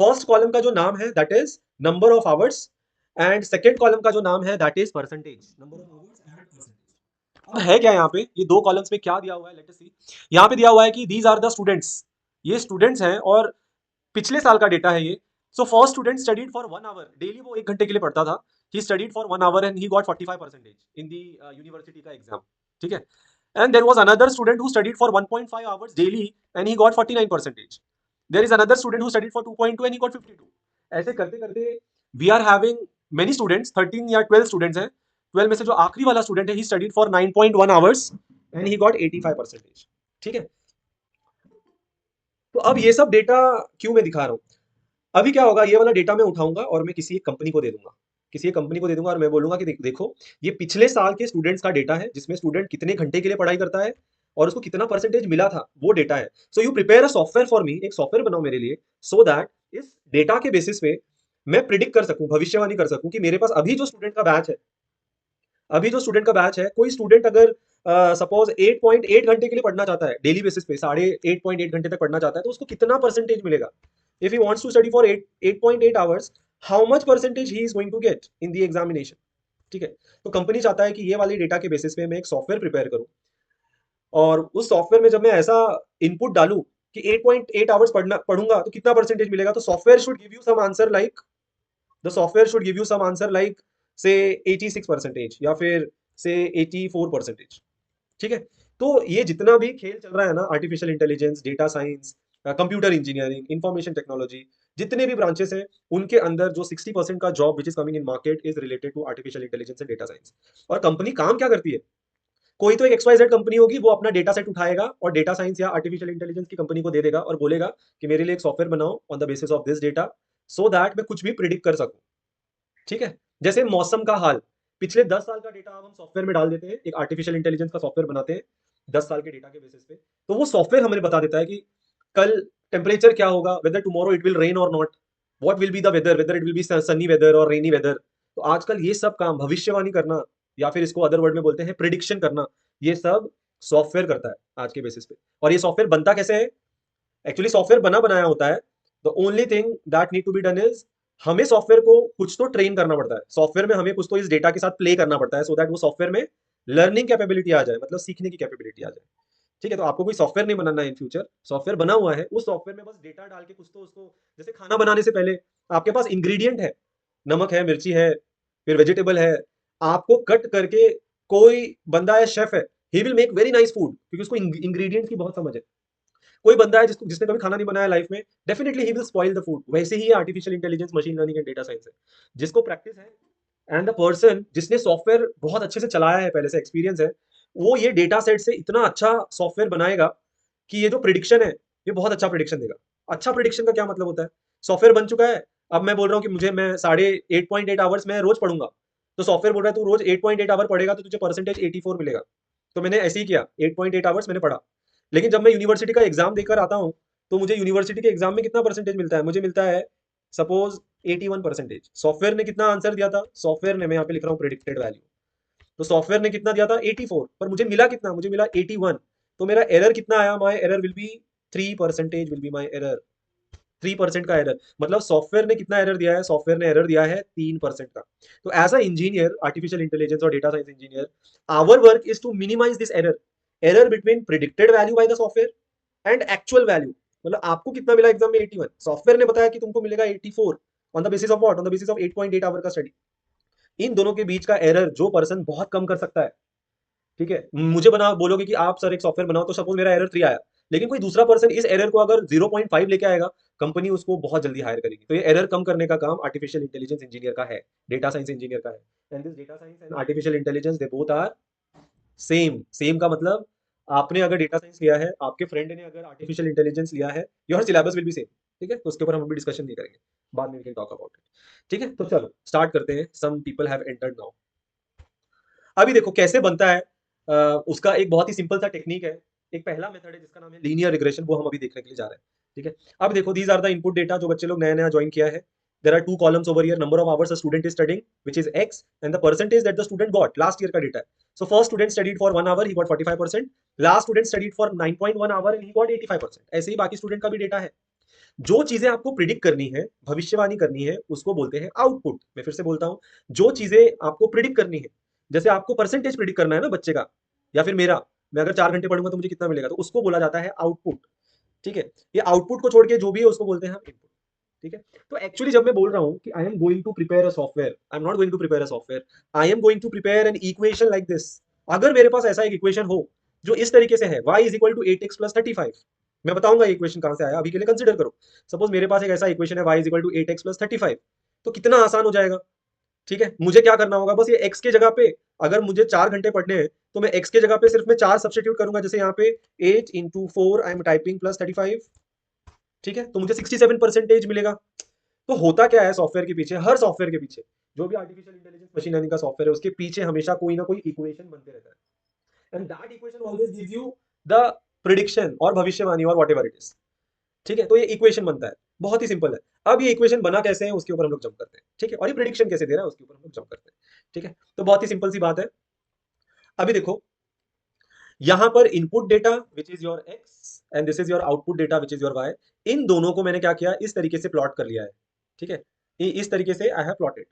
First column का जो नाम है that is number of hours, and second column का जो नाम है that is percentage, number of hours and percentage. अब है क्या यहाँ पे, ये दो कॉलम्स में क्या दिया हुआ है, लेट अस सी। यहाँ पे दिया हुआ है कि दीज आर द स्टूडेंट्स, ये स्टूडेंट्स हैं और पिछले साल का डेटा है ये। So first student studied for 1 hour daily, वो 1 घंटे के लिए पढ़ता था। He studied for 1 hour and he got 45% in the university का एग्जाम, ठीक है। And there was another student who studied for 1.5 hours daily and he got 49%। There is another student who studied for 2.2 and he got 52। ऐसे करते करते we are having many students, 13 या 12 students हैं। 12 में से जो आखिरी वाला स्टूडेंट है, ही studied for 9.1 hours and he got 85%, ठीक है। तो अब ये सब डेटा क्यों मैं दिखा रहा हूँ? अभी क्या होगा, ये वाला डेटा मैं उठाऊंगा और मैं किसी एक कंपनी को दे दूंगा, किसी एक कंपनी को दे दूंगा और मैं बोलूंगा कि देखो, ये पिछले साल के स्टूडेंट्स का डेटा है, जिसमें स्टूडेंट कितने घंटे के लिए पढ़ाई करता है और उसको कितना परसेंटेज मिला था, वो डेटा है। So you prepare a software for me, एक सॉफ्टवेयर बनाओ मेरे लिए, सो दैट इस डेटा के बेसिस पे मैं प्रिडिक्ट कर सकूं, भविष्यवाणी कर सकूं कि मेरे पास अभी जो स्टूडेंट का बैच है, अभी जो स्टूडेंट का बैच है, कोई स्टूडेंट अगर सपोज 8.8 घंटे के लिए पढ़ना चाहता है डेली बेसिस पे, साढ़े 8.8 घंटे तक पढ़ना चाहता है, तो उसको कितना परसेंटेज मिलेगा? If he wants to study for 8.8 hours, how much percentage he is going to get in the examination, ठीक है। तो कंपनी चाहता है कि ये वाली डेटा के बेसिस पे मैं एक सॉफ्टवेयर प्रिपेयर करूं, और उस सॉफ्टवेयर में जब मैं ऐसा इनपुट डालूं कि 8.8 आवर्स पढ़ूंगा तो कितना परसेंटेज मिलेगा, तो software should give you some answer like, the software should give you some answer like say 86% या फिर से 84%, ठीक है। तो ये जितना भी खेल चल रहा है ना, artificial intelligence, data science, computer engineering, information technology, जितने भी ब्रांचेस हैं, उनके अंदर जो 60% का job which is coming in market is related to artificial intelligence and data science. और कंपनी काम क्या करती है? कोई तो एक XYZ कंपनी होगी, वो अपना डेटा सेट उठाएगा और डेटा साइंस या आर्टिफिशियल इंटेलिजेंस की कंपनी को दे देगा और बोलेगा कि मेरे लिए एक सॉफ्टवेयर बनाओ on the basis of this data, so that मैं कुछ भी प्रिडिक्ट कर सकूं, ठीक है। जैसे मौसम का हाल, पिछले 10 साल का डेटा अब हम सॉफ्टवेयर में डाल देते हैं, एक आर्टिफिशियल इंटेलिजेंस का सॉफ्टवेयर बनाते हैं 10 साल के डेटा के बेसिस पे, तो वो सॉफ्टवेयर हमें बता देता है कि कल टेम्परेचर क्या होगा, whether tomorrow it will rain और not, what will be the weather, whether it will be sunny weather और रेनी वेदर। तो आजकल ये सब काम भविष्यवाणी करना, या फिर इसको अदर वर्ड में बोलते हैं प्रिडिक्शन करना, ये सब सॉफ्टवेयर करता है आज के बेसिस पे। और ये सॉफ्टवेयर बनता कैसे है? एक्चुअली सॉफ्टवेयर बना बनाया होता है। The only thing that need to be done is, हमें सॉफ्टवेयर को कुछ तो ट्रेन करना पड़ता है, सॉफ्टवेयर में हमें कुछ तो इस डेटा के साथ प्ले करना पड़ता है, सो दैट वो सॉफ्टवेयर में लर्निंग कैपेबिलिटी आ जाए, मतलब सीखने की कैपेबिलिटी आ जाए, ठीक है। तो आपको कोई सॉफ्टवेयर नहीं बनाना है इन फ्यूचर, सॉफ्टवेयर बना हुआ है, उस सॉफ्टवेयर में बस डेटा डाल के कुछ तो उसको, जैसे खाना बनाने से पहले आपके पास इंग्रेडिएंट है, नमक है, मिर्ची है, फिर वेजिटेबल है, आपको कट करके, कोई बंदा है शेफ है, he will make very nice food क्योंकि उसको इंग्रेडिएंट्स की बहुत समझ है। कोई बंदा है जिसको, जिसने कभी खाना नहीं बनाया लाइफ में, definitely he will spoil the food. वैसे ही artificial intelligence, machine learning and data science है, जिसको प्रैक्टिस है एंड द पर्सन जिसने सॉफ्टवेयर बहुत अच्छे से चलाया है, पहले से एक्सपीरियंस है, वो ये डेटा सेट से इतना अच्छा सॉफ्टवेयर बनाएगा कि ये जो प्रिडिक्शन है, ये बहुत अच्छा प्रिडिक्शन देगा। अच्छा प्रिडिक्शन का क्या मतलब होता है? सॉफ्टवेयर बन चुका है, अब मैं बोल रहा हूँ कि मुझे, मैं साढ़े 8.8 आवर्स में रोज पढ़ूंगा, तो सॉफ्टवेयर बोल रहा है तू रोज 8.8 आवर पढ़ेगा तो तुझे परसेंटेज 84 मिलेगा। तो मैंने ऐसे ही किया, 8.8 आवर्स मैंने पढ़ा। लेकिन जब मैं यूनिवर्सिटी का एग्जाम देकर आता हूँ, तो मुझे यूनिवर्सिटी के एग्जाम में कितना परसेंटेज मिलता है? मुझे मिलता है सपोज 81%। सॉफ्टवेयर ने कितना आंसर दिया था? सॉफ्टवेयर ने, मैं यहाँ पे लिख रहा हूँ प्रेडिक्टेड वैल्यू, तो सॉफ्टवेयर ने कितना दिया था? 84, पर मुझे मिला कितना? मुझे मिला 81। तो मेरा एरर कितना आया? My error will be 3%, will be my error, 3% का एरर। मतलब सॉफ्टवेयर ने कितना एरर दिया है? सॉफ्टवेयर ने एरर दिया है 3% का। तो as a engineer, artificial intelligence और data science engineer, our work is to minimise this error, error between predicted value by the software and actual value. मतलब आपको कितना मिला एग्जाम में? 81, सॉफ्टवेयर ने बताया कि तुमको मिलेगा 84, on the basis of what? On the basis of 8.8 hour का स्टडी। इन दोनों के बीच का एरर जो पर्सन बहुत कम कर सकता है, ठीक है, मुझे बना बोलोगे कि आप सर एक सॉफ्टवेयर बनाओ, तो सपोज मेरा एरर 3 आया, लेकिन कोई दूसरा पर्सन इस एरर को अगर 0.5 लेके आएगा, कंपनी उसको बहुत जल्दी हायर करेगी। तो ये एरर कम करने का काम आर्टिफिशियल इंटेलिजेंस इंजीनियर का है, डेटा साइंस इंजीनियर का है। And this data science and artificial intelligence, they both are same. Same का मतलब, आपने अगर डेटा साइंस लिया है, आपके फ्रेंड ने अगर आर्टिफिशियल इंटेलिजेंस लिया है, your syllabus will be same, ठीक है। तो उसके ऊपर हम अभी डिस्कशन नहीं करेंगे, बाद में we can talk about it, ठीक है। तो चलो स्टार्ट करते हैं। Some people have entered now. अभी देखो कैसे बनता है, उसका एक बहुत ही सिंपल सा टेक्निक है। एक पहला मेथड है जिसका नाम है लीनियर रिग्रेशन, वो हम अभी देखने के लिए जा रहे हैं, ठीक है। अब देखो, these are the input data जो बच्चे लोग नया नया ज्वाइन किया है। There are two columns over here, number of hours a student is studying which is x, and the percentage that the student got, last year का data है। So first student studied for 1 hour, he got 45%। Last student studied for 9.1 hour and he got 85%। ऐसे ही बाकी student का भी data है। जो चीजें आपको प्रिडिक्ट करनी है, भविष्यवाणी करनी है, उसको बोलते हैं आउटपुट। मैं फिर से बोलता हूं, जो चीजें आपको प्रिडिक्ट करनी है, जैसे आपको परसेंटेज प्रिडिक्ट करना है ना बच्चे का या फिर मेरा, मैं अगर 4 घंटे पढ़ूंगा तो मुझे कितना मिलेगा, तो उसको बोला जाता है आउटपुट। ठीक है, ये आउटपुट को छोड़ के जो भी है उसको बोलते हैं हम इनपुट। ठीक है, तो एक्चुअली जब मैं बोल रहा हूं कि I am going to prepare a software, I am not going to prepare a software, I am going to prepare an equation like this. अगर मेरे पास ऐसा एक इक्वेशन हो जो इस तरीके से है, y is equal to 8x+35, मैं बताऊंगा ये इक्वेशन कहां से आया, अभी के लिए कंसिडर करो। सपोज मेरे पास एक ऐसा इक्वेशन है y is equal to 8x+35, तो कितना आसान हो जाएगा। ठीक है, मुझे क्या करना होगा, बस ये x के जगह पे, अगर मुझे 4 घंटे पढ़ने हैं तो मैं x के जगह पे सिर्फ मैं 4 सब्सटीट्यूट करूंगा, जैसे यहाँ पे 8 × 4 आई एम टाइपिंग +35। ठीक है, तो मुझे 67% मिलेगा। तो होता क्या है सॉफ्टवेयर के पीछे, हर सॉफ्टवेयर के पीछे, जो भी आर्टिफिशियल इंटेलिजेंस मशीन लर्निंग का सॉफ्टवेयर है उसके पीछे हमेशा कोई ना कोई इक्वेशन बनते रहता है, and that equation always gives you the prediction और भविष्यवाणी और व्हाटएवर इट इज। ठीक है, तो ये इक्वेशन बनता है, बहुत ही सिंपल है। अब ये इक्वेशन बना कैसे है उसके ऊपर हम लोग जंप करते हैं। ठीक है, और ये प्रिडिक्शन कैसे दे रहा है उसके ऊपर हम लोग जंप करते हैं। ठीक है, तो बहुत ही सिंपल सी बात है। अभी देखो, यहां पर input data which is your X and this is your output data which is your Y, इन दोनों को मैंने क्या किया, इस तरीके से प्लॉट कर लिया है। ठीक है, इस तरीके से आई हैव प्लॉटेड।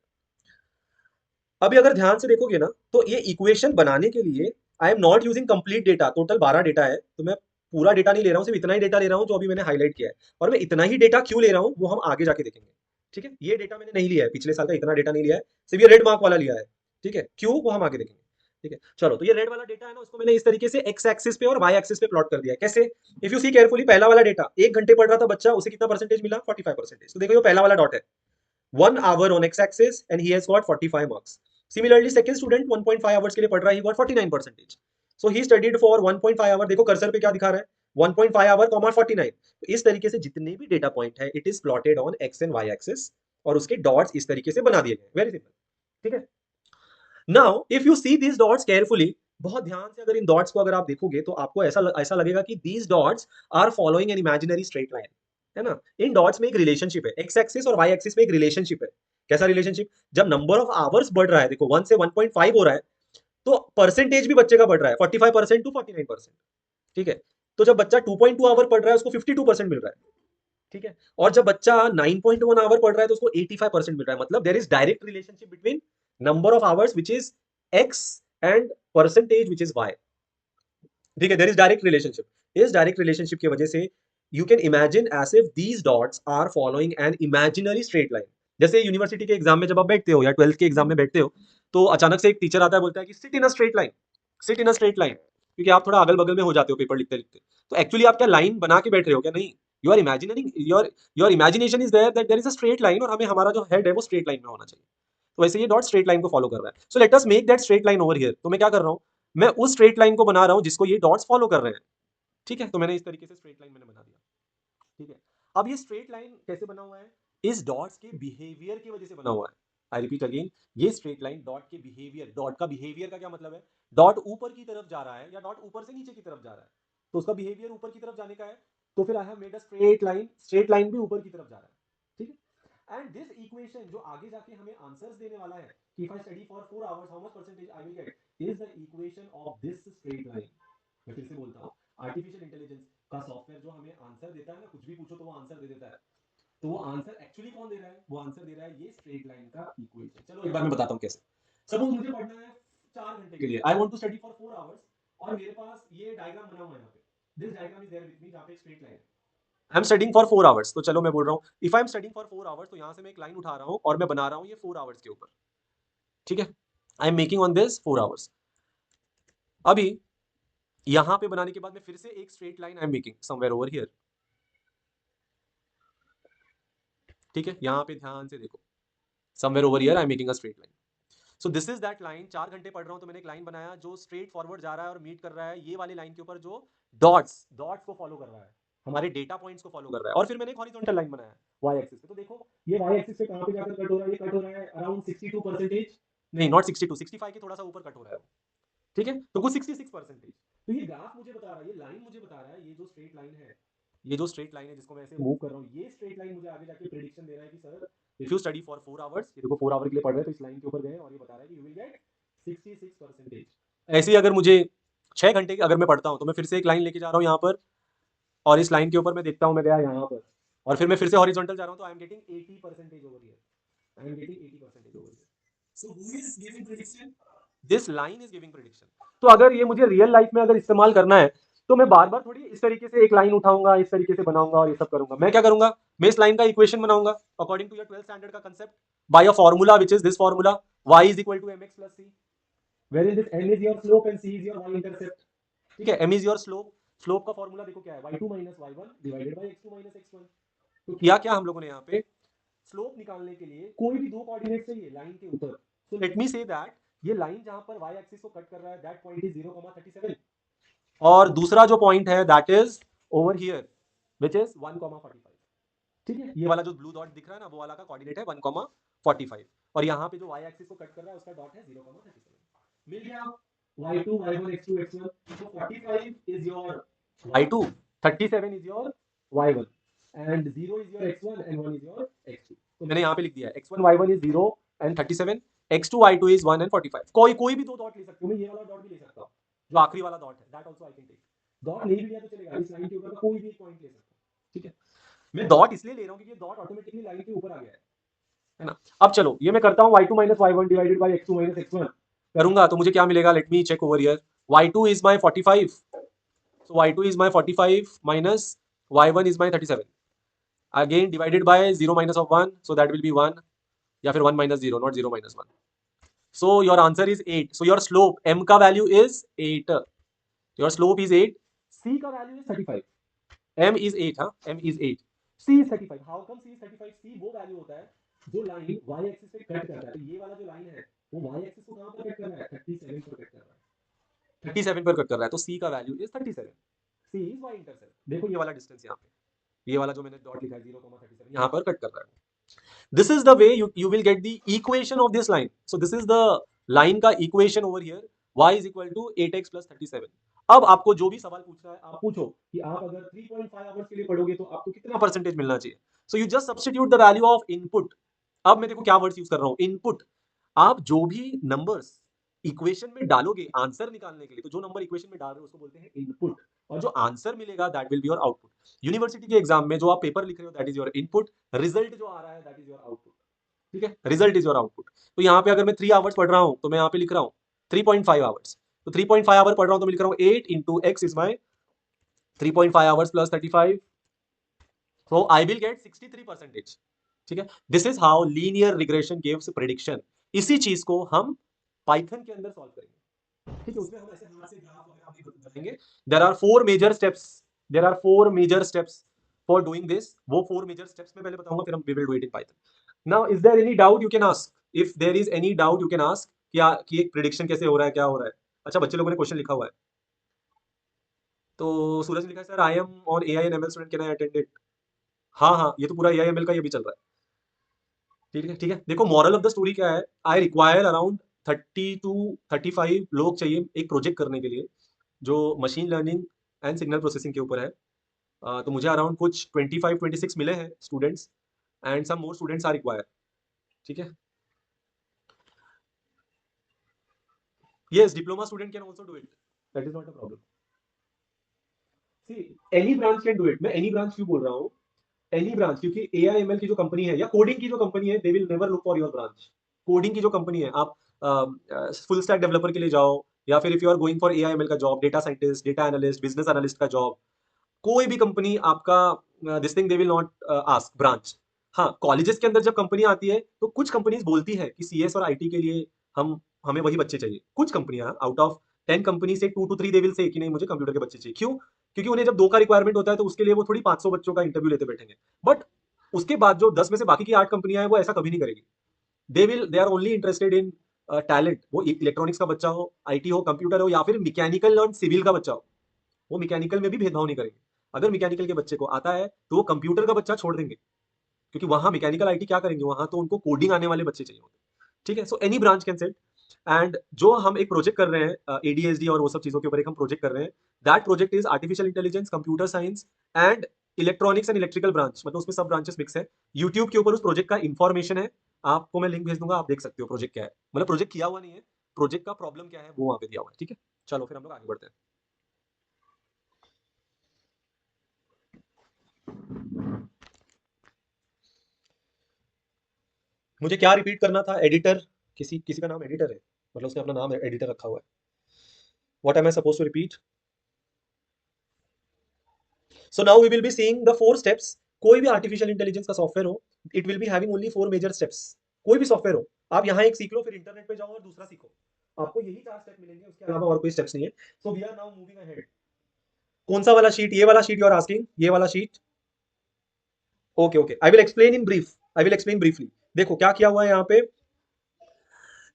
अभी अगर ध्यान से देखोगे ना, तो ये इक्वेशन बनाने के लिए आई am not using complete data, total 12 data है, तो मैं पूरा डेटा नहीं ले रहा हूं, सिर्फ इतना ही डेटा ले रहा हूं जो अभी मैंने हाईलाइट किया है। और मैं इतना ही डेटा क्यों ले रहा हूं वो हम आगे जाके देखेंगे। ठीक है, ये डेटा मैंने नहीं लिया है, पिछले साल का इतना डेटा नहीं लिया है, सिर्फ ये रेड मार्क वाला लिया है। ठीक है, क्यों वो हम आगे देखेंगे। ठीक है, चलो, तो ये रेड वाला डेटा है ना, उसको मैंने इस तरीके से एक्स एक्सिस पे और वाई एक्सिस पे प्लॉट कर दिया है। कैसे, इफ यू सी केयरफुली, पहला वाला डेटा 1 घंटे पढ़ रहा था बच्चा, उसे कितना परसेंटेज मिला, 45%। तो देखो ये पहला वाला डॉट है, 1 hour on x-axis and he has got 45 marks. Similarly, second student 1.5 hours के लिए पढ़ रहा है, he got 49%. So he studied for 1.5 hour, देखो कर्सर पे क्या दिखा रहा है, 1.5 hour, 49। तो इस तरीके से जितने भी डेटा पॉइंट है, it is plotted on x and y axis, और उसके डॉट्स इस तरीके से बना दिए गए, वेरी सिंपल। ठीक है, now if you see these dots carefully, बहुत ध्यान से अगर इन डॉट्स को अगर आप देखोगे तो आपको ऐसा लगेगा कि these dots are following an imaginary straight line, है ना। इन डॉट्स में एक रिलेशनशिप है, एक्स एक्सिस और वाई एक्सिस में एक रिलेशनशिप है। कैसा रिलेशनशिप, जब नंबर ऑफ आवर्स बढ़ रहा है, देखो 1 से 1.5 हो रहा है, तो परसेंटेज भी बच्चे का बढ़ रहा है, 45% टू 49%। ठीक है, तो जब बच्चा 2.2 आवर पढ़ रहा है उसको 52% मिल रहा है। ठीक है, और जब बच्चा 9.1 आवर पढ़ रहा है तो उसको 85% मिल रहा है। मतलब there is direct relationship between number of hours which is X and percentage which is Y. ठीक है, देयर इज डायरेक्ट रिलेशनशिप। इस डायरेक्ट रिलेशनशिप की वजह से you can imagine as if these dots are following an imaginary straight line. जैसे university के exam में जब आप बैठते हो या 12th के एग्जाम में बैठते हो, तो अचानक से एक टीचर आता है, बोलता है कि sit in a straight line, sit in a straight line, क्योंकि आप थोड़ा अगल बगल में हो जाते हो पेपर लिखते लिखते। तो एक्चुअली आप क्या लाइन बना के बैठ रहे हो क्या, नहीं, you are imagining, your imagination is there that there is a straight line, और हमें हमारा जो हेड है वो स्ट्रेट लाइन में होना चाहिए। तो वैसे ये डॉट स्ट्रेट लाइन को फॉलो कर रहा है। So let us make that straight line over here. तो मैं क्या कर रहा हूं, मैं उस स्ट्रेट लाइन को बना रहा हूं जिसको ये डॉट्स फॉलो कर रहे हैं। ठीक है, तो मैंने इस तरीके से स्ट्रेट लाइन मैंने बना दिया। ठीक है, अब ये स्ट्रेट लाइन कैसे बना हुआ है, इस डॉट्स के बिहेवियर की वजह से बना हुआ है। आई रिपीट अगेन, ये स्ट्रेट लाइन डॉट के बिहेवियर, डॉट का बिहेवियर का क्या मतलब है, डॉट ऊपर की तरफ जा रहा है या डॉट ऊपर से नीचे की तरफ जा रहा है, तो उसका बिहेवियर ऊपर की तरफ जाने का है। तो फिर I have made a straight line, straight line भी ऊपर की तरफ जा रहा है। ठीक है, एंड दिस इक्वेशन जो आगे जाके हमें आंसर्स देने वाला है कि if I study for 4 hours how much percentage I will get, is the equation of this straight line. मैं फिर से बोलता हूं, आर्टिफिशियल इंटेलिजेंस का सॉफ्टवेयर जो हमें आंसर देता है ना, कुछ भी पूछो तो वो आंसर दे देता है, तो वो आंसर एक्चुअली कौन दे रहा है, वो आंसर दे रहा है ये स्ट्रेट लाइन का इक्वेशन। चलो एक बार मैं बताता हूँ कैसे। सपोज मुझे पढ़ना है 4 घंटे के लिए, I want to study for 4 hours, और मेरे पास ये डायग्राम बना हुआ है, यहाँ पे this diagram is there with me, जहाँ पे एक स्ट्रेट लाइन है। I am studying for 4 hours, तो चलो मैं बोल रहा हूँ if I am studying for 4 hours, तो यहाँ से मैं एक लाइन उठा रहा हूँ और मैं बना रहा हूँ ये 4 आवर्स के ऊपर। ठीक है, I am making on this 4 hours. अभी यहां पे बनाने के बाद मैं फिर से एक straight line I am making somewhere over here. ठीक है, यहां पे ध्यान से देखो, somewhere over here I am making a straight line. So this is that line, 4 घंटे पढ़ रहा हूं तो मैंने एक लाइन बनाया जो स्ट्रेट फॉरवर्ड जा रहा है और मीट कर रहा है ये वाली लाइन के ऊपर जो डॉट्स डॉट्स को फॉलो कर रहा है, हमारे डेटा पॉइंट्स को फॉलो कर रहा है। और फिर मैंने एक हॉरिजॉन्टल लाइन बनाया वाई एक्सिस पे। तो देखो ये वाई एक्सिस पे कहां पे जाकर कट हो रहा है, ये कट हो रहा है अराउंड 62%, नहीं नॉट 62, 65 के थोड़ा सा ऊपर कट हो रहा है। ठीक है, तो कुछ 66%। तो ये ग्राफ मुझे बता रहा है, ये लाइन मुझे बता रहा है, ये जो स्ट्रेट लाइन है, ये जो स्ट्रेट लाइन है जिसको मैं ऐसे मूव कर रहा हूँ, ये स्ट्रेट लाइन मुझे आगे जाके प्रेडिक्शन दे रहा है कि sir if you study for 4 hours, ये देखो 4 आवर के लिए पढ़ रहे हैं तो इस लाइन के ऊपर गए और ये बता रहा है कि यू विल गेट 66%। ऐसे ही अगर मुझे 6 घंटे अगर मैं पढ़ता हूँ तो मैं फिर से एक लाइन लेके जा रहा हूँ यहाँ पर, और इस लाइन के ऊपर मैं देखता हूँ मैं गया यहाँ पर, और फिर मैं फिर से हॉरिजॉन्टल जा रहा हूं तो I am getting 80% over here, I am getting 80% over here. So who is giving prediction? This line is giving prediction. तो अगर ये मुझे रियल लाइफ में अगर इस्तेमाल करना है तो मैं बार बार थोड़ी इस तरीके से एक लाइन उठाऊंगा, इस तरीके से बनाऊंगा और ये सब करूंगा। मैं क्या करूंगा, मैं इस लाइन का इक्वेशन बनाऊंगा according to your 12th standard का concept by a formula which is this formula y is equal to mx plus c, wherein this m is your slope and c is your y intercept। ठीक है, m is your slope, slope का formula देखो क्या है, y2 minus y1 divided by x2 minus x1। तो किया क्या हम लोगों ने यहाँ पे, स्लोप निकालने के लिए कोई भी दो कोऑर्डिनेट चाहिए लाइन के ऊपर। So let me say that ये लाइन जहां पर y एक्सिस को कट कर रहा है दैट पॉइंट इज 0,37, और दूसरा जो पॉइंट है that is over here which is 1,45। ठीक है, ये वाला जो ब्लू डॉट दिख रहा है ना वो वाला का कोऑर्डिनेट है 1,45, और यहाँ पे जो y एक्सिस को कट कर रहा है उसका डॉट है 0,37। मिल गया y2 y1 x2 x1। so 45 is your y2, 37 is your y1 and 0 is your x1 and 1 is your x2। तो मैंने यहाँ पे लिख दिया है x1 y1 is 0 and 37, x2 y2 is 1 and 45। कोई भी दो डॉट ले सकते हो, मैं ये वाला डॉट भी ले सकता हूँ जो आखिरी वाला डॉट है, that also I can take. Dot नहीं भी लिया तो चलेगा, इस लाइन के ऊपर का कोई भी एक पॉइंट ले सकता हूँ। ठीक है, मैं डॉट इसलिए ले रहा हूँ क्योंकि डॉट ऑटोमेटिकली लाइन के ऊपर आ गया है ना। अब चलो ये मैं करता हूँ y2 minus y1 divided by x2 minus x1 करूंगा तो मुझे क्या मिलेगा, let me check over here. y2 is my 45, so y2 is my 45 minus y1 is my 37, again divided by 0 minus of 1, so that will be 1, या फिर 1 minus 0, not 0 minus 1। so your answer is 8, so your slope m का value is 8, your slope is 8, c का value is 35, m is 8, हाँ m is 8, c is 35। how come c is 35? c वो value होता है जो line y axis पे cut करता है। तो ये वाला जो लाइन है वो y एक्सिस को कहां पर कट कर रहा है, 37 पर कट कर रहा है, 37 पर कट कर रहा है, तो c का value is 37, c is y intercept. देखो ये वाला डिस्टेंस यहाँ पे, ये वाला जो मैंने डॉट लिखा है 0,37 यहाँ पर कट कर रहा है। This is the way you will get the equation of this line, so this is the line का equation over here, y is equal to 8x plus 37। अब आपको जो भी सवाल पूछना है आप पूछो कि आप अगर 3.5 आवर्स के लिए पढ़ोगे तो आपको कितना परसेंटेज मिलना चाहिए। So you just substitute the value of input. अब मैं देखो क्या वर्ड्स यूज कर रहा हूँ, इनपुट। आप जो भी नंबर्स इक्वेशन में डालोगे आंसर निकालने के लिए, तो जो नंबर इक्वेशन में डाल रहे हो उसको बोलते हैं इनपुट, और जो आंसर मिलेगा that will be your output. University के एग्जाम में जो आप पेपर लिख रहे हो that is your input, result जो आ रहा है दैट इज योर आउटपुट। ठीक है, रिजल्ट इज योर आउटपुट। तो यहाँ पे अगर मैं 3 आवर्स पढ़ रहा हूँ तो मैं यहाँ पे लिख रहा हूँ 3.5 आवर्स, तो 3.5 आवर पढ़ रहा हूँ तो मैं लिख रहा हूँ 8 into x is my 3.5 hours plus 35, so I will get 63%। ठीक है, this is how linear regression gives prediction. इसी चीज को हम पाइथन के अंदर सॉल्व करेंगे। ठीक है, उसमें हम ऐसे हाथ से ग्राफ वगैरह भी बनाएंगे। There are four major steps, there are four major steps for doing this. वो फोर मेजर स्टेप्स में पहले बताऊंगा, फिर हम we will do it in Python. Now is there any doubt you can ask, if there is any doubt you can ask क्या कि एक prediction कैसे हो रहा है, क्या हो रहा है। अच्छा, बच्चे लोगों ने क्वेश्चन लिखा हुआ है, तो सूरज ने लिखा है sir I am on AI and ML student, can I attend it. हाँ हाँ, ये तो पूरा एआई एमएल का ये भी चल रहा है। ठीक है ठीक है, देखो मॉरल ऑफ द स्टोरी क्या है, आई रिक्वायर अराउंड 30 to 35 लोग चाहिए एक प्रोजेक्ट करने के लिए जो machine learning and signal processing के ऊपर है। तो मुझे अराउंड कुछ 25-26 मिले हैं students, and some more students are require. ठीक है, yes diploma student can also do it, that is not a problem. See any branch can do it, मैं एनी ब्रांच क्यों बोल रहा हूँ, एनी ब्रांच, क्योंकि एआईएमएल की जो कंपनी है या कोडिंग की जो कंपनी है they will never look for your branch. Coding की जो कंपनी है, आप फुल स्टैक डेवलपर के लिए जाओ, या फिर if you are going for AIML का job, data scientist, data analyst, business analyst का जॉब, कोई भी कंपनी आपका this thing they will not ask branch. हाँ, कॉलेजेस के अंदर जब कंपनी आती है तो कुछ कंपनीज बोलती है कि सीएस और आईटी के लिए हम हमें वही बच्चे चाहिए। कुछ कंपनियां आउट ऑफ 10 कंपनी से 2 to 3 दे विल से कि नहीं मुझे कंप्यूटर के बच्चे चाहिए। क्यों? क्योंकि उन्हें जब 2 का रिक्वायरमेंट होता है तो उसके लिए वो थोड़ी 500 बच्चों का इंटरव्यू लेते बैठेंगे। बट उसके बाद जो 10 में से बाकी की 8 कंपनियां हैं वो ऐसा कभी नहीं करेगी। They are only interested in talent, वो इलेक्ट्रॉनिक्स का बच्चा हो, आईटी हो, कंप्यूटर हो, या फिर मैकेनिकल और सिविल का बच्चा हो, वो मैकेनिकल में भी भेदभाव नहीं करेंगे। अगर मैकेनिकल के बच्चे को आता है तो वो कंप्यूटर का बच्चा छोड़ देंगे, क्योंकि वहां मैकेनिकल आईटी क्या करेंगे, वहां तो उनको कोडिंग आने वाले बच्चे चाहिए होते हैं। ठीक है, so any branch can set. And जो हम एक प्रोजेक्ट कर रहे हैं एडीएसडी और वो सब चीजों के ऊपर एक हम प्रोजेक्ट कर रहे हैं, that project is artificial intelligence, computer science and electronics and electrical branch, मतलब उसमें सब ब्रांचेस मिक्स है। यूट्यूब के ऊपर उस प्रोजेक्ट का इंफॉर्मेशन है, आपको मैं लिंक भेज दूंगा, आप देख सकते हो प्रोजेक्ट क्या है। मतलब प्रोजेक्ट किया हुआ नहीं है, प्रोजेक्ट का प्रॉब्लम क्या है वो वहां पे दिया हुआ है। ठीक है, चलो फिर हम लोग आगे बढ़ते हैं। मुझे क्या रिपीट करना था? एडिटर, किसी किसी का नाम एडिटर है, मतलब उसने अपना नाम एडिटर रखा हुआ है। What am I suppose to repeat? So now we will be seeing the 4 steps. कोई भी आर्टिफिशियल इंटेलिजेंस का सॉफ्टवेयर हो, it will be having only 4 major steps. कोई भी सॉफ्टवेयर हो, आप यहाँ एक सीख लो, फिर इंटरनेट पे जाओ और दूसरा सीखो, आपको यही 4 स्टेप मिलेंगे, उसके अलावा और कोई स्टेप्स नहीं है। So we are now moving ahead. कौन सा वाला शीट? ये वाला शीट यू आर आस्किंग, ये वाला sheet? Okay okay, I will explain in brief, I will explain briefly. देखो क्या किया हुआ है यहाँ पे।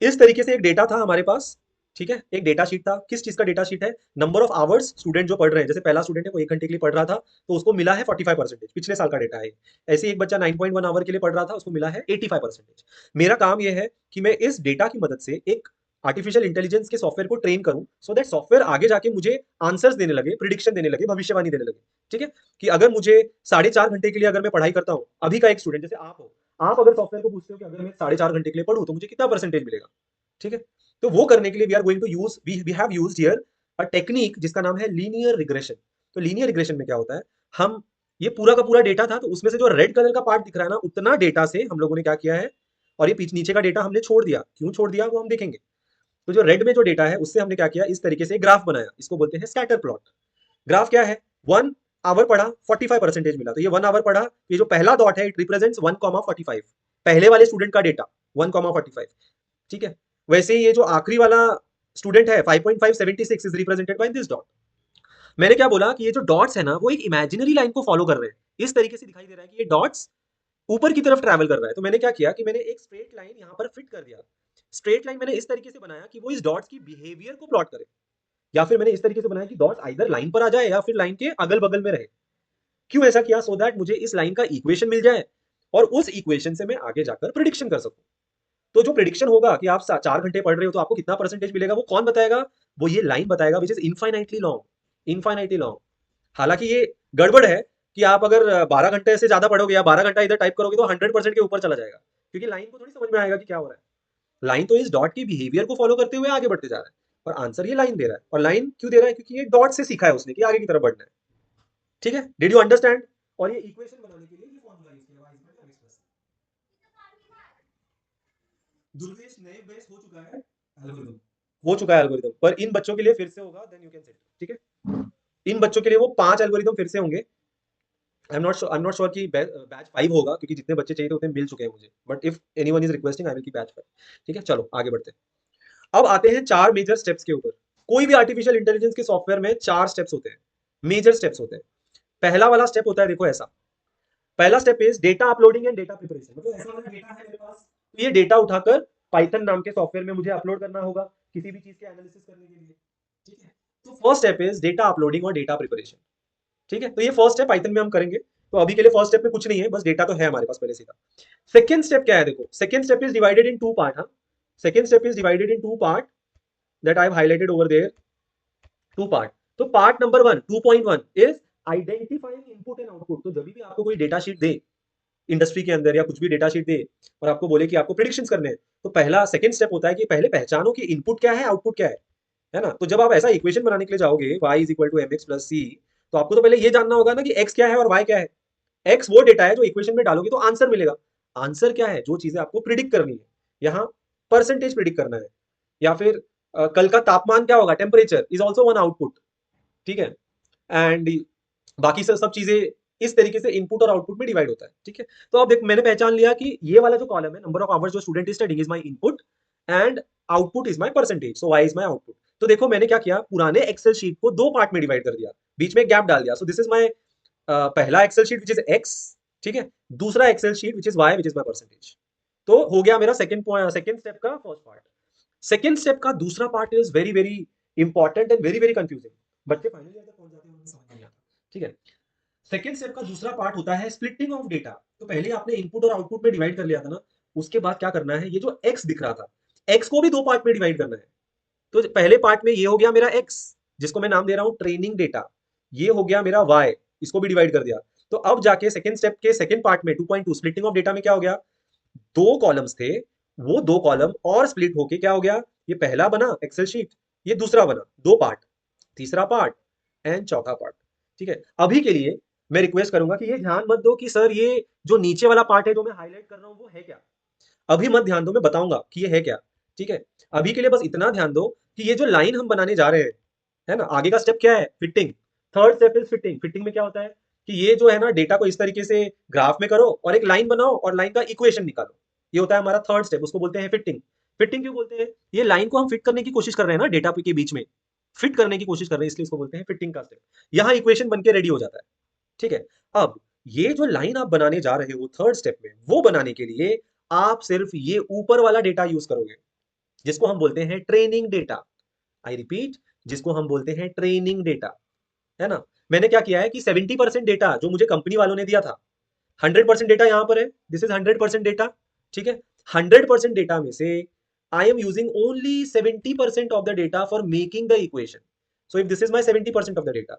इस तरीके से एक डेटा था हमारे पास, ठीक है, एक डेटा शीट था। किस चीज का डेटा शीट है? नंबर ऑफ आवर्स स्टूडेंट जो पढ़ रहे हैं। जैसे पहला स्टूडेंट है वो 1 घंटे के लिए पढ़ रहा था, तो उसको मिला है 45%, पिछले साल का डेटा है। ऐसे ही एक बच्चा 9.1 आवर के लिए पढ़ रहा था, उसको मिला है 85%। मेरा काम यह है कि मैं इस डेटा की मदद से एक आर्टिफिशियल इंटेलिजेंस के सॉफ्टवेयर को ट्रेन करूं, सो दैट सॉफ्टवेयर आगे जाके मुझे आंसर्स देने लगे, प्रिडिक्शन देने लगे, भविष्यवाणी देने लगे। ठीक है, कि अगर मुझे 4.5 घंटे के लिए अगर मैं पढ़ाई करता हूं, अभी का एक स्टूडेंट जैसे आप हो, आप अगर सॉफ्टवेयर को पूछते हो कि अगर मैं 4.5 घंटे के लिए पढ़ूं तो मुझे कितना परसेंटेज मिलेगा, ठीक है, तो वो करने के लिए we are going to use, we have used here a technique जिसका नाम है लीनियर रिग्रेशन। तो लीनियर रिग्रेशन में क्या होता है, हम ये पूरा का पूरा डेटा था, तो उसमें से जो रेड कलर का पार्ट दिख रहा है ना, उतना डेटा से हम लोगों ने क्या किया है, और ये नीचे का डेटा हमने छोड़ दिया। क्यों छोड़ दिया वो हम देखेंगे। तो जो रेड में जो डेटा है उससे हमने क्या किया, इस तरीके से ग्राफ बनाया, इसको बोलते हैं स्कैटर प्लॉट। ग्राफ क्या है? 1 आवर पढ़ा, 45% मिला, तो ये 1 आवर पढ़ा, ये जो पहला डॉट है इट रिप्रेजेंट्स 1,45, पहले वाले स्टूडेंट का डेटा 1,45। ठीक है, वैसे ही ये जो आखिरी वाला स्टूडेंट है 5.576 is represented by this dot. मैंने क्या बोला कि ये जो डॉट्स है ना, वो एक इमेजिनरी लाइन को फॉलो कर रहे हैं। इस तरीके से दिखाई दे रहा है कि ये डॉट्स ऊपर की तरफ ट्रैवल कर रहा है। तो मैंने क्या किया कि मैंने एक स्ट्रेट लाइन यहाँ पर फिट कर दिया। स्ट्रेट लाइन मैंने इस तरीके से बनाया कि वो इस डॉट्स की बिहेवियर को प्लॉट करे, या फिर मैंने इस तरीके से बनाया कि डॉट्स आइदर लाइन पर आ जाए या फिर लाइन के अगल बगल में रहे। क्यों ऐसा किया? सो दैट मुझे इस लाइन का इक्वेशन मिल जाए और उस इक्वेशन से मैं आगे जाकर प्रिडिक्शन कर सकूं। तो जो प्रिडिक्शन होगा कि आप 4 घंटे पढ़ रहे हो तो आपको कितना परसेंटेज मिलेगा, वो कौन बताएगा? वो ये लाइन बताएगा, which is infinitely long, infinitely long. हालांकि ये गड़बड़ है कि आप अगर 12 घंटे से ज्यादा पढ़ोगे या 12 घंटा इधर टाइप करोगे तो 100% के ऊपर चला जाएगा, क्योंकि लाइन को थोड़ी समझ में आएगा कि क्या हो रहा है। लाइन तो इस डॉट की बिहेवियर को फॉलो करते हुए आगे बढ़ते जा रहा है, और आंसर ये लाइन दे रहा है। और लाइन क्यों दे रहा है? क्योंकि ये डॉट से सीखा है उसने कि आगे की तरफ बढ़ना है। ठीक है, डिड यू अंडरस्टैंड? और ये इक्वेशन बनाने के लिए ये फॉर्मूला यूज किया, y is equal to mx plus. Durvesh नए बेस हो चुका है एल्गोरिथम, हो चुका है एल्गोरिथम, पर इन बच्चों के लिए फिर से होगा, देन यू कैन सेट। ठीक है, इन बच्चों के लिए वो 5 एल्गोरिथम फिर से होंगे। आई एम नॉट श्योर कि बैच 5 होगा, क्योंकि जितने बच्चे चाहिए थे उतने मिल चुके हैं मुझे, but if anyone is requesting I will की बैच 5। ठीक है, चलो आगे बढ़ते हैं। अब आते हैं 4 मेजर स्टेप्स के ऊपर। कोई भी आर्टिफिशियल इंटेलिजेंस के सॉफ्टवेयर में 4 स्टेप्स होते हैं, मेजर स्टेप्स होते हैं। पहला वाला स्टेप होता है, देखो ऐसा, पहला step is data uploading and data preparation. मतलब ऐसा वाला डेटा है मेरे पास, तो ये डेटा उठाकर पाइथन नाम के सॉफ्टवेयर में मुझे अपलोड करना होगा किसी भी चीज के एनालिसिस करने के लिए। ठीक है, तो first step is data uploading और डेटा प्रिपरेशन। ठीक है, तो ये फर्स्ट स्टेप पाइथन में हम करेंगे। तो अभी के लिए फर्स्ट स्टेप में कुछ नहीं है, बस डेटा तो है हमारे पास पहले से का। सेकंड स्टेप क्या है? देखो, second step is divided in 2 part. हाँ, second step is divided in 2 part that I have highlighted over there, 2 part. तो part number 1 2.1 is identifying input and output. तो जब भी आपको कोई डेटा शीट दे इंडस्ट्री के अंदर, या कुछ भी डेटा शीट दे और आपको बोले कि आपको प्रिडिक्शंस करने हैं, तो पहला सेकंड स्टेप होता है कि पहले पहचानो कि इनपुट क्या है, आउटपुट क्या है ना। तो जब आप ऐसा इक्वेशन बनाने के लिए जाओगे, y is equal to mx plus c, तो आपको तो पहले ये जानना होगा ना कि x क्या है और y क्या है। x वो डेटा है जो इक्वेशन में डालोगे तो आंसर मिलेगा। आंसर क्या है? जो चीजें आपको प्रिडिक्ट करनी है। यहाँ परसेंटेज प्रिडिक्ट करना है, या फिर कल का तापमान क्या होगा, temperature is also one output. ठीक है, एंड बाकी सब चीजें इस तरीके से इनपुट और आउटपुट में डिवाइड होता है। ठीक है, तो अब देख, मैंने पहचान लिया कि ये वाला जो कॉलम है, नंबर ऑफ आवर्स जो student is studying, is my input and output is my percentage, so y is my output. तो देखो मैंने क्या किया, पुराने एक्सेल शीट को 2 पार्ट में डिवाइड कर दिया, बीच में गैप डाल दिया। सो दिस इज माय पहला Excel sheet which is x, ठीक है, दूसरा Excel sheet which is y which is my percentage. तो हो गया मेरा सेकंड पॉइंट, सेकंड स्टेप का फर्स्ट पार्ट। सेकंड स्टेप का दूसरा part is very very important and very very confusing. बच्चे फाइनल ईयर तक पहुंच जाते हैं, उनको समझ नहीं आता। ठीक है, सेकेंड स्टेप का दूसरा पार्ट होता है स्प्लिटिंग ऑफ डेटा। तो पहले आपने इनपुट और आउटपुट में डिवाइड कर लिया था ना, उसके बाद क्या करना है, ये जो एक्स दिख रहा था, एक्स को भी 2 पार्ट में डिवाइड करना है। तो पहले पार्ट में ये हो गया मेरा एक्स, जिसको मैं नाम दे रहा हूं ट्रेनिंग डेटा। ये हो गया मेरा वाई, इसको भी डिवाइड कर दिया। तो अब जाके सेकेंड स्टेप के सेकेंड पार्ट में 2.2 स्प्लिटिंग ऑफ डेटा में क्या हो गया, 2 कॉलम्स थे, वो 2 कॉलम और स्प्लिट होके क्या हो गया, ये पहला बना एक्सेल शीट, ये दूसरा बना, 2 पार्ट, तीसरा पार्ट एंड चौथा पार्ट। ठीक है, अभी के लिए मैं रिक्वेस्ट करूंगा कि ये ध्यान मत दो कि सर ये जो नीचे वाला पार्ट है जो मैं हाईलाइट कर रहा हूं वो है क्या। अभी मत ध्यान दो, मैं बताऊंगा कि ये है क्या। ठीक है, अभी के लिए बस इतना ध्यान दो कि ये जो लाइन हम बनाने जा रहे हैं, है ना, आगे का स्टेप क्या है, fitting. Third step is fitting. Fitting में क्या होता है कि ये जो है ना डेटा को इस तरीके से ग्राफ में करो और एक लाइन बनाओ और लाइन का इक्वेशन निकालो। ये होता है हमारा थर्ड स्टेप, उसको बोलते हैं फिटिंग। फिटिंग क्यों बोलते हैं, ये लाइन को हम फिट करने की कोशिश कर रहे हैं ना डेटा के बीच में, फिट करने की कोशिश कर रहे हैं, इसलिए इसको बोलते हैं फिटिंग का स्टेप। यहाँ इक्वेशन बन के रेडी हो जाता है। ठीक है, अब ये जो लाइन आप बनाने जा रहे हो थर्ड स्टेप में, वो बनाने के लिए आप सिर्फ ये ऊपर वाला डेटा यूज करोगे, जिसको हम बोलते हैं ट्रेनिंग डेटा। आई रिपीट, जिसको हम बोलते हैं ट्रेनिंग डेटा, है ना। मैंने क्या किया है कि 70% डेटा जो मुझे कंपनी वालों ने दिया था, 100% डेटा यहां पर है, दिस इज 100% डेटा। ठीक है, 100% डेटा में से I am using only 70% of the data for making the equation. So if this is my 70% of the data,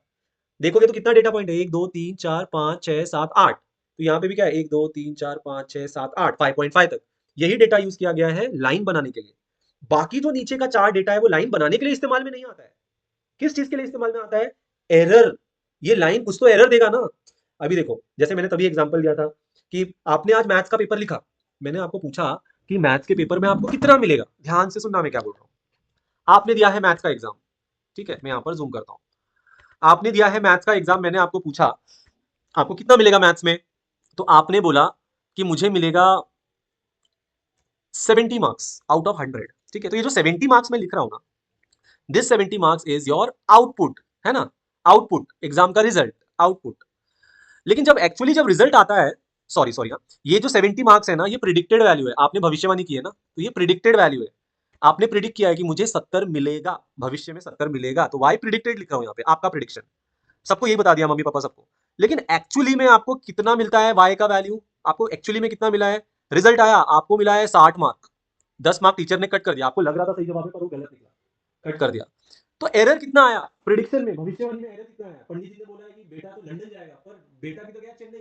देखोगे तो कितना डेटा पॉइंट है, 1 2 3 4 5 6 7 8। तो यहाँ पे भी क्या है, 1 2 3 4 5 6 7 8, 5.5 तक यही डेटा यूज किया गया है लाइन बनाने के लिए। बाकी जो नीचे का 4 डेटा है वो लाइन बनाने के लिए इस्तेमाल में नहीं आता है। किस चीज के लिए इस्तेमाल में आता है, एरर। ये लाइन कुछ तो एरर देगा ना। अभी देखो, जैसे मैंने तभी एग्जांपल दिया था कि आपने आज मैथ्स का पेपर लिखा, मैंने आपको पूछा कि मैथ्स के पेपर में आपको कितना मिलेगा, ध्यान से सुनना मैं क्या बोल रहा हूँ। आपने दिया है मैथ्स का एग्जाम, ठीक है, मैं यहाँ पर जूम करता हूँ। आपने दिया है मैथ्स का एग्जाम, मैंने आपको पूछा आपको कितना मिलेगा मैथ्स में, तो आपने बोला कि मुझे मिलेगा 70 मार्क्स आउट ऑफ 100। ठीक है, तो ये जो 70 मार्क्स मैं लिख रहा हूं ना, this 70 marks is your output, है ना, आउटपुट, एग्जाम का रिजल्ट, आउटपुट। लेकिन जब रिजल्ट आता है, सॉरी सॉरी, हाँ, ये जो 70 मार्क्स है ना, ये प्रिडिक्टेड वैल्यू है, आपने भविष्यवाणी की है ना, तो ये प्रिडिक्टेड वैल्यू है। आपने प्रिडिक्ट किया है कि मुझे 70 मिलेगा, भविष्य में 70 मिलेगा, तो वाई प्रिडिक्टेड लिख रहा हूं यहाँ पे, आपका प्रिडिक्शन। सबको यही बता दिया, मम्मी पापा सबको। लेकिन एक्चुअली में आपको कितना मिलता है वाई का वैल्यू, आपको एक्चुअली में कितना मिला है, रिजल्ट आया आपको मिला है 60 मार्क। 10 मार्क टीचर ने कट कर दिया, आपको लग रहा था सही जवाब है पर वो गलत निकला, कट कर दिया। तो एरर कितना आया प्रिडिक्शन में, भविष्यवाणी में एरर कितना आया, पंडित जी ने बोला है कि बेटा तो लंदन जाएगा, पर बेटा भी तो गया चेन्नई।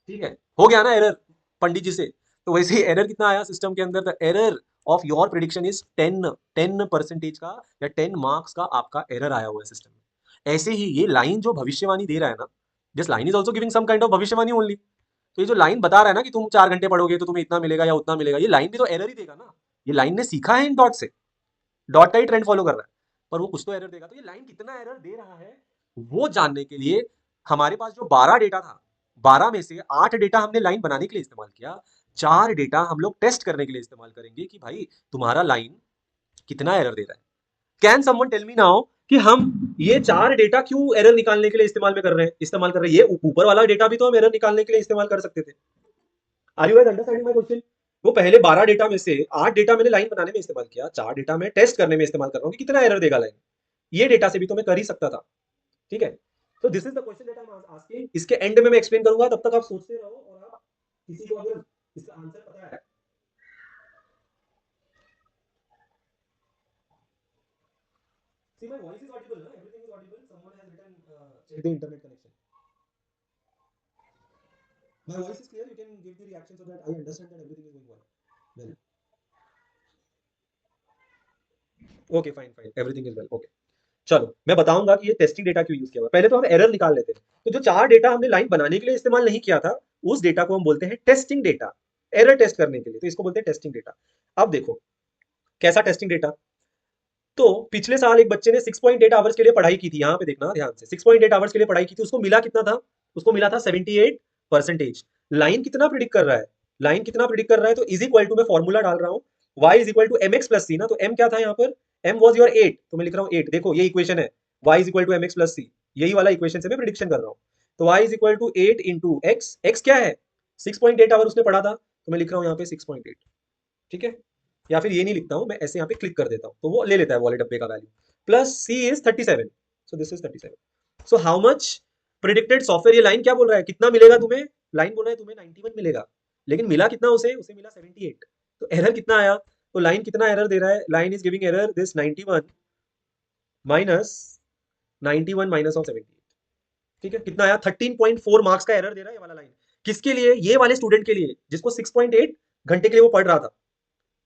ठीक है, हो गया ना एरर पंडित जी से। तो वैसे ही एरर कितना आया सिस्टम के अंदर, the error of your prediction is 10% का या 10 मार्क्स का आपका एरर आया हुआ है सिस्टम में। ऐसे ही ये लाइन जो भविष्यवाणी दे रहा है ना, this line is also giving some kind of भविष्यवाणी ओनली। तो ये जो लाइन बता रहा है ना कि तुम 4 घंटे पढ़ोगे तो तुम्हें इतना मिलेगा या उतना मिलेगा, ये लाइन भी तो एरर ही देगा ना। ये लाइन ने सीखा है इन डॉट से, डॉट का ही ट्रेंड फॉलो कर रहा है, पर वो कुछ तो एरर देगा। तो ये लाइन कितना एरर दे रहा है वो जानने के लिए हमारे पास जो 12 डेटा था, 12 में से 8 डेटा हमने लाइन बनाने के लिए इस्तेमाल किया, 4 डेटा हम लोग टेस्ट करने के लिए इस्तेमाल करेंगे कि भाई तुम्हारा लाइन कितना एरर दे रहा है। Can someone tell me now कि हम ये 4 डेटा क्यों एरर निकालने के लिए इस्तेमाल कर रहे हैं, ये ऊपर वाला डेटा भी तो हम एरर निकालने के लिए इस्तेमाल कर सकते थे। Are you guys understanding my question. वो पहले 12 डेटा में से 8 डेटा मैंने लाइन बनाने में इस्तेमाल किया, 4 डेटा मैं टेस्ट करने में इस्तेमाल कर रहा हूँ कि कितना एरर देगा लाइन। ये डेटा से भी तो मैं कर ही सकता था। ठीक है, तो this is the question that I am asking. इसके एंड में मैं एक्सप्लेन करूंगा, तब तक आप सोचते रहो और आप किसी को अगर इसका आंसर पता है। See, my voice is audible, na? Everything is audible. Someone has written, check the internet connection. My voice is clear. You can give the reaction so that I understand that everything is going well. Well, okay, fine, fine. Everything is well. Okay. चलो मैं बताऊंगा कि ये testing data क्यों use किया हुआ है। पहले तो हम एरर निकाल लेते हैं। तो जो 4 डेटा हमने लाइन बनाने के लिए इस्तेमाल नहीं किया था, उस डेटा को हम बोलते हैं टेस्टिंग डेटा, एरर टेस्ट करने के लिए, तो इसको बोलते हैं टेस्टिंग डेटा। अब देखो कैसा टेस्टिंग डेटा। तो पिछले साल एक बच्चे ने 6.8 आवर्स के लिए पढ़ाई की थी, यहाँ पे देखना ध्यान से, 6.8 आवर्स के लिए पढ़ाई की थी, उसको मिला कितना था, उसको मिला था 78%। लाइन कितना प्रिडिक्ट कर रहा है, लाइन कितना प्रिडिक्ट कर रहा है, तो इज इक्वल टू, मैं फॉर्मूला डाल रहा हूँ, y is equal to M X plus C ना, तो m क्या था यहाँ पर, m वॉज योर 8, तो मैं लिख रहा हूँ 8। देखो ये इक्वेशन है, y is equal to M X plus C, यही वाला इक्वेशन से मैं प्रिडिक्शन कर रहा हूँ। तो y is equal to 8 into X, X क्या है, 6.8 आवर उसने पढ़ा था, तो मैं लिख रहा हूँ यहाँ पे 6.8। ठीक है, या फिर ये नहीं लिखता हूं मैं, ऐसे यहाँ पे क्लिक कर देता हूं तो वो ले लेता है वाले डब्बे का value, plus C is 37, so this is 37। So how much predicted software, ये लाइन क्या बोल रहा है कितना मिलेगा तुम्हें, लाइन बोल रहा है तुम्हें 91 मिलेगा, लेकिन मिला कितना उसे, उसे मिला 78। तो एरर कितना आया, तो लाइन कितना एरर दे रहा है, line is giving error this 91 minus 91 minus of 78। ठीक है, कितना आया, 13.4 मार्क्स का एरर दे रहा है ये वाला लाइन। किसके लिए, ये वाले स्टूडेंट के लिए जिसको 6.8 घंटे के लिए वो पढ़ रहा था।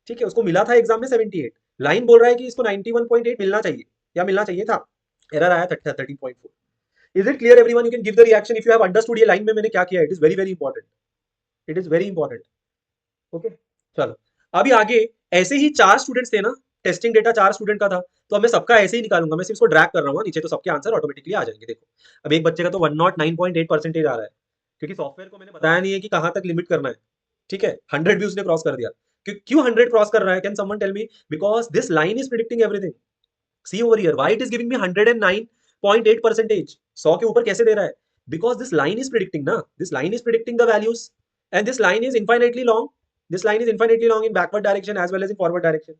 ठीक है, उसको मिला था एग्जाम में 78, लाइन बोल रहा है कि इसको 91.8 मिलना चाहिए या मिलना चाहिए था, एरर आया 13.4। Is it clear everyone, you can give the reaction if you have understood ये लाइन में मैंने क्या किया, it is very very important, it is very important. Okay, चलो अभी आगे, ऐसे ही 4 स्टूडेंट्स थे ना, टेस्टिंग डेटा 4 स्टूडेंट का था, तो अब मैं सबका ऐसे ही निकालूंगा, मैं सिर्फ इसको ड्रैग कर रहा हूँ नीचे, तो सबके आंसर ऑटोमेटिकली आ जाएंगे। देखो अब एक बच्चे का तो 109.8% आ रहा है, क्योंकि सॉफ्टवेयर को मैंने बताया नहीं है कि कहाँ तक लिमिट करना है। ठीक है, 100 भी उसने क्रॉस कर दिया। क्यों 100 क्रॉस कर रहा है? Can someone tell me? Because this line is predicting everything. See over here, why it is giving me 109.8%? 100 के ऊपर कैसे दे रहा है? Because this line is predicting ना, this line is predicting the values, and this line is infinitely long, this line is infinitely long in backward direction as well as in forward direction.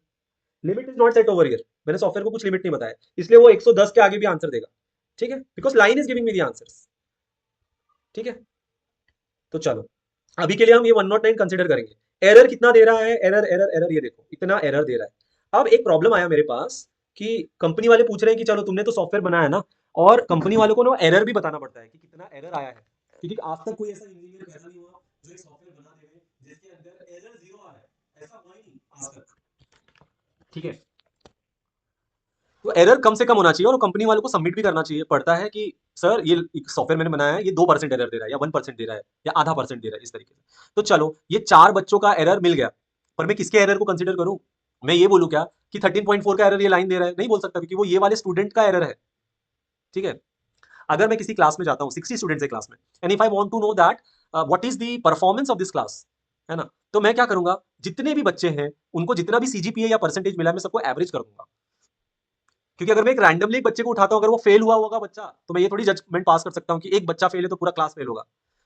Limit is not set over here, मैंने software को कुछ limit नहीं बताया, इसलिए वो 110 के आगे भी आंसर देगा। ठीक है, because line is giving me the answers. ठीक है, तो चलो अभी के लिए हम ये 109 कंसिडर करेंगे। एरर कितना दे रहा है? एरर एरर एरर, ये देखो इतना एरर दे रहा है। अब एक प्रॉब्लम आया मेरे पास कि कंपनी वाले पूछ रहे हैं कि चलो तुमने तो सॉफ्टवेयर बनाया ना, और कंपनी वालों को ना एरर भी बताना पड़ता है कि कितना एरर आया है, क्योंकि आज तक कोई ऐसा इंजीनियर पैसा नहीं हुआ जो एक सॉफ्टवेयर बना देवे जिसके अंदर एरर जीरो आ रहा है, ऐसा हुआ ही नहीं आज तक। ठीक है, तो एरर कम से कम होना चाहिए, और कंपनी वालों को सबमिट भी करना चाहिए पड़ता है कि सर ये सॉफ्टवेयर मैंने बनाया है, ये 2% एरर दे रहा है, या 1% दे रहा है, या आधा परसेंट दे रहा है, इस तरीके से। तो चलो ये 4 बच्चों का एरर मिल गया, पर मैं किसके एरर को कंसिडर करूं? मैं ये बोलूं क्या कि 13.4 का एरर ये लाइन दे रहा है? नहीं बोल सकता, क्योंकि वो ये वाले स्टूडेंट का एरर है। ठीक है, अगर मैं किसी क्लास में जाता हूँ, 60 स्टूडेंट्स है क्लास में, and if I want to know that what is the performance of this class, है ना, तो मैं क्या करूंगा, जितने भी बच्चे हैं उनको जितना भी सीजीपीए या परसेंटेज मिला है, मैं सबको एवरेज कर दूंगा। क्योंकि अगर मैं एक रैंडमली एक बच्चे को उठाता हूं, अगर वो फेल हुआ होगा बच्चा, तो मैं ये थोड़ी जजमेंट पास कर सकता हूं कि एक बच्चा फेल है तो पूरा क्लास फेल होगा।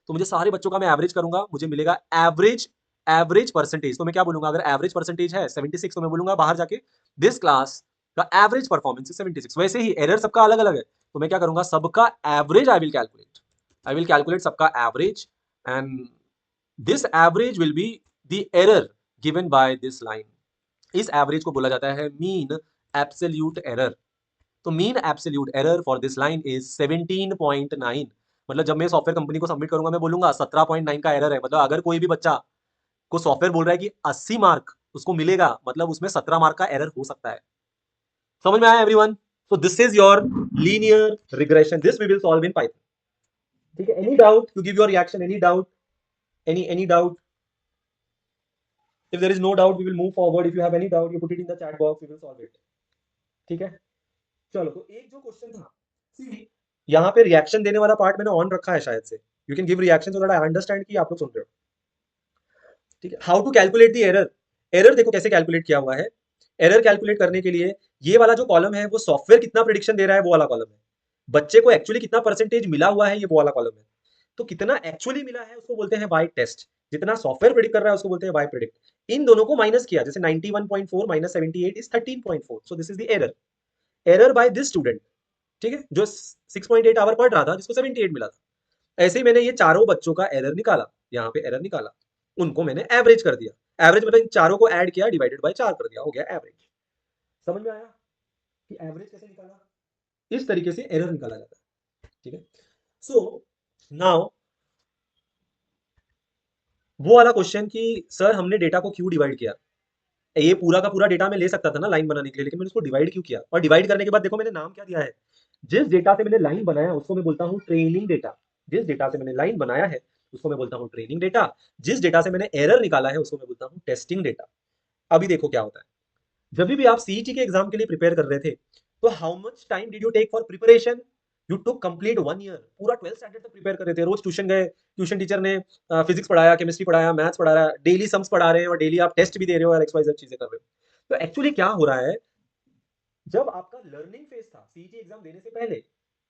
तो मुझे सारे बच्चों का मैं एवरेज करूंगा, मुझे मिलेगा एवरेज, एवरेज परसेंटेज। तो मैं क्या बोलूंगा, अगर एवरेज परसेंटेज है 76, तो मैं बोलूंगा बाहर जाके दिस क्लास का एवरेज परफॉर्मेंस इज 76। वैसे ही एरर सबका अलग अलग है, तो मैं क्या करूंगा, सबका average I will calculate, I will calculate सबका average, and this average will be the error given by this line. इस एवरेज को बोला जाता है मीन एब्सोल्यूट एरर। तो mean absolute error for this line is 17.9। मतलब जब मैं सॉफ्टवेयर कंपनी को सबमिट करूंगा, मैं बोलूंगा 17.9 का एरर है, मतलब अगर कोई भी बच्चा को सॉफ्टवेयर बोल रहा है कि 80 मार्क उसको मिलेगा, मतलब उसमें 17 मार्क का एरर हो सकता है। समझ में आया everyone? So this is your linear regression, this we will solve in Python. ठीक है, any doubt? To give your reaction, any doubt? Any doubt? if there is no doubt we will move forward, if you have any doubt you put it in the chat box, we will solve it. ठीक है, चलो तो एक जो question था, see, यहाँ पे reaction देने वाला पार्ट मैंने ऑन रखा है शायद से, you can give reaction so that I understand कि आप लोग सुन रहे हो। ठीक है, how to calculate the error. Error देखो कैसे कैलकुलेट किया हुआ है। एरर कैलकुलेट करने के लिए ये वाला जो कॉलम है वो सॉफ्टवेयर कितना प्रिडिक्शन दे रहा है वो वाला कॉलम है, बच्चे को एक्चुअली कितना परसेंटेज मिला हुआ है ये वो वाला कॉलम है। तो कितना एक्चुअली मिला है उसको बोलते हैं बाय टेस्ट, जितना सॉफ्टवेयर प्रिडिक्ट कर रहा है उसको बोलते हैं बाय प्रिडिक्ट। इन दोनों को माइनस किया, जैसे 91.4 minus 78 is 13.4, so this is the error, error by this student. ठीक है, जो 6.8 आवर पढ़ रहा था, जिसको 78 मिला था। ऐसे ही मैंने ये चारों बच्चों का एरर निकाला, यहाँ पे एरर निकाला, उनको मैंने एवरेज कर दिया। एवरेज मतलब इन चारों को ऐड किया, डिवाइडेड बाय 4 कर दिया, हो गया एवरेज। समझ में आया कि एवरेज कैसे निकाला? इस तरीके से एरर निकाला जाता है। ठीक है, सो नाउ वो वाला क्वेश्चन कि सर हमने डेटा को क्यों डिवाइड किया। ये पूरा का पूरा डेटा मैं ले सकता था ना लाइन बनाने के लिए, लेकिन मैंने उसको डिवाइड क्यों किया? और डिवाइड करने के बाद देखो मैंने नाम क्या दिया है, जिस डेटा से मैंने लाइन बनाया उसको मैं बोलता हूँ ट्रेनिंग डेटा। जिस डेटा से मैंने लाइन बनाया है उसको मैं बोलता हूँ ट्रेनिंग डेटा। जिस डेटा से मैंने एरर निकाला है उसको मैं बोलता हूँ टेस्टिंग डेटा। अभी देखो क्या होता है, जब भी आप सीईटी के एग्जाम के लिए प्रिपेयर कर रहे थे, तो how much time did you take for preparation? You took complete 1 year, पूरा 12th स्टैंडर्ड तक प्रिपेयर कर रहे थे, रोज ट्यूशन गए, ट्यूशन टीचर ने फिजिक्स पढ़ाया, केमिस्ट्री पढ़ाया, मैथ्स पढ़ाया, डेली सम्स पढ़ा रहे हैं, और डेली आप टेस्ट भी दे रहे हो और एक्सवाइजेड चीजें कर रहे हो। तो एक्चुअली क्या हो रहा है, जब आपका लर्निंग फेज था सीईटी एग्जाम देने से पहले,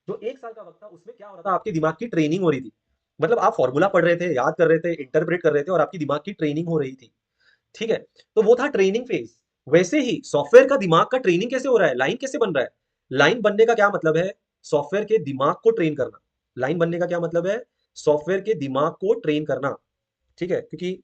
जो 1 साल का वक्त था, उसमें क्या हो रहा था, आपके दिमाग की ट्रेनिंग हो रही थी। मतलब आप फॉर्मूला पढ़ रहे थे, याद कर रहे थे, इंटरप्रेट कर रहे थे, और आपकी दिमाग की ट्रेनिंग हो रही थी। ठीक है, तो वो था ट्रेनिंग फेज। वैसे ही सॉफ्टवेयर का दिमाग का ट्रेनिंग कैसे हो रहा है, लाइन कैसे बन रहा है? लाइन बनने का क्या मतलब है? सॉफ्टवेयर के दिमाग को ट्रेन करना। लाइन बनने का क्या मतलब है? सॉफ्टवेयर के दिमाग को ट्रेन करना। ठीक है, क्योंकि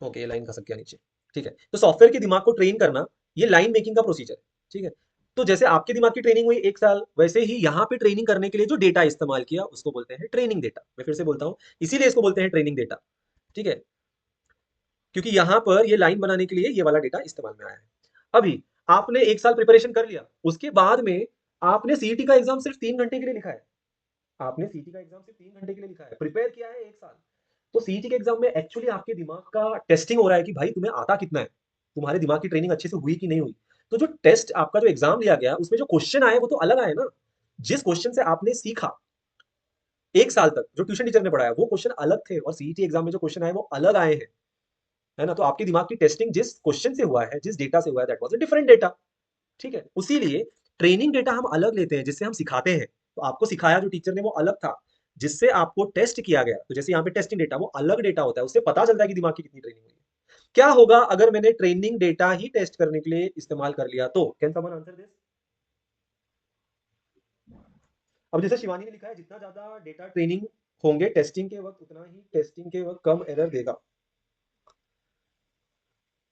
ओके लाइन खसक गया नीचे। ठीक है, तो सॉफ्टवेयर के दिमाग को ट्रेन करना, ये लाइन मेकिंग का प्रोसीजर है। ठीक है, तो जैसे आपके दिमाग की ट्रेनिंग हुई 1 साल, वैसे ही यहाँ पे ट्रेनिंग करने के लिए जो डेटा इस्तेमाल किया उसको बोलते हैं ट्रेनिंग डेटा। मैं फिर से बोलता हूँ, इसीलिए इसको बोलते हैं ट्रेनिंग डेटा। ठीक है, क्योंकि यहां पर ये लाइन बनाने के लिए ये वाला डेटा इस्तेमाल में आया है। अभी आपने 1 साल प्रिपरेशन कर लिया, उसके बाद में आपने सीईटी का एग्जाम सिर्फ 3 घंटे के लिए लिखा है। आपने सीईटी का एग्जाम सिर्फ 3 घंटे के लिए लिखा है, प्रिपेयर किया है 1 साल। तो सीईटी के एग्जाम में एक्चुअली आपके दिमाग का टेस्टिंग हो रहा है कि भाई तुम्हें आता कितना है, तुम्हारे दिमाग की ट्रेनिंग अच्छे से हुई कि नहीं हुई। तो जो टेस्ट आपका जो एग्जाम लिया गया उसमें जो क्वेश्चन आए वो तो अलग आए ना। जिस क्वेश्चन से आपने सीखा एक साल तक, जो ट्यूशन टीचर ने पढ़ाया वो क्वेश्चन अलग थे, और सीईटी एग्जाम में जो क्वेश्चन आए वो अलग आए हैं, है ना। तो आपके दिमाग की टेस्टिंग जिस क्वेश्चन से हुआ है, जिस डेटा से हुआ है, that was a different data. ठीक है, उसीलिए ट्रेनिंग डेटा हम अलग लेते हैं जिससे हम सिखाते हैं। तो आपको सिखाया जो टीचर ने वो अलग था, जिससे आपको टेस्ट किया गया, तो जैसे यहाँ पे टेस्टिंग डेटा वो अलग डेटा होता है, उससे पता चलता है कि दिमाग की कितनी ट्रेनिंग हुई है। क्या होगा अगर मैंने ट्रेनिंग डेटा ही टेस्ट करने के लिए इस्तेमाल कर लिया तो? Can someone answer this? अब जैसे शिवानी ने लिखा है, जितना ज्यादा डेटा ट्रेनिंग होंगे टेस्टिंग के वक्त, उतना ही टेस्टिंग के वक्त कम एरर देगा।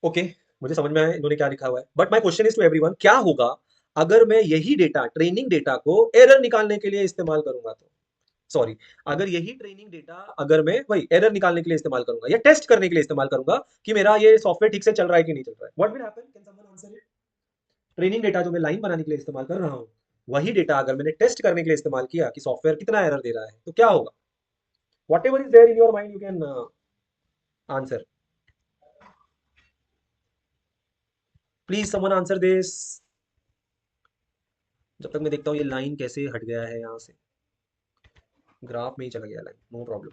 ओके, मुझे समझ में आया इन्होंने क्या लिखा हुआ है, but my question is to everyone, क्या होगा अगर मैं यही डेटा, ट्रेनिंग डेटा को एरर निकालने के लिए इस्तेमाल करूंगा तो? सॉरी, अगर यही ट्रेनिंग डेटा अगर मैं वही एरर निकालने के लिए इस्तेमाल करूंगा या टेस्ट करने के लिए इस्तेमाल करूंगा कि मेरा ये सॉफ्टवेयर ठीक से चल रहा है कि नहीं चल रहा है, what will happen? Can someone answer it? Training data जो मैं लाइन बनाने के लिए इस्तेमाल कर रहा हूँ, वही डेटा अगर मैंने टेस्ट करने के लिए इस्तेमाल किया कि सॉफ्टवेयर कितना एरर दे रहा है, तो क्या होगा? Whatever is there in your mind, you can answer. Please someone answer this. जब तक मैं देखता हूँ ये लाइन कैसे हट गया है यहाँ से, ग्राफ में ही चला गया line, no problem.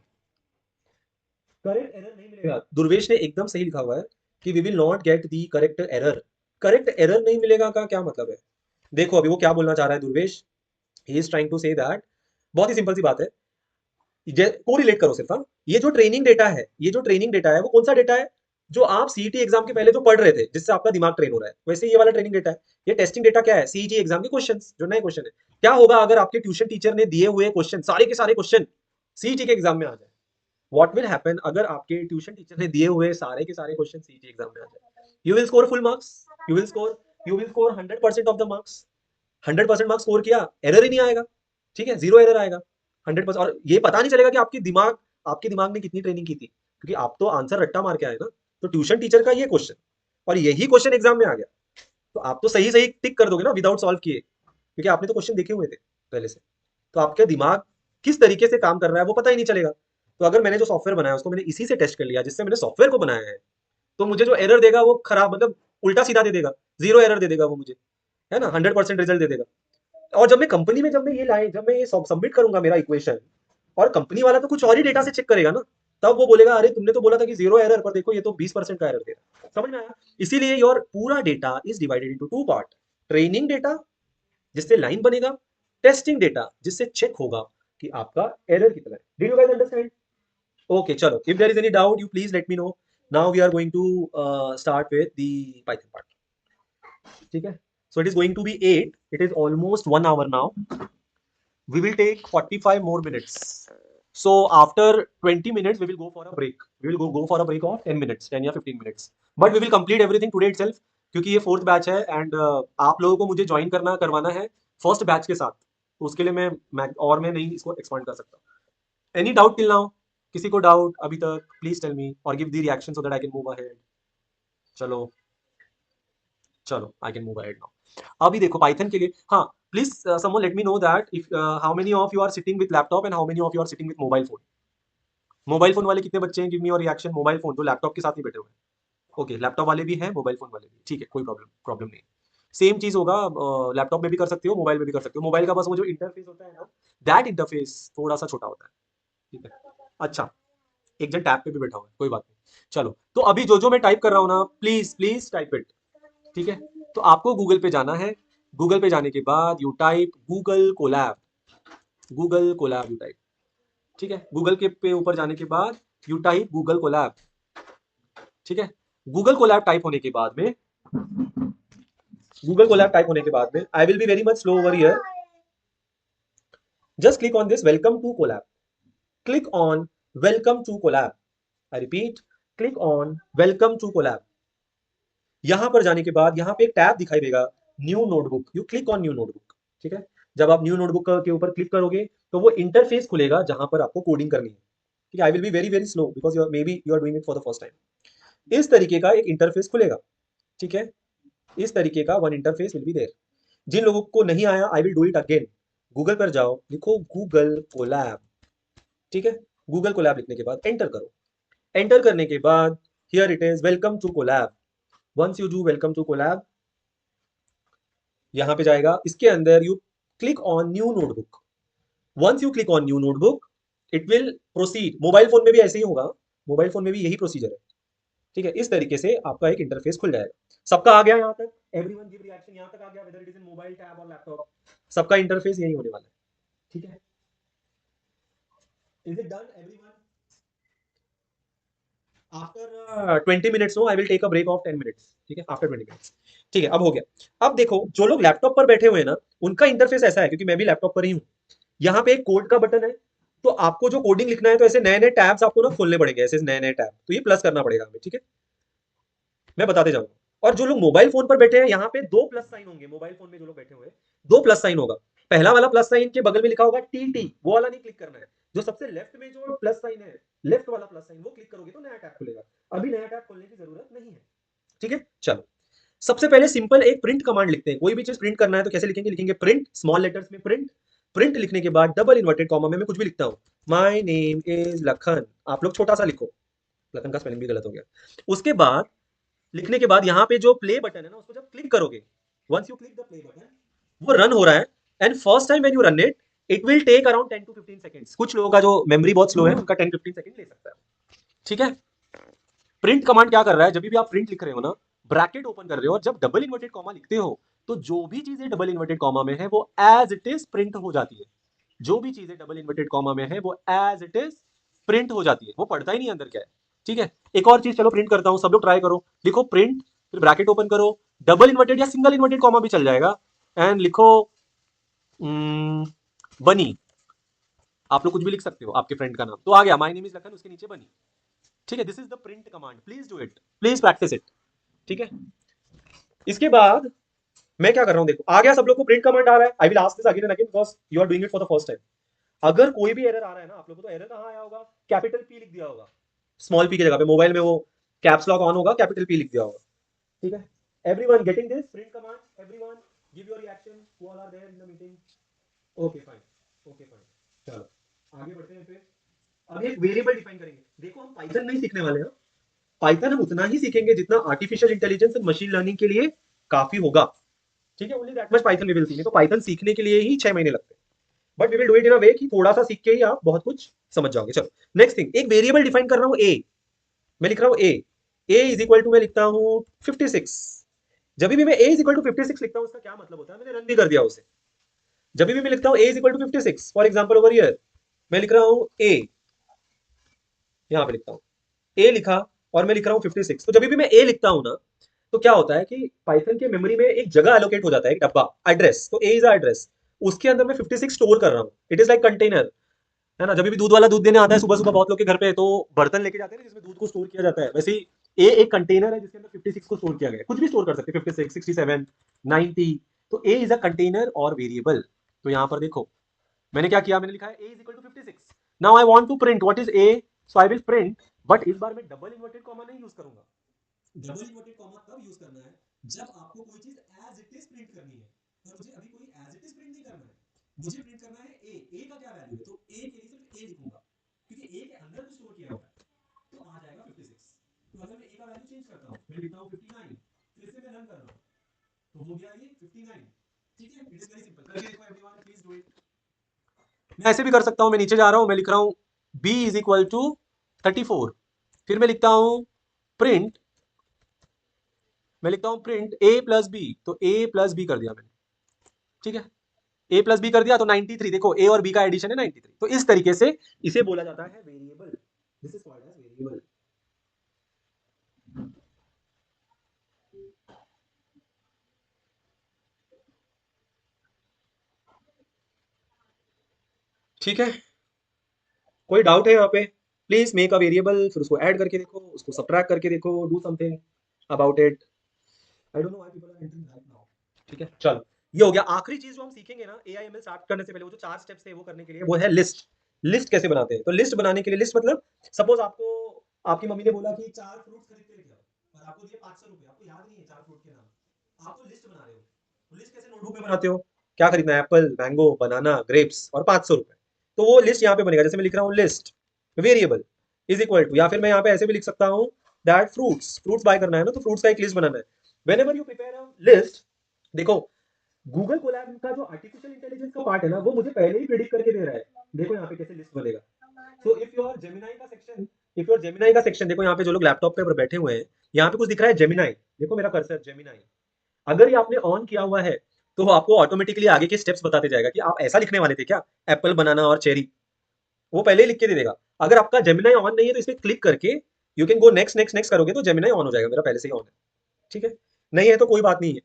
Correct error नहीं मिलेगा, दुर्वेश ने एकदम सही लिखा हुआ है कि we will not get the correct error. Correct error नहीं मिलेगा का क्या मतलब है? देखो अभी वो क्या बोलना चाह रहा है Durvesh, he is trying to say that, बहुत ही सिंपल सी बात है, को रिलेट करो सिर्फ। हाँ, ये जो ट्रेनिंग डेटा है, ये जो ट्रेनिंग डेटा है वो कौन सा डेटा है? जो आप सीईटी एग्जाम के पहले जो पढ़ रहे थे, जिससे आपका दिमाग ट्रेन हो रहा है, वैसे ये वाला ट्रेनिंग डेटा है। ये टेस्टिंग डेटा क्या है? सीईटी एग्जाम के क्वेश्चंस, जो नए क्वेश्चन है। क्या होगा अगर आपके ट्यूशन टीचर ने दिए हुए क्वेश्चन, सारे के सारे क्वेश्चन सीईटी के एग्जाम में आ जाए? व्हाट विल हैपन अगर आपके ट्यूशन टीचर ने दिए हुए सारे के सारे क्वेश्चन सीईटी एग्जाम में आ जाए? You will score full marks, you will score 100% of the marks. 100% marks score किया, एरर ही नहीं आएगा। ठीक है, जीरो एरर आएगा 100%। और ये पता नहीं चलेगा कि आपके दिमाग ने कितनी ट्रेनिंग की थी, क्योंकि आप तो आंसर रट्टा मार के आए ना। तो ट्यूशन टीचर का ये क्वेश्चन और यही क्वेश्चन एग्जाम में आ गया, तो आप तो सही सही टिक कर दोगे ना विदाउट सॉल्व किए, क्योंकि आपने तो क्वेश्चन देखे हुए थे पहले से। तो आपका दिमाग किस तरीके से काम कर रहा है वो पता ही नहीं चलेगा। तो अगर मैंने जो सॉफ्टवेयर बनाया उसको मैंने इसी से टेस्ट कर लिया जिससे मैंने सॉफ्टवेयर को बनाया है, तो मुझे जो एरर देगा वो खराब, मतलब उल्टा सीधा दे देगा, जीरो एरर दे देगा वो मुझे, है ना, 100% रिजल्ट दे देगा। और जब मैं कंपनी में, जब मैं ये सबमिट करूंगा मेरा इक्वेशन, और कंपनी वाला तो कुछ और ही डेटा से चेक करेगा ना, तब वो बोलेगा अरे तुमने तो बोला था कि जीरो एरर, पर देखो ये तो 20% का एरर दे रहा है। समझ में आया? इसीलिए योर पूरा data is divided into two part, training data जिससे लाइन बनेगा, टेस्टिंग डेटा जिससे चेक होगा कि आपका एरर कितना है। Did you guys understand? Okay, चलो, if there is any doubt you please let me know. Now we are going to start with the Python part. ठीक है, so it is going to be 8, it is almost 1 hour now, we will take 45 more minutes. So after 20 minutes we will go for a break, we will go for a break of 10 minutes, 10 या 15 minutes, but we will complete everything today itself, क्योंकि ये fourth batch है and आप लोगों को मुझे join करवाना है फर्स्ट बैच के साथ, तो उसके लिए मैं नहीं इसको एक्सपांड कर सकता। Any doubt till now? किसी को डाउट अभी तक? प्लीज टेल मी और give the reaction so that I can move ahead. चलो, चलो I can move ahead now. अभी देखो पाइथन के लिए, हाँ, please someone let me know that if how many of you are sitting with laptop and how many of you are sitting with mobile phone. Mobile phone वाले कितने बच्चे हैं? Give me your reaction. Mobile phone जो laptop के साथ नहीं बैठे हुए हैं। ओके, लैपटॉप वाले भी हैं, मोबाइल फोन वाले भी, ठीक है, कोई प्रॉब्लम प्रॉब्लम नहीं। सेम चीज होगा, लैपटॉप में भी कर सकते हो, मोबाइल में भी कर सकते हो। मोबाइल का बस वो जो इंटरफेस होता है ना, दैट इंटरफेस थोड़ा सा छोटा होता है। ठीक है, अच्छा, एक जन टैब पे भी बैठा हुआ है, कोई बात नहीं। चलो, तो अभी जो जो मैं टाइप कर रहा हूँ ना, प्लीज प्लीज टाइप इट। ठीक है, तो आपको गूगल पे जाना है। गूगल पे जाने के बाद you type Google Colab, Google Colab you type. ठीक है, गूगल के पे ऊपर जाने के बाद यू टाइप गूगल कोलैब। ठीक है, गूगल कोलैब टाइप होने के बाद में, गूगल कोलैब टाइप होने के बाद में, I will be very much slow over here, just click on this welcome to Colab, click on welcome to Colab, I repeat, click on welcome to Colab. यहां पर जाने के बाद यहाँ पे एक टैब दिखाई देगा, new notebook, you click on new notebook. ठीक है, जब आप न्यू नोटबुक के ऊपर क्लिक करोगे तो वो इंटरफेस खुलेगा जहां पर आपको कोडिंग करनी है। ठीक है, I will be very very slow because you may be you are doing it for the first time. इस तरीके का एक इंटरफेस खुलेगा। ठीक है, इस तरीके का one interface will be there. जिन लोगों को नहीं आया, I will do it again. Google पर जाओ, लिखो गूगल कोलैब। ठीक है, गूगल कोलैब लिखने के बाद एंटर करो। एंटर करने के बाद here it is welcome to Colab. Once you do welcome to Colab, यहाँ पे जाएगा, इसके अंदर you click on new notebook. Once you click on new notebook it will proceed. Mobile phone में भी ऐसे ही होगा, मोबाइल फोन में भी यही प्रोसीजर है। ठीक है, इस तरीके से आपका एक इंटरफेस खुल जाएगा। सबका आ गया यहाँ तक, एवरीवन गिव रिएक्शन यहाँ तक आ गया, whether it is in mobile tab और लैपटॉप, सबका इंटरफेस यही होने वाला है। ठीक है, is it done everyone? After 20 minutes, no I will take a break of 10 minutes. ठीक है, आफ्टर 20 मिनट्स। ठीक है, अब हो गया। अब देखो जो लोग लैपटॉप पर बैठे हुए हैं ना, उनका इंटरफेस ऐसा है, क्योंकि मैं भी लैपटॉप पर ही हूँ। यहाँ पे एक कोड का बटन है, तो आपको जो कोडिंग लिखना है तो ऐसे नए नए टैब्स आपको ना खोलने पड़ेंगे, ऐसे नए नए टैब, तो ये प्लस करना पड़ेगा हमें। ठीक है, मैं बताते जाऊंगा। और जो लोग मोबाइल फोन पर बैठे हैं, यहाँ पे दो प्लस साइन होंगे। मोबाइल फोन में जो लोग बैठे हुए हैं, दो प्लस साइन होगा। पहला वाला प्लस साइन के बगल में लिखा होगा टी, वो वाला नहीं क्लिक करना है। जो सबसे लेफ्ट में जो प्लस साइन है, लेफ्ट वाला प्लस साइन, वो क्लिक करोगे तो नया टैब खुलेगा। अभी नया टैब खोलने की जरूरत नहीं है। ठीक है, चलो। सबसे पहले सिंपल एक प्रिंट कमांड लिखते हैं। कोई भी चीज प्रिंट करना है तो कैसे लिखेंगे? लिखेंगे प्रिंट, स्मॉल लेटर्स में प्रिंट। प्रिंट लिखने के बाद डबल इन्वर्टेड कॉमा में मैं कुछ भी लिखता हूँ, माय नेम इज लखन। आप लोग छोटा सा लिखो, लखन का स्पेलिंग भी गलत हो गया। उसके बाद लिखने के बाद यहाँ पे जो प्ले बटन है ना, उसको जब क्लिक करोगे, once you click the play button, वो रन हो रहा है। And first time when you run it will take around 10 to 15 seconds. कुछ लोगों का जो मेमोरी बहुत स्लो है, उनका 10-15 सेकंड ले सकता है। ठीक है, प्रिंट कमांड क्या कर रहा है? जब भी आप प्रिंट लिख रहे हो ना, ब्रैकेट ओपन कर रहे हो, और जब डबल इन्वर्टेड कॉमा लिखते हो, तो जो भी चीजें डबल इन्वर्टेड कॉमा में है वो एज इट इज प्रिंट हो जाती है। जो भी चीजें डबल इन्वर्टेड कॉमा में है वो एज इट इज प्रिंट हो जाती है, वो पढ़ता ही नहीं अंदर क्या है। ठीक है, एक और चीज चलो प्रिंट करता हूं, सब लोग ट्राई करो। लिखो प्रिंट, फिर ब्रैकेट ओपन करो, डबल इन्वर्टेड या सिंगल इन्वर्टेड कॉमा भी चल जाएगा, एंड लिखो बनी। आप लोग कुछ भी लिख सकते हो, आपके फ्रेंड का नाम तो आ गया, माय नेम इज लखन, उसके नीचे बनी। ठीक है, this is the print command, please do it, please practice it. ठीक है, इसके बाद मैं क्या कर रहा हूं, देखो आ गया सब लोग को प्रिंट कमांड आ रहा है। I will ask this again and again because you are doing it for the first time. अगर कोई भी एरर आ रहा है ना आप लोगों को, तो एरर कहां आया होगा? कैपिटल पी लिख दिया होगा, स्मॉल पी की जगह पे। मोबाइल में वो कैप्स लॉक ऑन होगा, कैपिटल पी लिख दिया होगा। ठीक है, everyone getting this print command? Everyone give your reaction, who all are there in the meeting? Okay fine, okay fine. चलो आगे बढ़ते हैं। फिर अब एक वेरिएबल डिफाइन करेंगे। देखो हम पाइथन नहीं सीखने वाले हैं, पाइथन हम उतना ही सीखेंगे जितना artificial intelligence and machine learning के लिए काफी होगा। ठीक है, only that much Python we will see. तो पाइथन सीखने के लिए ही 6 महीने लगते हैं, but we will do it in a way कि थोड़ा सा सीख के ही आप बहुत कुछ समझ जाओगे। चलो नेक्स्ट थिंग, एक वेरिएबल डिफाइन कर रहा हूं ए। मैं लिख रहा हूं ए इज इक्वल टू, मैं लिखता हूं 56। जब भी मैं ए इज इक्वल टू 56 लिखता हूं, उसका क्या मतलब होता है? मैंने रन भी कर दिया उसे। जब भी मैं लिखता हूं A is equal to 56, for example over here मैं लिख रहा हूं ए, यहां पे लिखता हूं ए लिखा, और मैं लिख रहा हूं 56। तो जब भी मैं ए लिखता हूं ना, तो क्या होता है कि पाइथन के मेमोरी में एक जगह एलोकेट हो जाता है, एक डब्बा, एड्रेस। तो ए इज एड्रेस, उसके अंदर मैं 56 स्टोर कर रहा हूँ। इट इज लाइक कंटेनर, है ना? जब भी दूध वाला दूध देने आता है सुबह सुबह बहुत लोग के घर पे, तो बर्तन लेके जाते हैं ना जिसमें दूध को स्टोर किया जाता है, वैसे ही ए एक कंटेनर है जिसके अंदर 56 को स्टोर किया गया है। कुछ भी स्टोर कर सकते हैं, 56, 67, 90। तो ए इज अ कंटेनर और वेरिएबल। तो यहां पर देखो मैंने क्या किया, मैंने लिखा है A is equal to 56। Now I want to print what is A, so I will print, but इस बार मैं डबल इन्वर्टेड कॉमा नहीं यूज करूंगा। डबल इन्वर्टेड कॉमा तब यूज करना है जब आपको कोई चीज एज इट इज प्रिंट करनी है। पर मुझे अभी कोई एज इट इज प्रिंट नहीं करना है, मुझे प्रिंट करना है ए का क्या वैल्यू है, तो ए के लिए सिर्फ ए लिखूंगा, क्योंकि ए के अंदर कुछ स्टोर किया हुआ है। तो आ जाएगा 56। तो अगर मैं ए का वैल्यू चेंज करता हूँ, मैं लिखता हूँ 59, फिर से मैं रन कर रहा हूँ, तो हो गया ये 59। ठीक है, इट इज वेरी सिंपल। करके देखो एवरीवन, प्लीज डू इट। मैं ऐसे भी कर सकता हूँ, मैं नीचे जा रहा हूँ, मैं लिख रहा हूँ b इज इक्वल टू 34। फिर मैं लिखता हूँ प्रिंट, मैं लिखता हूँ प्रिंट a प्लस बी, तो a प्लस बी कर दिया मैंने। ठीक है, a प्लस बी कर दिया तो 93। देखो a और b का एडिशन है 93। तो इस तरीके से इसे बोला जाता है variable. This is called as variable. ठीक है, कोई डाउट है यहाँ पे? प्लीज मेक अ वेरिएबल, फिर उसको ऐड करके देखो, उसको सब्ट्रैक्ट करके देखो, do something about it. I don't know why people are entering right now. ठीक है, चलो ये हो गया। आखिरी चीज जो हम सीखेंगे ना एआईएमएल स्टार्ट करने से पहले, वो जो 4 स्टेप्स थे वो करने के लिए, वो है लिस्ट। लिस्ट कैसे बनाते हैं? तो लिस्ट बनाने के लिए, लिस्ट मतलब सपोज आपको आपकी मम्मी ने बोला कि 4 फ्रूट खरीद के लेके आओ, और आपको दिए 500 रुपए, आपको याद नहीं है 4 फ्रूट के नाम, आप तो लिस्ट बना रहे हो। तो लिस्ट कैसे नोटबुक में बनाते हो? क्या खरीदना है? एप्पल, मैंगो, बनाना, ग्रेप्स, और 500 रुपए। तो वो लिस्ट यहाँ पे बनेगा। जैसे मैं लिख रहा हूँ list, variable is equal to, या फिर मैं यहाँ पे ऐसे भी लिख सकता हूँ दैट फ्रूट्स, फ्रूट्स बाय करना है ना, तो फ्रूट्स का एक लिस्ट बनाना है। When ever you prepare a list, देखो गूगल कोलैब का जो आर्टिफिशियल इंटेलिजेंस का पार्ट है ना, वो मुझे पहले ही प्रिडिक्ट करके दे रहा है। देखो यहाँ पे कैसे लिस्ट बनेगा। सो इफ योर जेमिनाई का सेक्शन, इफ योर जेमिनाई का सेक्शन, देखो यहाँ पे जो लोग लैपटॉप पे बैठे हुए हैं, यहाँ पे कुछ दिख रहा है जेमिनाई, देखो मेरा कर्सर जेमिनाई, अगर ये आपने ऑन किया हुआ है तो वो आपको ऑटोमेटिकली आगे के स्टेप्स बताते जाएगा कि आप ऐसा लिखने वाले थे क्या, एप्पल बनाना और चेरी, वो पहले ही लिख के दे देगा। अगर आपका जेमिनाई ऑन नहीं है तो इस पे क्लिक करके you can go next next next करोगे तो जेमिनाई ऑन हो जाएगा, मेरा पहले से ही ऑन है। ठीक है, नहीं है तो कोई बात नहीं है।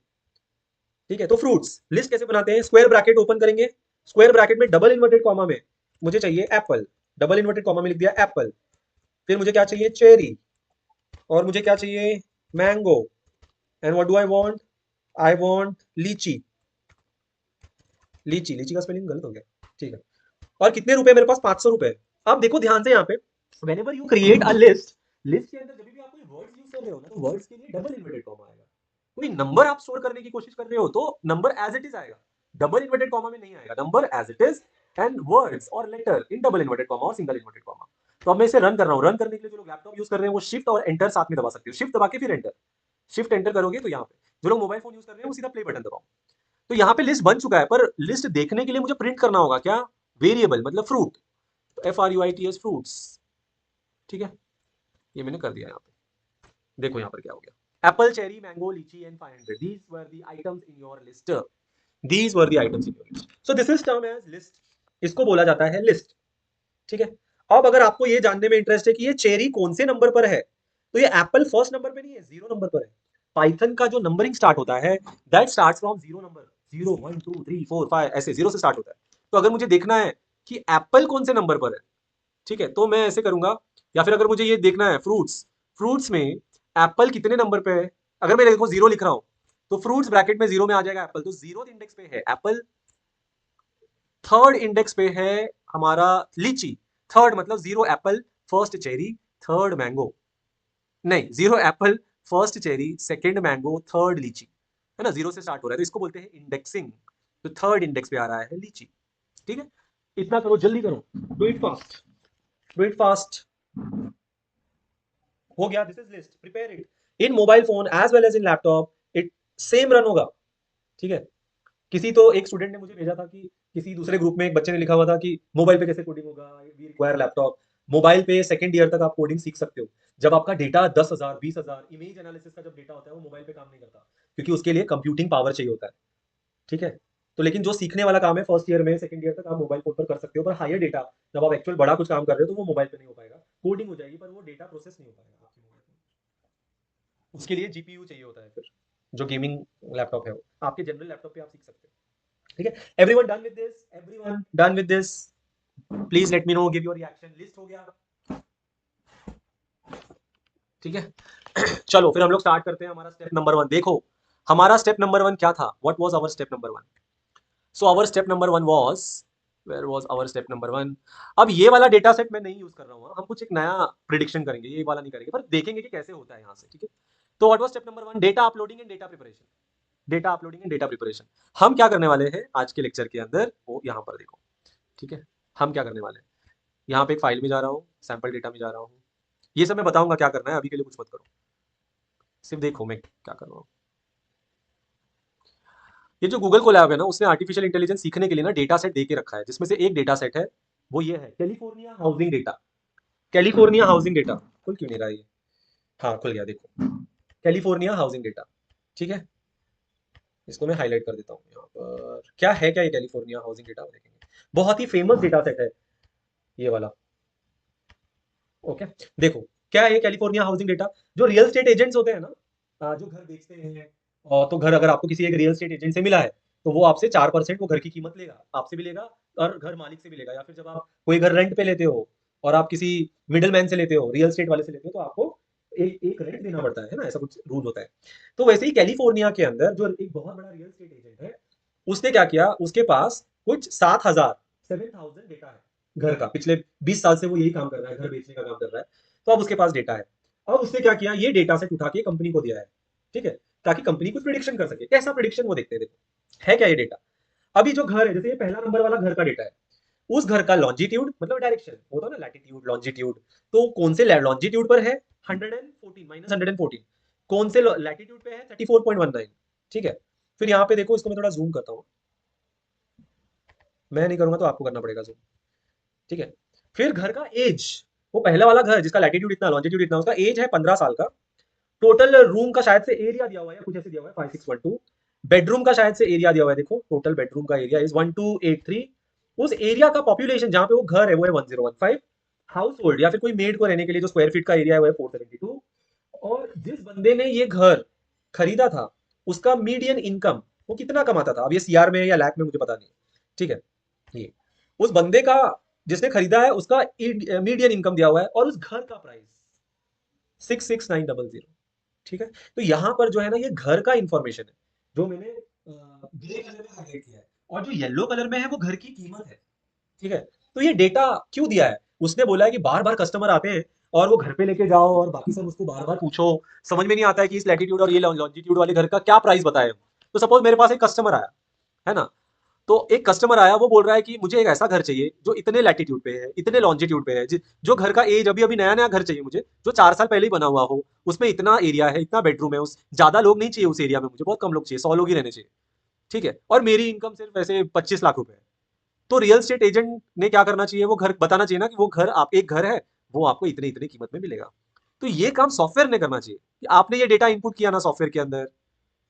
ठीक है, तो फ्रूट्स लिस्ट कैसे बनाते हैं, स्क्वायर ब्रैकेट ओपन करेंगे, स्क्वायर ब्रैकेट में डबल इन्वर्टेड कॉमा में मुझे चाहिए एप्पल, डबल इन्वर्टेड कॉमा में लिख दिया एप्पल, फिर मुझे क्या चाहिए चेरी, और मुझे क्या चाहिए mango, and what do I want लीची, लीची, लीची का स्पेलिंग गलत हो गया। ठीक है, और कितने रुपए मेरे पास, 500 रुपए। अब देखो ध्यान से यहाँ पे, whenever you create a list, list के अंदर जब भी आप कोई वर्ड्स यूज कर रहे हो ना, तो वर्ड्स के लिए डबल इन्वर्टेड कॉमा आएगा। कोई नंबर आप स्टोर करने की कोशिश कर रहे हो तो नंबर एज इट इज आएगा, डबल इन्वर्टेड कॉमा में नहीं आएगा, number as it is, and words और letter in double inverted comma और सिंगल इन्वर्टेड कॉमा। तो अब मैं इसे रन कर रहा हूँ, रन करने के लिए जो लोग लैपटॉप यूज कर रहे हैं वो शिफ्ट और एंटर साथ में दबा सकते हो, शिफ्ट दबा के फिर एंटर, शिफ्ट एंटर करोगे तो यहाँ पे, जो लोग मोबाइल फोन यूज कर रहे हैं वो सीधा प्ले बटन दबाओ। तो यहाँ पे लिस्ट बन चुका है, पर लिस्ट देखने के लिए मुझे प्रिंट करना होगा क्या, वेरिएबल मतलब फ्रूट, FRUITS फ्रूट्स। ठीक है, ये मैंने कर दिया यहाँ पे, देखो यहाँ पर क्या हो गया, apple cherry mango lychee and 500, these were the items in your list, these were the items in your list, so this is term as list, इसको बोला जाता है लिस्ट। ठीक है, अब अगर आपको ये जानने में इंटरेस्ट है कि ये चेरी कौन से नंबर पर है, तो ये एप्पल फर्स्ट नंबर पे नहीं है, 0 नंबर पर है। पाइथन का जो नंबरिंग स्टार्ट होता है दैट स्टार्ट्स फ्रॉम 0 नंबर, 0 1 2 3 4 5 ऐसे 0 से स्टार्ट होता है। तो अगर मुझे देखना है कि एप्पल कौन से नंबर पर है, ठीक है, तो मैं ऐसे करूंगा, या फिर अगर मुझे ये देखना है फ्रूट्स, फ्रूट्स में एप्पल कितने नंबर पे है, अगर मैं देखो 0 लिख रहा हूं तो फ्रूट्स ब्रैकेट में 0 में आ जाएगा एप्पल, तो 0 इंडेक्स पे है एप्पल, थर्ड इंडेक्स पे है हमारा लीची, थर्ड मतलब 0 Apple, first cherry, third mango, नहीं 0 Apple, first cherry, second mango, third लीची, है ना, 0 से स्टार्ट हो रहा है तो इसको बोलते हैं इंडेक्सिंग। तो थर्ड इंडेक्स पे आ रहा है लीची। ठीक है, इतना करो, जल्दी करो, do it fast, do it fast. हो गया, this is list, prepare it in mobile phone as well as in laptop, it same run होगा। ठीक है, किसी तो एक स्टूडेंट ने मुझे भेजा था कि किसी दूसरे ग्रुप में एक बच्चे ने लिखा हुआ था कि मोबाइल पे कैसे कोडिंग होगा, वी रिक्वायर लैपटॉप। मोबाइल पे सेकंड ईयर तक आप कोडिंग सीख सकते हो, जब आपका डेटा 10,000 20,000 इमेज एनालिसिस का जब डेटा होता है वो मोबाइल पे काम नहीं करता, क्योंकि उसके लिए कंप्यूटिंग पावर चाहिए होता है। ठीक है, तो लेकिन जो सीखने वाला काम है फर्स्ट ईयर में सेकंड ईयर तक आप मोबाइल फोन पर कर सकते हो, पर हायर डेटा जब आप एक्चुअल बड़ा कुछ काम कर रहे हो तो वो मोबाइल पे नहीं हो पाएगा, कोडिंग हो जाएगी पर वो डेटा प्रोसेस नहीं हो पाएगा आपके मोबाइल में, उसके लिए जीपीयू चाहिए होता है फिर, जो गेमिंग लैपटॉप है वो आपके जनरल लैपटॉप पे आप सीख सकते हो। ठीक है, everyone done with this, everyone done with this, please let me no, give your reaction. List हो गया, ठीक है। चलो फिर हम लोग स्टार्ट करते हैं हमारा स्टेप नंबर 1। देखो हमारा स्टेप नंबर 1 क्या था, what was our step number 1, so our step number 1 was, where was our step number 1। अब ये वाला डेटा सेट मैं नहीं यूज कर रहा हूँ, हम कुछ एक नया प्रिडिक्शन करेंगे, ये वाला नहीं करेंगे, पर देखेंगे कि कैसे होता है यहाँ से। ठीक है, तो what was step number 1, data uploading and data preparation, data uploading and data preparation. हम क्या करने वाले हैं आज के लेक्चर के अंदर, वो यहाँ पर देखो। ठीक है, हम क्या करने वाले हैं, यहाँ पे एक फाइल में जा रहा हूँ, सैंपल डेटा में जा रहा हूँ, ये सब मैं बताऊंगा क्या करना है, अभी के लिए कुछ मत करो, सिर्फ देखो मैं क्या कर रहा हूँ। ये जो गूगल कोलैब है ना, उसने आर्टिफिशियल इंटेलिजेंस सीखने के लिए ना डेटा सेट दे के रखा है, जिसमें से एक डेटा सेट है वो ये है, California housing data. California housing data खुल क्यों नहीं रहा है ये, हाँ खुल गया, देखो कैलिफोर्निया हाउसिंग डेटा। ठीक है, इसको मैं हाईलाइट कर देता हूँ यहाँ पर, क्या ये कैलिफोर्निया हाउसिंग डेटा देखेंगे, बहुत ही फेमस डेटा सेट है ये वाला। ओके, देखो क्या है कैलिफोर्निया हाउसिंग डेटा, जो रियल स्टेट एजेंट्स होते हैं ना, जो घर बेचते हैं, और तो घर अगर आपको किसी एक रियल स्टेट एजेंट से मिला है तो वो आपसे 4% वो घर की कीमत लेगा, आपसे भी लेगा और घर मालिक से भी लेगा, या फिर जब आप कोई घर रेंट पे लेते हो और आप किसी मिडिल मैन से लेते हो, रियल स्टेट वाले से लेते हो, तो आपको एक एक रेंट देना पड़ता है ना, ऐसा कुछ रूल होता है। तो वैसे ही कैलिफोर्निया के अंदर जो एक बहुत बड़ा रियल स्टेट एजेंट है, उसने क्या किया, उसके पास कुछ 7,000 डेटा है घर का, पिछले 20 साल से वो यही काम कर रहा है, घर बेचने का काम कर रहा है, तो अब उसके पास डेटा है। अब उसने क्या किया, ये डेटा सेट उठा के कंपनी को दिया है। ठीक है, ताकि कंपनी कुछ प्रिडिक्शन कर सके, कैसा प्रिडिक्शन वो देखते हैं, देखो है क्या ये डेटा। अभी जो घर है, जैसे ये पहला नंबर वाला घर का डेटा है, उस घर का लॉन्जिट्यूड मतलब डायरेक्शन होता है ना, लैटिट्यूड लॉन्जिट्यूड, तो कौन से लॉन्जिट्यूड पर है 114 -114, कौन से लैटिट्यूड पे है 34.19। ठीक है, फिर यहाँ पे देखो, इसको मैं थोड़ा जूम करता हूँ, मैं नहीं करूंगा तो आपको करना पड़ेगा जूम। ठीक है, फिर घर का एज, वो पहला वाला घर जिसका लैटिट्यूड इतना लॉन्जिट्यूड इतना, उसका एज है 15 साल का। टोटल रूम का शायद से एरिया दिया हुआ है, कुछ ऐसे दिया हुआ है 5612। बेडरूम का शायद से एरिया दिया हुआ है, देखो टोटल बेडरूम का एरिया इज 1283। उस एरिया का पॉपुलेशन जहां पे वो घर है वो है 1015। हाउस होल्ड या फिर कोई मेड को रहने के लिए जो स्क्वायर फीट का एरिया है वो है 472। और जिस बंदे ने ये घर खरीदा था, उसका मीडियन इनकम वो कितना कमाता था, अब ये सीआर में या लैख में मुझे पता नहीं। ठीक है, ये उस बंदे का जिसने खरीदा है उसका मीडियन इनकम दिया हुआ है, और उस घर का प्राइस 66900। ठीक है, तो यहाँ पर जो है ना, ये घर का इंफॉर्मेशन है जो मैंने ग्रे कलर में हाईलाइट किया है, और जो येलो कलर में है वो घर की कीमत है। ठीक है, तो ये डेटा क्यों दिया है, उसने बोला है कि बार बार कस्टमर आते हैं और वो घर पे लेके जाओ और बाकी सब उसको बार बार पूछो, समझ में नहीं आता है कि इस लैटिट्यूड और ये लॉन्जिट्यूड वाले घर का क्या प्राइस बताए। तो सपोज मेरे पास एक कस्टमर आया, है ना, तो एक कस्टमर आया, वो बोल रहा है कि मुझे एक ऐसा घर चाहिए जो इतने लैटिट्यूड पे है, इतने लॉन्जिट्यूड पे है, जो घर का एज अभी अभी नया नया घर चाहिए मुझे, जो 4 साल पहले ही बना हुआ हो, उसमें इतना एरिया है, इतना बेडरूम है, उस ज्यादा लोग नहीं चाहिए उस एरिया में, मुझे बहुत कम लोग चाहिए, 100 लोग ही रहने चाहिए। ठीक है, और मेरी इनकम सिर्फ ऐसे 25 लाख रुपए है। तो रियल स्टेट एजेंट ने क्या करना चाहिए, वो घर बताना चाहिए ना कि वो घर, आप एक घर है, वो आपको इतने इतने कीमत में मिलेगा। तो ये काम सॉफ्टवेयर ने करना चाहिए कि आपने ये डेटा इनपुट किया ना सॉफ्टवेयर के अंदर,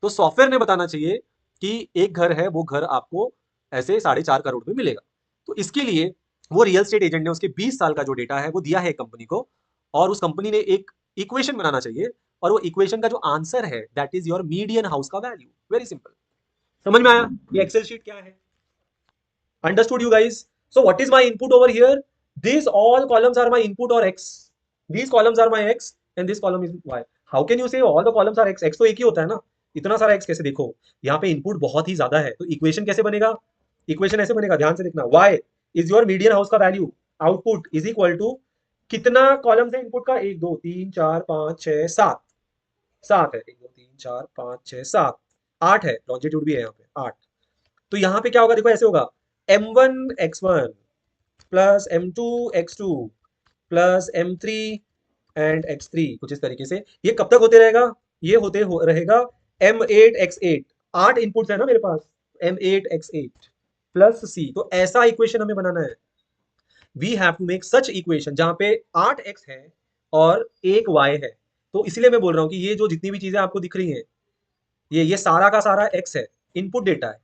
तो सॉफ्टवेयर ने बताना चाहिए कि एक घर है, वो घर आपको ऐसे 4.5 करोड़ में मिलेगा। तो इसके लिए वो रियल स्टेट एजेंट ने उसके 20 साल का जो डेटा है वो दिया है कंपनी को, और उस कंपनी ने एक इक्वेशन बनाना चाहिए, और वो इक्वेशन का जो आंसर है that is your median house का वैल्यू। वेरी सिंपल, समझ में आया ये एक्सेल शीट क्या है? Understood, you guys? So what is my input over here? These all columns are my input or x. These columns are my x and this column is y. How can you say all the columns are x? x तो एक ही होता है ना, इतना सारा x कैसे? देखो यहाँ पे इनपुट बहुत ही ज्यादा है, तो इक्वेशन कैसे बनेगा? इक्वेशन ऐसे बनेगा, ध्यान से देखना, y is your median house का value, output is equal to कितना कॉलम है इनपुट का, 1 2 3 4 5 6 7, 7 है, 1 2 3 4 5 6 7, 8 है, लॉन्जिट्यूड भी है यहाँ पे 8। तो यहाँ पे क्या होगा, देखो ऐसे होगा, m1 x1 plus m2 x2 plus m3 and x3, कुछ इस तरीके से ये कब तक होते रहेगा, ये रहेगा m8 x8, 8 इनपुट्स है ना मेरे पास, m8 x8 प्लस c, तो ऐसा इक्वेशन हमें बनाना है। We have to make such equation जहां पे 8x है और एक y है। तो इसीलिए मैं बोल रहा हूं कि ये जो जितनी भी चीजें आपको दिख रही हैं, ये सारा का सारा x है, इनपुट डेटा है,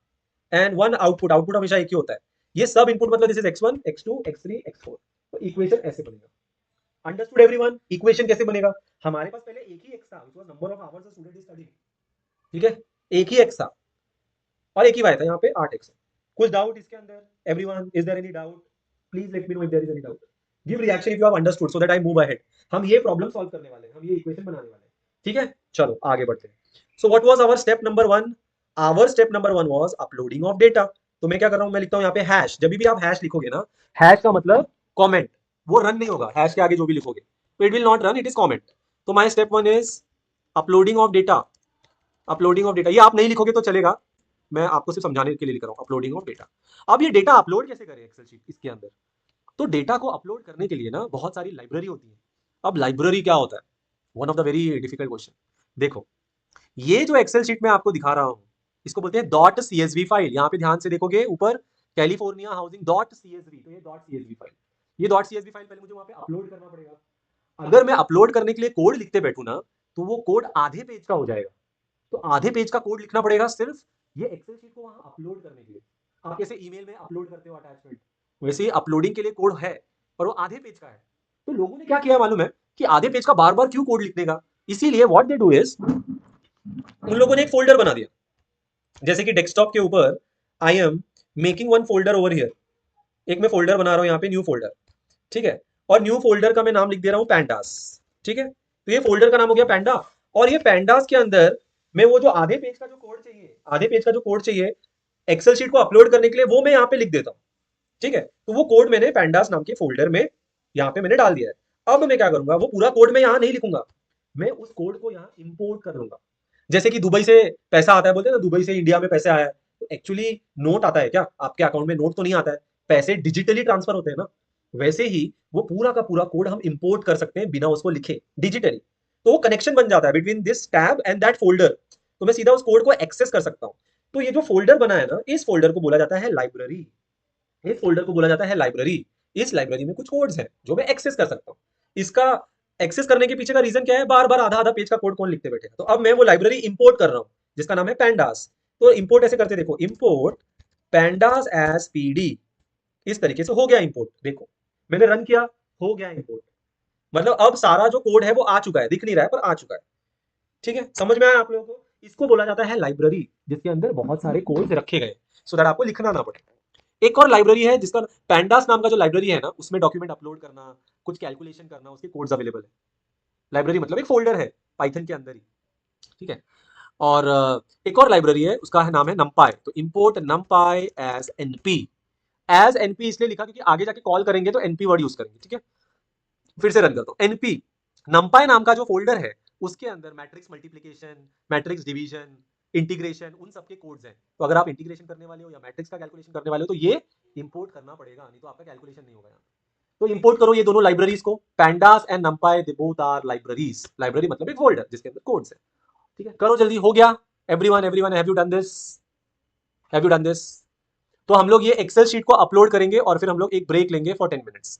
एंड वन आउटपुट, आउटपुट हमेशा एक ही होता है। ये सब इनपुट मतलब this is x1 x2 x3 x4, तो इक्वेशन ऐसे बनेगा। Understood everyone? इक्वेशन कैसे बनेगा, हमारे पास पहले एक ही x था, which was number of hours the student is studying। ठीक है, एक ही x था और एक ही y था, यहाँ पे 8x है। कुछ डाउट इसके अंदर everyone? Is there any doubt? Please let me know if there is any doubt. Give reaction if you have understood so that I move ahead. हम ये प्रॉब्लम सॉल्व करने वाले हैं, हम ये इक्वेशन बनाने वाले हैं। ठीक है, चलो आगे बढ़ते हैं। So what was our step number 1? Our step number 1 was uploading of data. तो मैं क्या कर रहा हूं, मैं लिखता हूं यहाँ पे हैश। जब भी आप हैश लिखोगे ना, हैश का मतलब कमेंट, वो रन नहीं होगा, हैश के आगे जो भी लिखोगे तो it will not run, it is comment. So my step 1 is uploading of data. Uploading of data, ये आप नहीं लिखोगे तो चलेगा, मैं आपको सिर्फ समझाने के लिए लिख रहा हूं, अपलोडिंग ऑफ डेटा। अब ये डेटा अपलोड कैसे करें एक्सेल शीट इसके अंदर? तो डेटा को अपलोड करने के लिए ना बहुत सारी लाइब्रेरी होती है। अब लाइब्रेरी क्या होता है, one of the very difficult question. देखो, ये जो एक्सेल शीट में आपको दिखा रहा हूं, इसको बोलते हैं डॉट सीएसवी फाइल। यहाँ पे ध्यान से देखोगे ऊपर, कैलिफोर्निया हाउसिंग डॉट सीएसवी, तो ये डॉट सीएसवी फाइल, ये डॉट सीएसवी फाइल पहले मुझे वहां पे अपलोड करना पड़ेगा। अगर मैं अपलोड करने के लिए कोड लिखते बैठू ना, तो वो कोड आधे पेज का हो जाएगा। तो आधे पेज का कोड लिखना पड़ेगा सिर्फ ये एक्सेल शीट को वहां अपलोड करने के लिए। आप जैसे ईमेल में अपलोड करते हो अटैचमेंट, वैसे ही अपलोडिंग के लिए कोड है, और वो आधे पेज का है। तो लोगों ने क्या किया मालूम है, कि आधे पेज का बार बार क्यों कोड लिखने का, इसीलिए व्हाट दे डू इज, उन लोगों ने एक फोल्डर बना दिया। जैसे कि डेस्कटॉप के ऊपर I am making one folder over here, एक मैं फोल्डर बना रहा हूं यहाँ पे, न्यू फोल्डर। ठीक है, और न्यू फोल्डर का मैं नाम लिख दे रहा हूँ पैंडास। ठीक है, तो ये फोल्डर का नाम हो गया पैंडा, और ये पैंडास के अंदर मैं वो जो आधे पेज का जो कोड चाहिए, आधे पेज का जो कोड चाहिए एक्सेल शीट को अपलोड करने के लिए, वो मैं यहाँ पे लिख देता हूँ। ठीक है, तो वो कोड मैंने पैंडास नाम के फोल्डर में यहाँ पे मैंने डाल दिया है। अब मैं क्या करूंगा, वो पूरा कोड मैं यहाँ नहीं लिखूंगा, मैं उस कोड को यहाँ इंपोर्ट कर लूंगा। जैसे कि दुबई से पैसा आता है, बोलते हैं ना दुबई से इंडिया में पैसा आया है, तो एक्चुअली नोट आता है क्या आपके अकाउंट में? नोट तो नहीं आता है, पैसे डिजिटली ट्रांसफर होते हैं ना, वैसे ही वो पूरा का पूरा कोड हम इंपोर्ट कर सकते हैं बिना उसको लिखे डिजिटली। तो वो कनेक्शन बन जाता है between this tab and that folder, तो मैं सीधा उस कोड को एक्सेस कर सकता हूँ। तो ये जो फोल्डर बना है ना, इस फोल्डर को बोला जाता है लाइब्रेरी। इस फोल्डर को बोला जाता है लाइब्रेरी। इस लाइब्रेरी में कुछ कोड्स हैं जो मैं एक्सेस कर सकता हूँ। इसका एक्सेस करने के पीछे का रीजन क्या है, बार बार आधा आधा पेज का कोड कौन लिखते बैठेगा। तो अब मैं वो लाइब्रेरी इंपोर्ट कर रहा हूँ जिसका नाम है पैंडास। तो इंपोर्ट ऐसे करते, देखो इंपोर्ट पैंडास एज पीडी, इस तरीके से हो गया इंपोर्ट। देखो मैंने रन किया, हो गया इंपोर्ट। मतलब अब सारा जो कोड है वो आ चुका है, दिख नहीं रहा है पर आ चुका है। ठीक है, समझ में आया आप लोगों को। इसको बोला जाता है लाइब्रेरी, जिसके अंदर बहुत सारे कोड्स रखे गए सो दैट आपको लिखना ना पड़े। एक और लाइब्रेरी है जिसका पैंडास नाम का जो लाइब्रेरी है ना, उसमें डॉक्यूमेंट अपलोड करना, कुछ कैलकुलेशन करना, उसके कोड्स अवेलेबल है। लाइब्रेरी मतलब एक फोल्डर है पाइथन के अंदर ही। ठीक है। और एक और लाइब्रेरी है, उसका है नाम है नमपाई। तो import NumPy as NP. As NP इसलिए लिखा क्योंकि आगे जाके कॉल करेंगे तो एनपी वर्ड यूज करेंगे। ठीक है, फिर से रन करता हूं। एनपी नमपाई नाम का जो फोल्डर है, उसके अंदर matrix multiplication, matrix division, integration, उन सबके कोड्स हैं। तो अगर आप इंटीग्रेशन करने वाले हो या मैट्रिक्स का कैलकुलेशन करने वाले हो तो ये इंपोर्ट करना पड़ेगा, नहीं तो आपका कैलकुलेशन नहीं होगा यहाँ। तो इंपोर्ट करो ये दोनों लाइब्रेरीज को, pandas and NumPy, they both are libraries. Library मतलब एक फोल्डर जिसके अंदर कोड्स है। ठीक है, करो जल्दी, हो गया। Everyone everyone, have you done this? Have you done this? तो हम लोग ये एक्सेल शीट को अपलोड करेंगे और फिर हम लोग एक ब्रेक लेंगे for 10 minutes.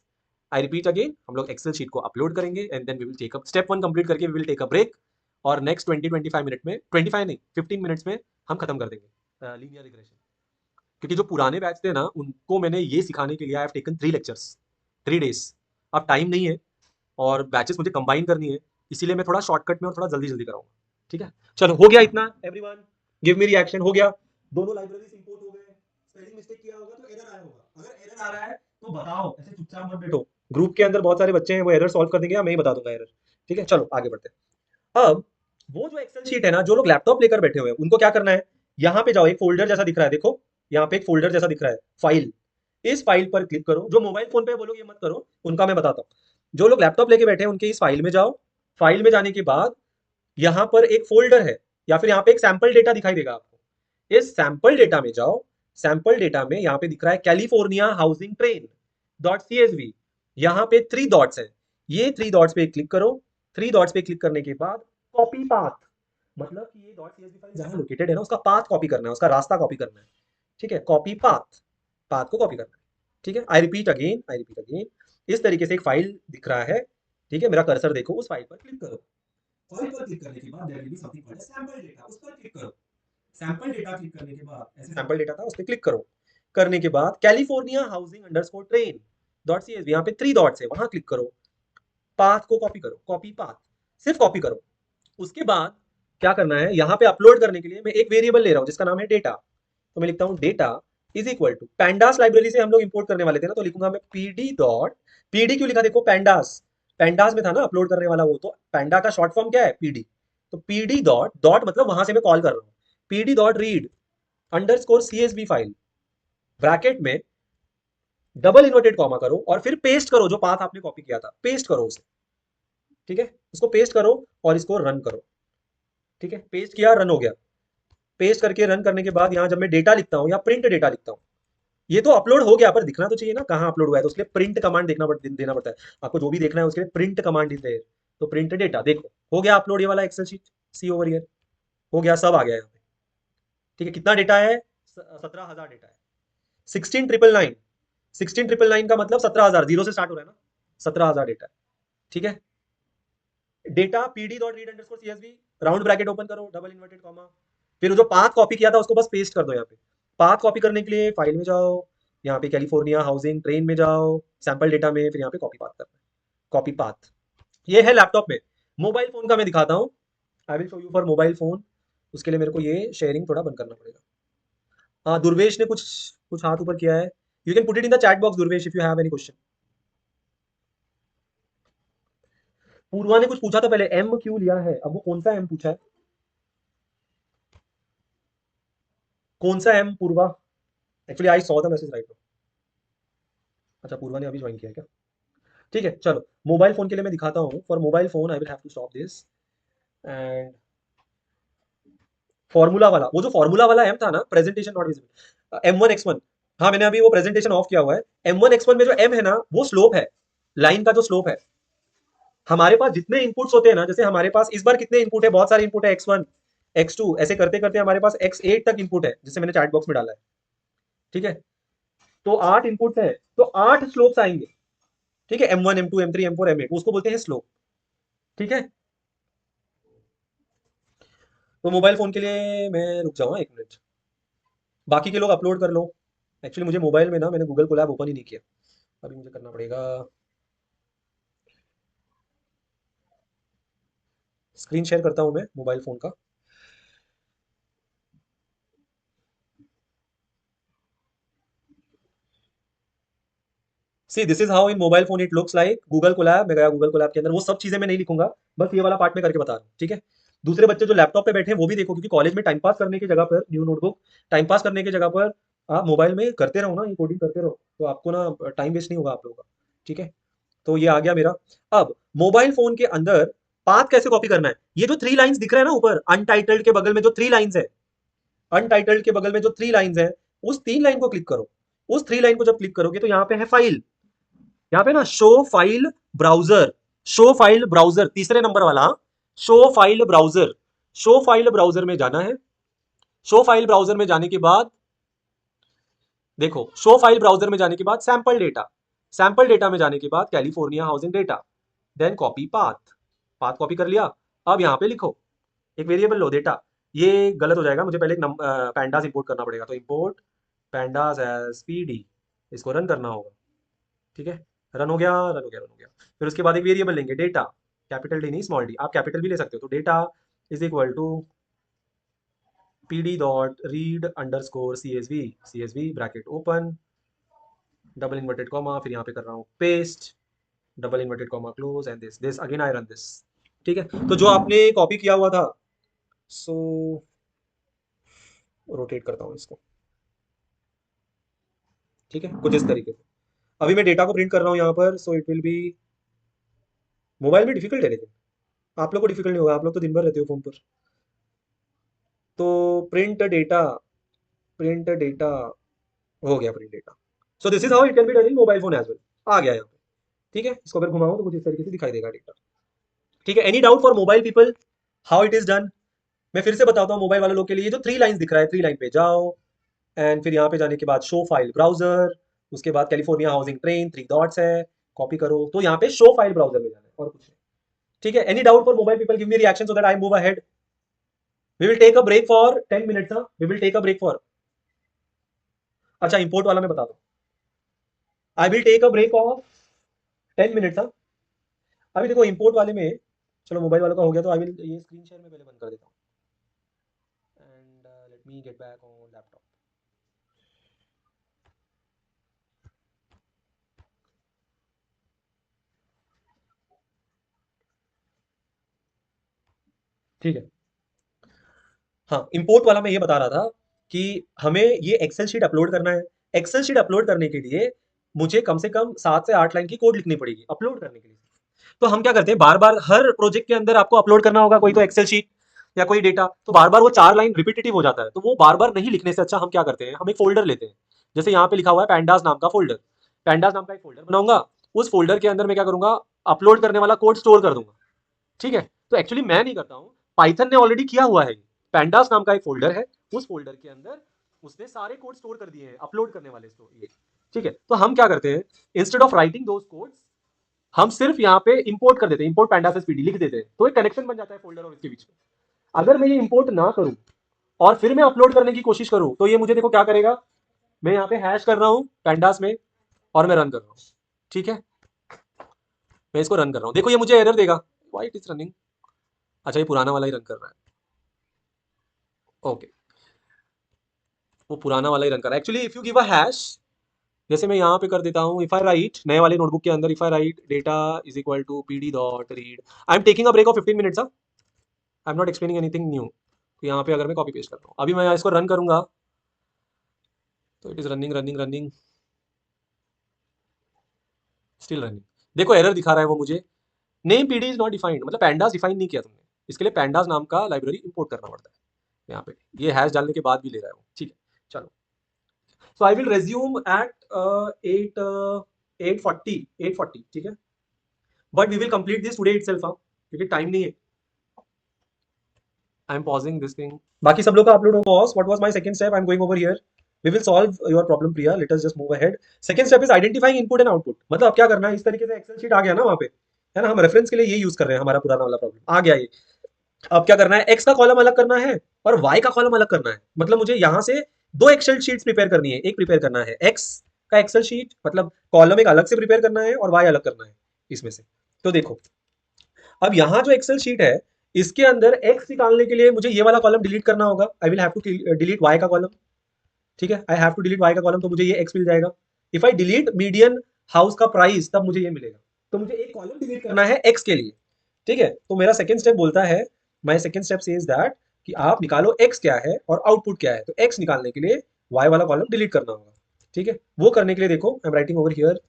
I repeat again, हम लोग एक्सेल शीट को अपलोड करेंगे and then we will take a step 1 complete करके we will take a break. और नेक्स्ट 20-25 मिनट में, 25 नहीं 15 मिनट्स में हम खत्म कर देंगे लीनियर रिग्रेशन। क्योंकि जो पुराने बैच थे ना, उनको मैंने ये सिखाने के लिए I have taken 3 lectures, 3 days. अब टाइम नहीं है और बैचेस मुझे कंबाइन करनी है, इसीलिए मैं थोड़ा शॉर्टकट में और थोड़ा जल्दी जल्दी कराऊंगा। ठीक है, चलो हो गया इतना। Everyone give me reaction. हो गया, दोनों लाइब्रेरीज इंपोर्ट हो गए। स्पेलिंग मिस्टेक किया होगा तो एरर आया होगा, अगर एरर आ रहा है तो बताओ, ऐसे चुपचाप मत बैठो। ग्रुप के अंदर बहुत सारे बच्चे हैं, वो एरर सॉल्व कर देंगे या मैं ही बता दूंगा एरर। ठीक है, चलो आगे बढ़ते हैं। अब वो जो एक्सेल शीट है ना, जो लोग लैपटॉप लेकर बैठे हुए हैं उनको क्या करना है, यहाँ पे जाओ, एक फोल्डर जैसा दिख रहा है, देखो यहाँ पे एक फोल्डर जैसा दिख रहा है, फाइल। इस फाइल पर क्लिक करो। जो मोबाइल फोन पे है वो लोग ये मत करो, उनका मैं बताता हूँ। जो लोग लैपटॉप लेके बैठे हैं उनके इस फाइल में जाओ। फाइल में जाने के बाद यहाँ पर एक फोल्डर है, या फिर यहाँ पे एक सैंपल डेटा दिखाई देगा आपको। इस सैंपल डेटा में जाओ। सैंपल डेटा में यहाँ पे दिख रहा है California housing train dot CSV। यहाँ पे 3 डॉट्स हैं, ये 3 डॉट्स पे क्लिक करो। 3 डॉट्स पे क्लिक करने के बाद कॉपी पाथ, मतलब कि ये डॉट CSV फाइल जहाँ लोकेटेड है ना, उसका पाथ कॉपी करना है, उसका रास्ता कॉपी करना है। ठीक है, कॉपी पाथ, पाथ को कॉपी करना है। ठीक है, I repeat again, I repeat again. इस तरीके से एक फाइल दिख रहा है। ठीक है, मेरा कर्सर देखो, उस फाइल पर क्लिक करो। फाइल पर क्लिक करने के बाद there will be something called sample data, उस पर क्लिक करो। सैंपल डेटा क्लिक करने के बाद, ऐसे सैंपल डेटा था, उस पर क्लिक करो। करने के बाद California housing underscore train dot CSV, यहाँ पे 3 डॉट्स है, वहां क्लिक करो। पाथ को कॉपी करो, कॉपी पाथ, सिर्फ कॉपी करो। उसके बाद क्या करना है, यहाँ पे अपलोड करने के लिए मैं एक वेरिएबल ले रहा हूँ जिसका नाम है डेटा। तो मैं लिखता हूँ data is equal to, pandas library से हम लोग इंपोर्ट करने वाले थे ना, तो लिखूंगा मैं पीडी डॉट, पीडी क्यों लिखा, देखो पैंडास, पैंडास में था ना अपलोड करने वाला वो, तो पैंडा का शॉर्ट फॉर्म क्या है, पीडी। तो पीडी डॉट, डॉट मतलब वहां से मैं कॉल कर रहा हूँ, PD dot read underscore CSV file, bracket में डबल इन्वर्टेड कॉमा करो और फिर पेस्ट करो जो पाथ आपने कॉपी किया था, पेस्ट करो उसे। ठीक है, उसको पेस्ट करो और इसको रन करो। ठीक है, पेस्ट किया, रन हो गया। पेस्ट करके रन करने के बाद यहाँ जब मैं डेटा लिखता हूँ या प्रिंट डेटा लिखता हूँ, ये तो अपलोड हो गया पर दिखना तो चाहिए ना कहाँ अपलोड हुआ है, तो उसके लिए प्रिंट कमांड देना पड़ता है। आपको जो भी देखना है उसके लिए प्रिंट कमांड इज देयर। तो प्रिंट डेटा, देखो हो गया अपलोड, ये वाला Excel sheet, see over here, हो गया, सब आ गया यहाँ पे। ठीक है, कितना डेटा है, 17,000 डेटा है। 16,999, 16,999 का मतलब 17,000, जीरो से स्टार्ट हो रहा है ना, 17,000 डेटा है। ठीक है, data PD dot read underscore CSV, round bracket open करो, डबल इन्वर्टेड कॉमा, फिर जो पाथ कॉपी किया था उसको बस पेस्ट कर दो यहाँ पे। पाथ कॉपी करने के लिए फाइल में जाओ, यहाँ पे कैलिफोर्निया हाउसिंग ट्रेन में जाओ, सैंपल डेटा में, फिर यहाँ पे कॉपी पाथ करना है, कॉपी पाथ। ये है लैपटॉप में। मोबाइल फोन का मैं दिखाता हूँ, I will show you for mobile phone. उसके लिए मेरे को ये शेयरिंग थोड़ा बंद करना पड़ेगा। हाँ, दुर्वेश ने कुछ कुछ हाथ ऊपर किया है, you can put it in the chat box Durvesh if you have any question. Purva ने कुछ पूछा था पहले, एम क्यों लिया है, अब वो कौन सा एम पूछा है, कौन सा एम Purva? Actually I saw the message right now. अच्छा, पूर्वा ने अभी ज्वाइन किया है क्या? ठीक है, चलो मोबाइल फोन के लिए मैं दिखाता हूँ। For mobile phone I will have to stop this and formula वाला, वो जो फॉर्मूला वाला एम था ना, presentation not visible, M1 X1, हाँ, मैंने अभी वो प्रेजेंटेशन ऑफ किया हुआ है। M1 X1 में जो M है ना, वो स्लोप है, लाइन का जो स्लोप है। हमारे पास जितने इनपुट्स होते हैं ना, जैसे हमारे पास इस बार कितने इनपुट है, बहुत सारे इनपुट है, X1 X2 ऐसे करते करते हमारे पास X8 तक इनपुट है, जिसे मैंने चैट बॉक्स में डाला है। ठीक है, तो 8 इनपुट है, तो 8 स्लोप्स आएंगे। ठीक है, M1 M2 M3 M4 M8, उसको बोलते हैं स्लोप। ठीक है, तो मोबाइल फोन के लिए मैं रुक जाऊँ 1 मिनट, बाकी के लोग अपलोड कर लो। एक्चुअली मुझे मोबाइल में ना, मैंने गूगल कोलैब ओपन ही नहीं किया, अभी मुझे करना पड़ेगा। स्क्रीन शेयर करता हूँ मैं मोबाइल फोन का। See this is how in mobile phone it looks like. Google Colab, मैं गया गूगल कोलैब के अंदर, वो सब चीजें मैं नहीं लिखूंगा, बस ये वाला पार्ट में करके बता रहा हूँ। ठीक है, दूसरे बच्चे जो लैपटॉप पे बैठे हैं वो भी देखो, क्योंकि कॉलेज में टाइम पास करने की जगह पर न्यू नोटबुक, टाइम पास करने की जगह पर आप मोबाइल में करते रहो ना, ये कोडिंग करते रहो, तो आपको ना टाइम वेस्ट नहीं होगा आप लोगों का। ठीक है, तो ये आ गया मेरा। अब मोबाइल फोन के अंदर पाथ कैसे कॉपी करना है, ये जो 3 लाइंस दिख रहे हैं ना ऊपर, अनटाइटल्ड के बगल में जो 3 लाइंस है, अनटाइटल्ड के बगल में जो 3 लाइंस है, उस 3 लाइन को क्लिक करो। उस 3 लाइन को जब क्लिक करोगे तो यहाँ पे है फाइल, यहाँ पे ना show file browser, show file browser तीसरे नंबर वाला, show file browser. Show file browser में जाना है। शो फाइल ब्राउजर में जाने के बाद देखो, शो फाइल ब्राउजर में जाने के बाद सैंपल डेटा, सैंपल डेटा में जाने के बाद California housing data, then copy path, path copy कर लिया। अब यहाँ पे लिखो, एक वेरिएबल लो डेटा, ये गलत हो जाएगा, मुझे पहले एक पैंडास इंपोर्ट करना पड़ेगा, तो इंपोर्ट पैंडास एज पीडी, इसको रन करना होगा। ठीक है, रन हो गया, रन हो गया, रन हो गया। फिर उसके बाद एक वेरिएबल लेंगे डेटा, कैपिटल डी नहीं स्मॉल डी, आप कैपिटल भी ले सकते हो, तो data is equal to P D dot read underscore C S V bracket open, double inverted comma, फिर यहाँ पे कर रहा हूँ paste, double inverted comma close, and this this again I run this. ठीक है, तो जो आपने कॉपी किया हुआ था, सो रोटेट करता हूँ इसको। ठीक है, कुछ इस तरीके से। अभी मैं डेटा को प्रिंट कर रहा हूँ यहाँ पर, so it will B, mobile में डिफिकल्ट है लेकिन आप लोग को डिफिकल्ट नहीं होगा, आप लोग तो दिन भर रहते हो फोन पर। तो प्रिंट डेटा हो गया, print data. So this is how it can be done in mobile phone as well. आ गया यहाँ पे। ठीक है, इसको अगर घुमाऊं तो कुछ इस तरीके से दिखाई देगा डेटा। ठीक है, any doubt for mobile people how it is done? मैं फिर से बताता हूँ मोबाइल वालों लोग के लिए, ये जो 3 लाइंस दिख रहा है, 3 लाइन पे जाओ, एंड फिर यहाँ पे जाने के बाद शो फाइल ब्राउजर, उसके बाद कैलिफोर्निया हाउसिंग ट्रेन 3 डॉट्स है, कॉपी करो, तो यहाँ पे शो फाइल ब्राउजर में जाना है और कुछ नहीं। ठीक है, any doubt for mobile people, give me reaction so that I move ahead. We will take a break for 10 minutes, we will take a break for, अच्छा इंपोर्ट वाला मैं बता दूं, I will take a break of 10 minutes. अभी देखो import वाले में, चलो मोबाइल वालों का हो गया, तो आई विल ये स्क्रीन शेयर में पहले बंद कर देता हूँ, and let me get back on laptop. ठीक है, हाँ इंपोर्ट वाला मैं ये बता रहा था कि हमें ये एक्सेल शीट अपलोड करना है। एक्सेल शीट अपलोड करने के लिए मुझे कम से कम 7 से 8 लाइन की कोड लिखनी पड़ेगी अपलोड करने के लिए। तो हम क्या करते हैं, बार बार हर प्रोजेक्ट के अंदर आपको अपलोड करना होगा कोई तो एक्सेल शीट या कोई डेटा, तो बार बार वो 4 लाइन रिपीटेटिव हो जाता है, तो वो बार बार नहीं लिखने से अच्छा हम क्या करते हैं, हम एक फोल्डर लेते हैं। जैसे यहाँ पे लिखा हुआ है पैंडास नाम का फोल्डर, पैंडास नाम का एक फोल्डर बनाऊंगा, उस फोल्डर के अंदर मैं क्या करूंगा, अपलोड करने वाला कोड स्टोर कर दूंगा। ठीक है, तो एक्चुअली मैं नहीं करता हूँ, पाइथन ने ऑलरेडी किया हुआ है। पैंडास नाम का एक फोल्डर है, उस फोल्डर के अंदर उसने सारे कोड स्टोर कर दिए हैं अपलोड करने वाले स्टोर ये। ठीक है, तो हम क्या करते हैं, instead of writing those codes, हम सिर्फ यहाँ पे इंपोर्ट कर देते हैं, इंपोर्ट पैंडास पीडी लिख देते हैं, तो एक कनेक्शन बन जाता है फोल्डर और इसके बीच में। अगर मैं ये इंपोर्ट ना करूं और फिर मैं अपलोड करने की कोशिश करूं, तो ये मुझे देखो क्या करेगा, मैं यहाँ पे हैश कर रहा हूँ पैंडास में और मैं रन कर रहा हूँ। ठीक है, मैं इसको रन कर रहा हूँ, देखो ये मुझे एरर देगा, व्हाई इट इज रनिंग। अच्छा, ये पुराना वाला ही रन कर रहा है, ओके, वो पुराना वाला ही रन कर रहा है। Actually if you give a hash, जैसे मैं यहाँ पे कर देता हूँ, इफ आई राइट नए वाले नोटबुक के अंदर, if I write data is equal to P D dot read, I am taking a break of 15 minutes, I am not explaining anything new. तो यहाँ पे अगर मैं कॉपी पेस्ट करता हूँ, अभी मैं इसको रन करूंगा, तो it is running running running, still running. देखो एरर दिखा रहा है वो मुझे, name PD is not defined, मतलब पैंडास डिफाइन नहीं किया तुमने, इसके लिए पैंडास नाम का लाइब्रेरी इंपोर्ट करना पड़ता है। यहाँ पे ये हैश डालने के बाद भी ले रहा है वो। ठीक है, चलो, so I will resume at 8:40, ठीक है, but we will complete this today itself, क्योंकि टाइम नहीं है। I am pausing this thing. बाकी सब लोग का अपलोड हो pause. What was my second step? I am going over here. We will solve your problem Priya, let us just move ahead. Second step is identifying input and output. मतलब अब क्या करना है, इस तरीके से एक्सेल शीट आ गया ना वहां पे, है ना, हम रेफरेंस के लिए ये यूज कर रहे हैं, हमारा पुराना वाला प्रॉब्लम आ गया ये। अब क्या करना है, एक्स का कॉलम अलग करना है और वाई का कॉलम अलग करना है। मतलब मुझे यहां से दो एक्सेल शीट्स प्रिपेयर करनी है। एक प्रिपेयर करना है एक्स का एक्सेल शीट, मतलब कॉलम एक अलग से प्रिपेयर करना है, और वाई अलग करना है इसमें से। तो देखो, अब यहाँ जो एक्सेल शीट है, इसके अंदर एक्स निकालने के लिए मुझे ये वाला कॉलम डिलीट करना होगा। I will have to delete Y का कॉलम, ठीक है, I have to delete Y का कॉलम, तो मुझे ये एक्स मिल जाएगा। If I delete median house का प्राइस, तब मुझे ये मिलेगा। तो मुझे एक कॉलम डिलीट करना है एक्स के लिए, ठीक है। तो मेरा सेकंड स्टेप बोलता है, my second step says that कि आप निकालो एक्स क्या है और आउटपुट क्या है। तो एक्स निकालने के लिए वाई वाला कॉलम डिलीट करना होगा, ठीक है। वो करने के लिए देखो, I am writing over here,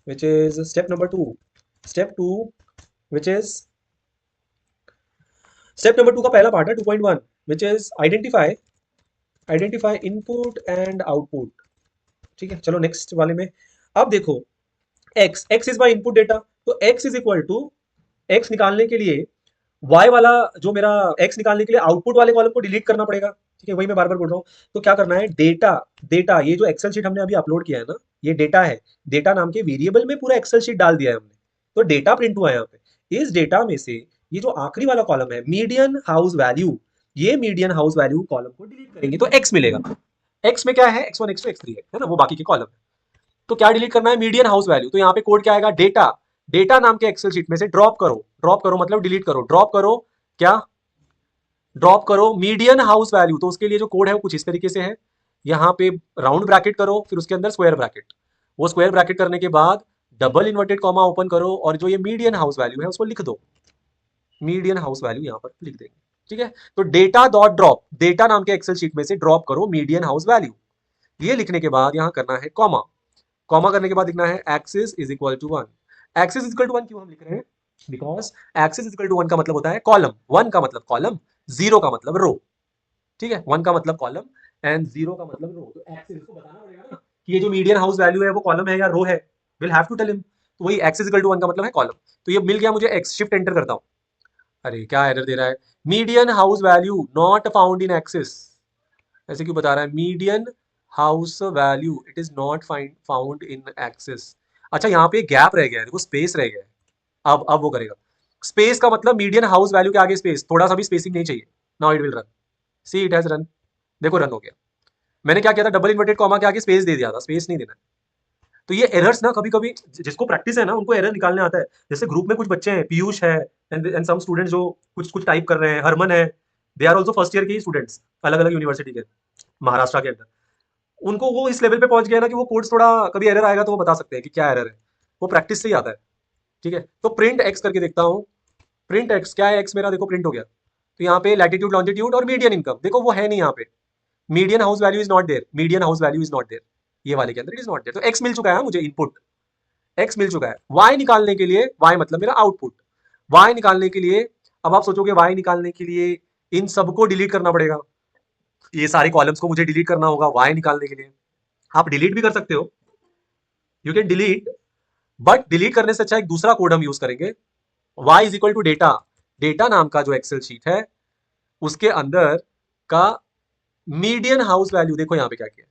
which is step number 2। Step 2 which is step number 2 का पहला पार्ट है 2.1, which is identify input and output, ठीक है। चलो नेक्स्ट वाले में, अब देखो, X is my input data, तो X is equal to, X निकालने के लिए वाई वाला, जो मेरा एक्स निकालने के लिए आउटपुट वाले कॉलम को डिलीट करना पड़ेगा, ठीक है, वही मैं बार बार बोल रहा हूँ। तो क्या करना है, डेटा, डेटा, ये जो एक्सेल शीट हमने अभी अपलोड किया है ना, ये डेटा है। डेटा नाम के वेरिएबल में पूरा एक्सेल शीट डाल दिया है हमने, तो डेटा प्रिंट हुआ है यहाँ पे। इस डेटा में से ये जो आखिरी वाला कॉलम है, मीडियन हाउस वैल्यू, ये मीडियन हाउस वैल्यू कॉलम को डिलीट करेंगे तो एक्स मिलेगा। एक्स में क्या है, x1 x2 x3 है ना, वो बाकी के कॉलम। तो क्या डिलीट करना है, मीडियन हाउस वैल्यू। तो यहाँ पे कोड क्या आएगा, डेटा, डेटा नाम के एक्सेल शीट में से ड्रॉप करो, ड्रॉप करो मतलब डिलीट करो, ड्रॉप करो क्या, ड्रॉप करो मीडियन हाउस वैल्यू। तो उसके लिए जो कोड है वो कुछ इस तरीके से है, यहाँ पे राउंड ब्रैकेट करो, फिर उसके अंदर स्क्वायर ब्रैकेट। वो स्क्वायर ब्रैकेट करने के बाद डबल इन्वर्टेड कॉमा ओपन करो, और जो ये मीडियन हाउस वैल्यू है उसको लिख दो, मीडियन हाउस वैल्यू यहाँ पर लिख देंगे, ठीक है। तो डेटा डॉट ड्रॉप, डेटा नाम के एक्सेल शीट में से ड्रॉप करो मीडियन हाउस वैल्यू। ये लिखने के बाद यहाँ करना है कॉमा, कॉमा करने के बाद लिखना है axis is equal to 1। Axis is equal to 1 क्यों हम लिख रहे हैं, because axis is equal to 1 का मतलब होता है कॉलम, 1 का मतलब कॉलम, 0 का मतलब रो, ठीक है। 1 का मतलब कॉलम एंड 0 का मतलब रो। तो एक्सिस, इसको बताना पड़ेगा ना कि ये जो मीडियन हाउस वैल्यू है वो कॉलम है या रो है, will have to tell him. तो वही एक्सिस इक्वल टू 1 का मतलब है कॉलम। तो ये मिल गया मुझे एक्स, शिफ्ट एंटर करता हूँ। अरे क्या एरर दे रहा है, median house value not found in axis, ऐसे क्यों बता रहा है, median house value it is not found in axis. अच्छा यहाँ पे गैप रह गया है, देखो स्पेस रह गया है। अब वो करेगा, स्पेस का मतलब मीडियन हाउस वैल्यू के आगे स्पेस, थोड़ा सा भी स्पेसिंग नहीं चाहिए। Now it will run, see it has run, देखो रन हो गया। मैंने क्या किया था, डबल इन्वर्टेड कॉमा के आगे स्पेस दे दिया था, स्पेस नहीं देना है। तो ये एरर्स ना, कभी कभी जिसको प्रैक्टिस है ना उनको एरर निकालने आता है। जैसे ग्रुप में कुछ बच्चे हैं, पीयूष है एंड सम स्टूडेंट्स जो कुछ कुछ टाइप कर रहे हैं, हरमन है, they are also first year के ही स्टूडेंट्स, अलग अलग यूनिवर्सिटी के, महाराष्ट्र के अंदर। उनको वो इस लेवल पे पहुंच गया ना कि वो कोड्स, थोड़ा कभी एरर आएगा तो वो बता सकते हैं कि क्या एरर है, वो प्रैक्टिस से ही आता है, ठीक है। तो प्रिंट एक्स करके देखता हूँ, प्रिंट एक्स क्या है, एक्स मेरा देखो प्रिंट हो गया। तो यहाँ पे लैटिट्यूड लॉन्जिट्यूड और मीडियन इनकम, देखो वो है नहीं यहाँ पे, median house value is not there, median house value is not there, ये वाले के अंदर इट इज नॉट देयर। तो एक्स मिल चुका है मुझे, इनपुट एक्स मिल चुका है। वाई निकालने के लिए, वाई मतलब मेरा आउटपुट, वाई निकालने के लिए, अब आप सोचोगे वाई निकालने के लिए इन सबको डिलीट करना पड़ेगा, ये सारे कॉलम्स को मुझे डिलीट करना होगा वाई निकालने के लिए। आप डिलीट भी कर सकते हो, you can delete, but delete करने से अच्छा एक दूसरा कोड हम यूज करेंगे, y is equal to data, data नाम का जो एक्सेल शीट है उसके अंदर का मीडियन हाउस वैल्यू, देखो यहाँ पे क्या किया,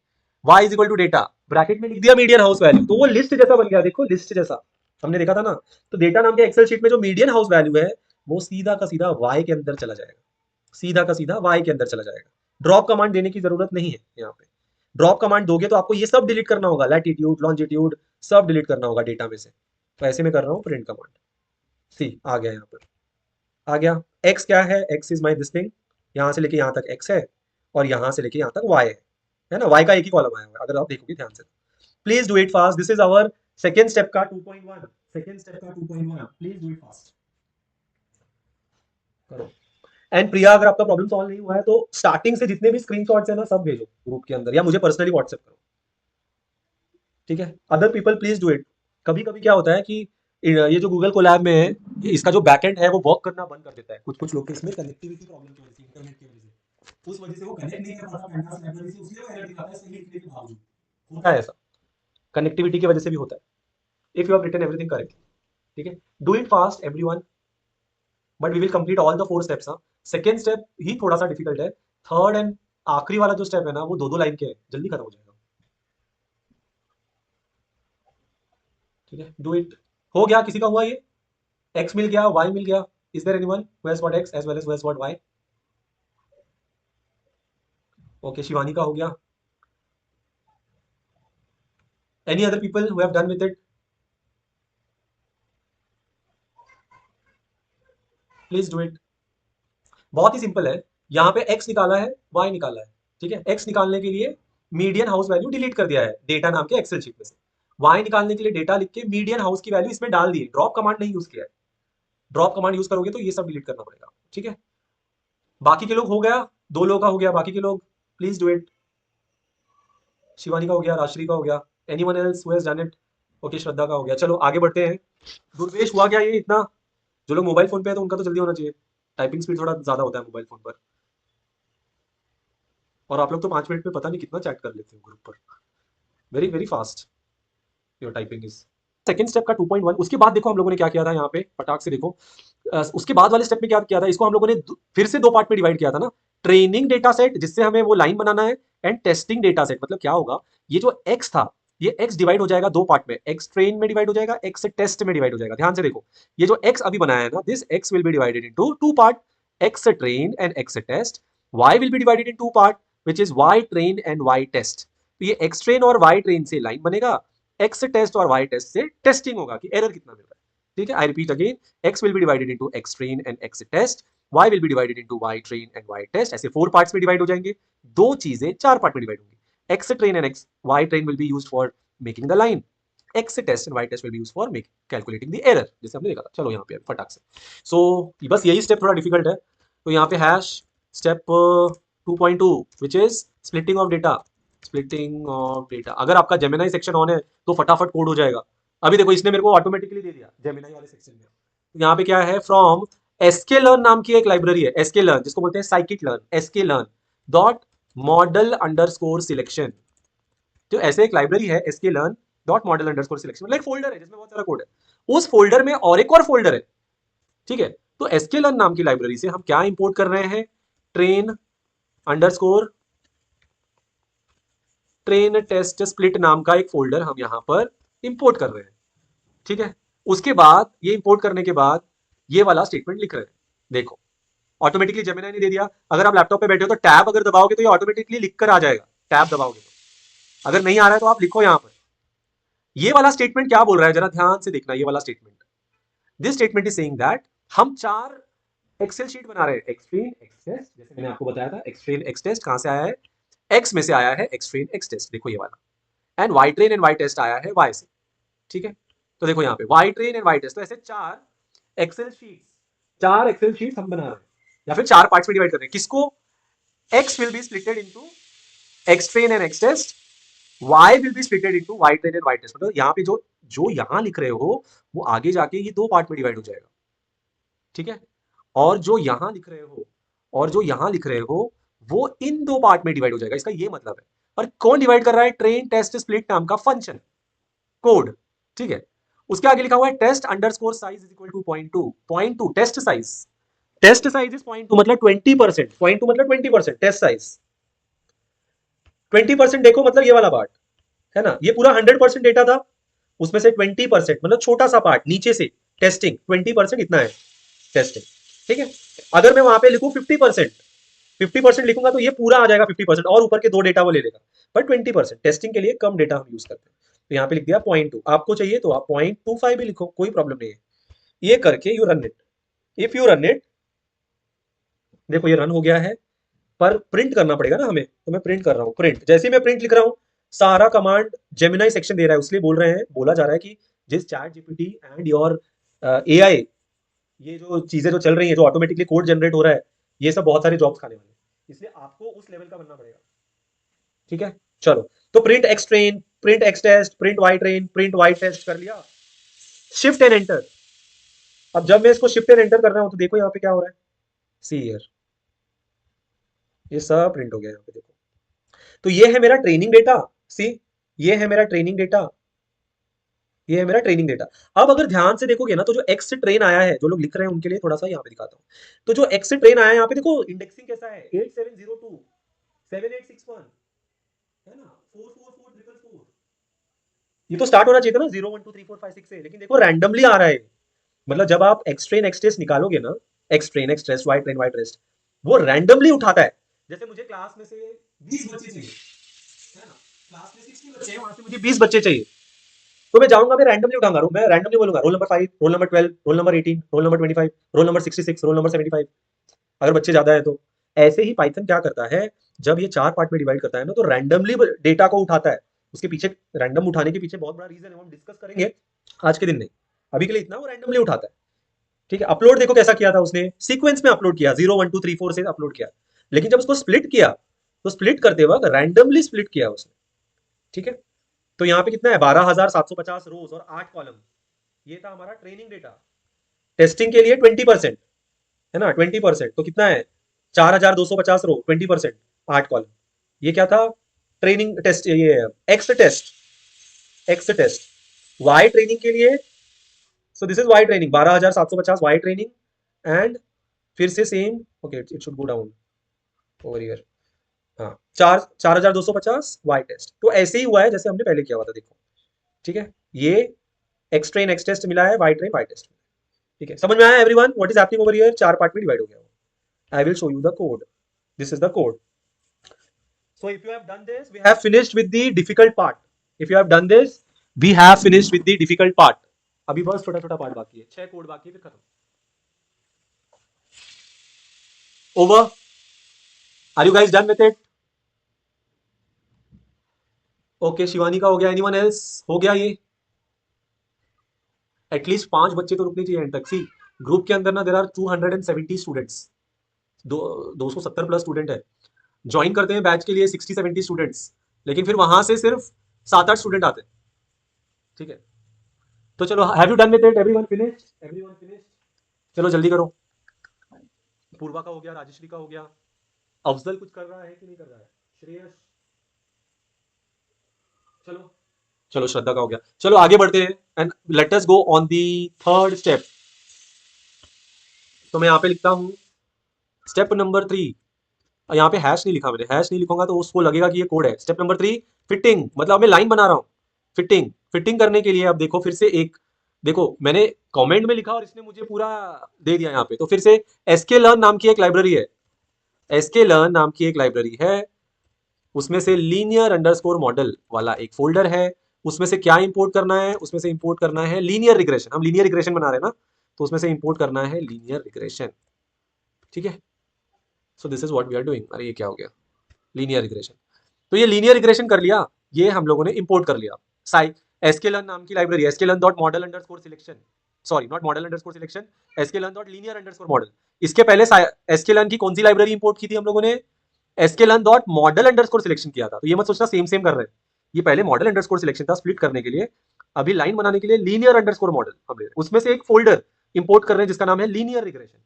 y is equal to data, bracket में लिख दिया मीडियन हाउस वैल्यू, तो वो लिस्ट जैसा बन गया, देखो लिस्ट जैसा हमने देखा था ना। तो डेटा नाम के एक्सेल शीट में जो मीडियन हाउस वैल्यू है वो सीधा का सीधा y के अंदर चला जाएगा, सीधा का सीधा y के अंदर चला जाएगा। ड्रॉप कमांड देने की जरूरत नहीं है यहाँ पे। ड्रॉप कमांड दोगे तो आपको ये सब डिलीट करना होगा, लैटिट्यूड लॉन्जिट्यूड सब डिलीट करना होगा डेटा में से। तो ऐसे में कर रहा हूँ प्रिंट कमांड, सी आ गया यहाँ पर, आ गया। एक्स क्या है, x is my this thing, यहाँ से लेके यहाँ तक एक्स है और यहाँ से लेके यहाँ तक वाई है ना, वाई का एक ही कॉलम आया हुआ है अगर आप देखोगे ध्यान से। Please do it fast, this is our second step का 2.1, सेकेंड स्टेप का 2.1, प्लीज डू इट फास्ट करो। एंड प्रिया, अगर आपका प्रॉब्लम सॉल्व नहीं हुआ है तो स्टार्टिंग से जितने भी स्क्रीनशॉट्स है ना सब भेजो ग्रुप के अंदर, या मुझे पर्सनली व्हाट्सएप करो, ठीक है। Other people please do it. कभी कभी क्या होता है कि ये जो गूगल कोलैब में है, इसका जो बैकएंड है वो वर्क करना बंद कर देता है, कुछ कुछ लोग के इसमें कनेक्टिविटी प्रॉब्लम की वजह से, इंटरनेट की वजह से, उस वजह से वो कनेक्ट नहीं कर पाता पेंटास लाइब्रेरी से, इसलिए वो एरर दिखाता है सही लिखने के बावजूद। होता है ऐसा, कनेक्टिविटी की वजह से भी होता है, if you have written everything correct. ठीक है, do it fast everyone, but we will complete all the 4 steps. हाँ, सेकेंड स्टेप ही थोड़ा सा डिफिकल्ट है, थर्ड एंड आखिरी वाला जो स्टेप है ना वो दो दो लाइन के है, जल्दी खत्म हो जाएगा। ठीक है, डू इट। हो गया, किसी का हुआ ये? एक्स मिल गया, वाई मिल गया, is there anyone who has got X as well as who has got Y? Okay, Shivani का हो गया। Any other people who have done with it? Please do it. बहुत ही सिंपल है, यहाँ पे एक्स निकाला है, वाई निकाला है। ठीक है, एक्स निकालने के लिए मीडियन हाउस वैल्यू डिलीट कर दिया है डेटा नाम के एक्सेल शीट में से, वाई निकालने के लिए डेटा लिख के मीडियन हाउस की वैल्यू इसमें डाल दी, ड्रॉप कमांड नहीं यूज किया है। ड्रॉप कमांड यूज करोगे तो ये सब डिलीट करना पड़ेगा। ठीक है, बाकी के लोग हो गया, 2 लोगों का हो गया, बाकी के लोग प्लीज डू इट। शिवानी का हो गया, राश्री का हो गया, anyone else who has done it? Okay, Shraddha का हो गया। चलो आगे बढ़ते हैं। दुर्वेश हुआ क्या ये इतना? जो लोग मोबाइल फोन पे है तो उनका तो जल्दी होना चाहिए, टाइपिंग स्पीड थोड़ा ज्यादा होता है मोबाइल फोन पर। और आप लोग तो 5 मिनट में पता नहीं कितना चैट कर लेते हो ग्रुप पर, very very fast your typing is. Second step का 2.1, उसके बाद देखो हम लोगों ने क्या किया था यहाँ पे, फटाक से देखो। उसके बाद वाले स्टेप में क्या किया था, इसको हम लोगों ने फिर से 2 पार्ट में डिवाइड किया था ना। ट्रेनिंग डेटा सेट जिससे हमें वो लाइन बनाना है, एंड टेस्टिंग डेटा सेट। मतलब क्या होगा, ये जो एक्स था, ये एक्स डिवाइड हो जाएगा 2 पार्ट में, एक्स ट्रेन में डिवाइड हो जाएगा, एक्स टेस्ट में डिवाइड हो जाएगा। ध्यान से देखो, ये जो एक्स अभी बनाया है ना, this x will be divided into 2 part, x train and x test. Y will be divided in 2 part, which is y train and y test. तो ये एक्स ट्रेन और वाई ट्रेन से लाइन बनेगा, x test और y test से testing होगा कि error कितना मिल रहा है। ठीक है, I repeat again, x will be divided into x train and x test, y will be divided into y train and y test. ऐसे 4 पार्ट्स में डिवाइड हो जाएंगे, दो चीजें 4 पार्ट में डिवाइड होंगी। X train and x y train will be used for making the line, x test and y test will be used for calculating the error, जैसे हमने देखा था। चलो यहाँ पे फटाक से, सो बस यही स्टेप थोड़ा डिफिकल्ट है, तो यहाँ पे hash step 2.2 which is splitting of data. Splitting of data, अगर आपका जेमिनाई सेक्शन ऑन है तो फटाफट कोड हो जाएगा। अभी देखो इसने मेरे को ऑटोमेटिकली दे दिया जेमिनाई वाले सेक्शन में। तो यहाँ पे क्या है, फ्रॉम एसके लर्न नाम की एक लाइब्रेरी है, एसके लर्न जिसको बोलते हैं scikit learn, SK learn dot model underscore selection. तो ऐसे एक लाइब्रेरी है SK learn dot model underscore selection, मतलब एक फोल्डर है जिसमें बहुत सारा कोड है, उस फोल्डर में और एक और फोल्डर है। ठीक है, तो एसके लर्न नाम की लाइब्रेरी से हम क्या इंपोर्ट कर रहे हैं, train underscore train test split नाम का एक फोल्डर हम यहां पर इंपोर्ट कर रहे हैं। ठीक है, उसके बाद ये इंपोर्ट करने के बाद ये वाला स्टेटमेंट लिख रहे हैं। देखो, ऑटोमेटिकली जेमिनी ने दे दिया। अगर आप लैपटॉप पे बैठे हो तो टैब अगर दबाओगे तो ये ऑटोमेटिकली लिख कर आ जाएगा, टैब दबाओगे तो। अगर नहीं आ रहा है तो आप लिखो यहां पर। ये वाला स्टेटमेंट क्या बोल रहा है, जरा ध्यान से देखना। ये वाला statement, this statement is saying that हम 4 एक्सेल शीट बना रहे हैं, एक्सट्रीम एक्स टेस्ट, जैसे मैंने आपको बताया था। एक्सट्रीम एक्स टेस्ट कहां से आया है, एक्स में से आया है, एक्सट्रीम एक्स टेस्ट देखो ये वाला, and y train and y test आया है वाई से। ठीक है, तो देखो यहाँ पे y train and y test, तो ऐसे 4 एक्सेल शीट्स हम बना रहे हैं, या फिर 4 पार्ट्स में डिवाइड कर रहे हैं। किसको, x will be splitted into x train and x test, y will be splitted into y train and y test. मतलब यहाँ पे जो जो यहाँ लिख रहे हो वो आगे जाके ये 2 पार्ट में डिवाइड हो जाएगा। ठीक है, और जो यहाँ लिख रहे हो और जो यहाँ लिख रहे हो वो इन 2 पार्ट में डिवाइड हो जाएगा, इसका ये मतलब है। और कौन डिवाइड कर रहा है, ट्रेन टेस्ट स्प्लिट नाम का फंक्शन कोड। ठीक है, उसके आगे लिखा हुआ है test underscore size is equal to 0.2 test size. Test size is 0.2 मतलब 20%, 0.2 मतलब 20%, टेस्ट साइज 20%। देखो मतलब ये वाला पार्ट है ना, ये पूरा 100% डेटा था, उसमें से 20% मतलब छोटा सा पार्ट नीचे से टेस्टिंग, 20% इतना है टेस्टिंग। ठीक है, अगर मैं वहां पे लिखूं 50%, 50% लिखूंगा तो ये पूरा आ जाएगा 50%, और ऊपर के 2 डेटा वो ले लेगा। पर 20% टेस्टिंग के लिए कम डेटा हम यूज करते हैं, तो यहाँ पे लिख दिया 0.2। आपको चाहिए तो आप 0.25 भी लिखो, कोई प्रॉब्लम नहीं है। ये करके you run it, if you run it, देखो ये रन हो गया है, पर प्रिंट करना पड़ेगा ना हमें, तो मैं प्रिंट कर रहा हूँ। प्रिंट, जैसे ही मैं प्रिंट लिख रहा हूँ सारा कमांड जेमिनाई सेक्शन दे रहा है, इसलिए बोल रहे हैं, बोला जा रहा है कि जिस chat GPT and your AI, ये जो चीजें जो चल रही है, जो ऑटोमेटिकली कोड जनरेट हो रहा है, ये सब बहुत सारे जॉब्स खाने वाले हैं, इसलिए आपको उस लेवल का बनना पड़ेगा। ठीक है, चलो, तो print x train, print x test, print y train, print y test कर लिया, शिफ्ट एंड एंटर। अब जब मैं इसको शिफ्ट एंड एंटर कर रहा हूं तो देखो यहाँ पे क्या हो रहा है, सी हियर, ये सब प्रिंट हो गया यहाँ पे देखो। तो ये है मेरा ट्रेनिंग डेटा, सी, ये है मेरा ट्रेनिंग डेटा, ये है मेरा ट्रेनिंग डेटा। अब अगर ध्यान से देखोगे ना, तो जो एक्स से ट्रेन आया है, जो लोग लिख रहे हैं उनके लिए थोड़ा सा यहाँ पे दिखाता हूँ। तो जो एक्स से ट्रेन आया है यहाँ पे देखो, इंडेक्सिंग कैसा है, 8702 7861, है ना, 444444। ये तो स्टार्ट होना चाहिए था ना 0 1 2 3 4 5 6 से, लेकिन देखो रैंडमली आ रहा है। मतलब जब आप एक्स ट्रेन एक्स टेस्ट निकालोगे ना, x train x test y train y test, वो रैंडमली उठाता है। जैसे मुझे क्लास में से 20 बच्चे चाहिए, है ना, क्लास में 60 बच्चे हैं, वहां से मुझे 20 बच्चे चाहिए, तो मैं जाऊंगा, मैं रैंडमली उठाऊंगा, मैं रैंडमली बोलूंगा roll number 5, roll number 12, roll number 18, roll number 25, roll number 66, roll number 75, अगर बच्चे ज्यादा है तो। ऐसे ही पाइथन क्या करता है, जब ये 4 पार्ट में डिवाइड करता है ना, तो रैंडमली डेटा को उठाता है। उसके पीछे, रैंडम उठाने के पीछे बहुत बड़ा रीजन है, वो हम डिस्कस करेंगे आज के दिन नहीं, अभी के लिए इतना, वो रैंडमली उठाता है। ठीक है, अपलोड देखो कैसा किया था उसने, सीक्वेंस में अपलोड किया, 0 1 2 3 4 से अपलोड किया, लेकिन जब उसको स्प्लिट किया, तो स्प्लिट करते वक्त रैंडमली स्प्लिट किया उसने। ठीक है, तो यहाँ पे कितना है, 12,750 रोज और 8 कॉलम, ये था हमारा ट्रेनिंग डेटा। टेस्टिंग के लिए 20%, है ना, 20%, तो कितना है, 4,250 रो, 20%, 8 कॉलम। ये क्या था, ट्रेनिंग टेस्ट, ये x test, x test. Y training के लिए, so this is y training, 12,750 y training, and फिर से same, okay it should go down over here, हाँ, 4,250 वाई टेस्ट। तो ऐसे ही हुआ है जैसे हमने पहले किया हुआ था, देखो। ठीक है, ये एक्स ट्रेन एक्स टेस्ट मिला है, वाई ट्रेन वाई टेस्ट। ठीक है, समझ में आया everyone what is happening over here, 4 part में डिवाइड हो गया वो। I will show you the code, this is the code. So if you have done this, we have finished with the difficult part. If you have done this, we have finished with the difficult part. अभी बस छोटा छोटा part बाकी है, 6 code बाकी है, फिर खत्म। Over. Are you guys done with it? Okay, Shivani का हो गया, एनीवन एल्स हो गया ये? एटलीस्ट 5 बच्चे तो रुकने चाहिए एंड तक। सी, ग्रुप के अंदर ना there are 270 students, 270 plus student है। ज्वाइन करते हैं बैच के लिए 60-70 स्टूडेंट्स, लेकिन फिर वहां से सिर्फ 7-8 स्टूडेंट आते हैं। ठीक है, तो चलो, have you done with it, everyone finished, everyone finished? चलो जल्दी करो। पूर्वा का हो गया, राजश्री का हो गया, अफजल कुछ कर रहा है कि नहीं कर रहा है, श्रेयस, चलो, चलो श्रद्धा का हो गया। चलो आगे बढ़ते हैं, and let us go on the third step. तो मैं यहाँ पे लिखता हूँ स्टेप नंबर 3। यहाँ पे हैश नहीं लिखा मैंने, हैश नहीं लिखूंगा तो उसको लगेगा कि ये कोड है। स्टेप नंबर 3, फिटिंग, मतलब मैं लाइन बना रहा हूँ। फिटिंग, फिटिंग करने के लिए अब देखो फिर से एक, देखो मैंने कमेंट में लिखा और इसने मुझे पूरा दे दिया यहाँ पे, तो फिर से sklearn नाम की एक लाइब्रेरी है, sklearn नाम की एक लाइब्रेरी है, उसमें से लीनियर अंडरस्कोर मॉडल वाला एक फोल्डर है। उसमें से क्या इंपोर्ट करना है, उसमें से इंपोर्ट करना है लीनियर रिग्रेशन, हम लीनियर रिग्रेशन बना रहे हैं ना, तो उसमें से इंपोर्ट करना है लीनियर रिग्रेशन। ठीक है, so this is what we are doing. अरे ये क्या हो गया, लीनियर रिग्रेशन। तो ये लीनियर रिग्रेशन कर लिया, ये हम लोगों ने इंपोर्ट कर लिया। साइ sklearn नाम की library, sklearn dot model underscore selection, sorry not model underscore selection, sklearn dot linear underscore model. इसके पहले sklearn की कौन सी लाइब्रेरी इंपोर्ट की थी हम लोगों ने, sklearn dot model underscore selection किया था। तो ये मत सोचना सेम सेम कर रहे हैं, ये पहले मॉडल अंडरस्कोर सिलेक्शन था स्प्लिट करने के लिए, अभी लाइन बनाने के लिए लीनियर अंडरस्कोर मॉडल हम उसमें से एक फोल्डर इंपोर्ट कर रहे हैं जिसका नाम है लीनियर रिग्रेशन।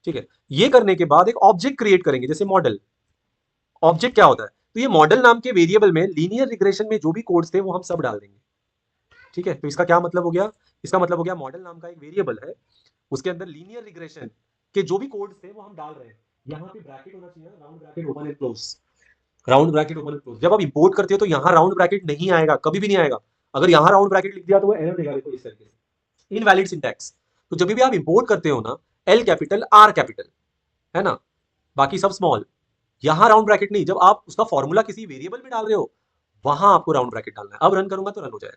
ठीक है, ये करने के बाद एक ऑब्जेक्ट क्रिएट करेंगे, जैसे मॉडल। ऑब्जेक्ट क्या होता है, तो ये मॉडल नाम के वेरिएबल में लीनियर रिग्रेशन में जो भी कोड्स थे वो हम सब डाल देंगे। ठीक है, तो इसका क्या मतलब हो गया, इसका मतलब हो गया मॉडल नाम का एक वेरिएबल है, उसके अंदर लीनियर रिग्रेशन के जो भी कोड्स थे वो हम डाल रहे हैं। यहाँ पे ब्रैकेट होना चाहिए, round bracket open and close, round bracket open and close. जब आप इंपोर्ट करते हो तो यहाँ राउंड ब्रैकेट नहीं आएगा, कभी भी नहीं आएगा। अगर यहाँ राउंड ब्रैकेट लिख दिया तो वो एरर देगा, देखो इस तरीके से, इनवैलिड सिंटैक्स। तो जब भी आप इंपोर्ट करते हो ना, एल कैपिटल आर कैपिटल, है ना, बाकी सब स्मॉल, यहां राउंड ब्रैकेट नहीं। जब आप उसका फॉर्मूला किसी वेरिएबल में डाल रहे हो, वहां आपको राउंड ब्रैकेट डालना है। अब रन करूंगा तो रन हो जाएगा।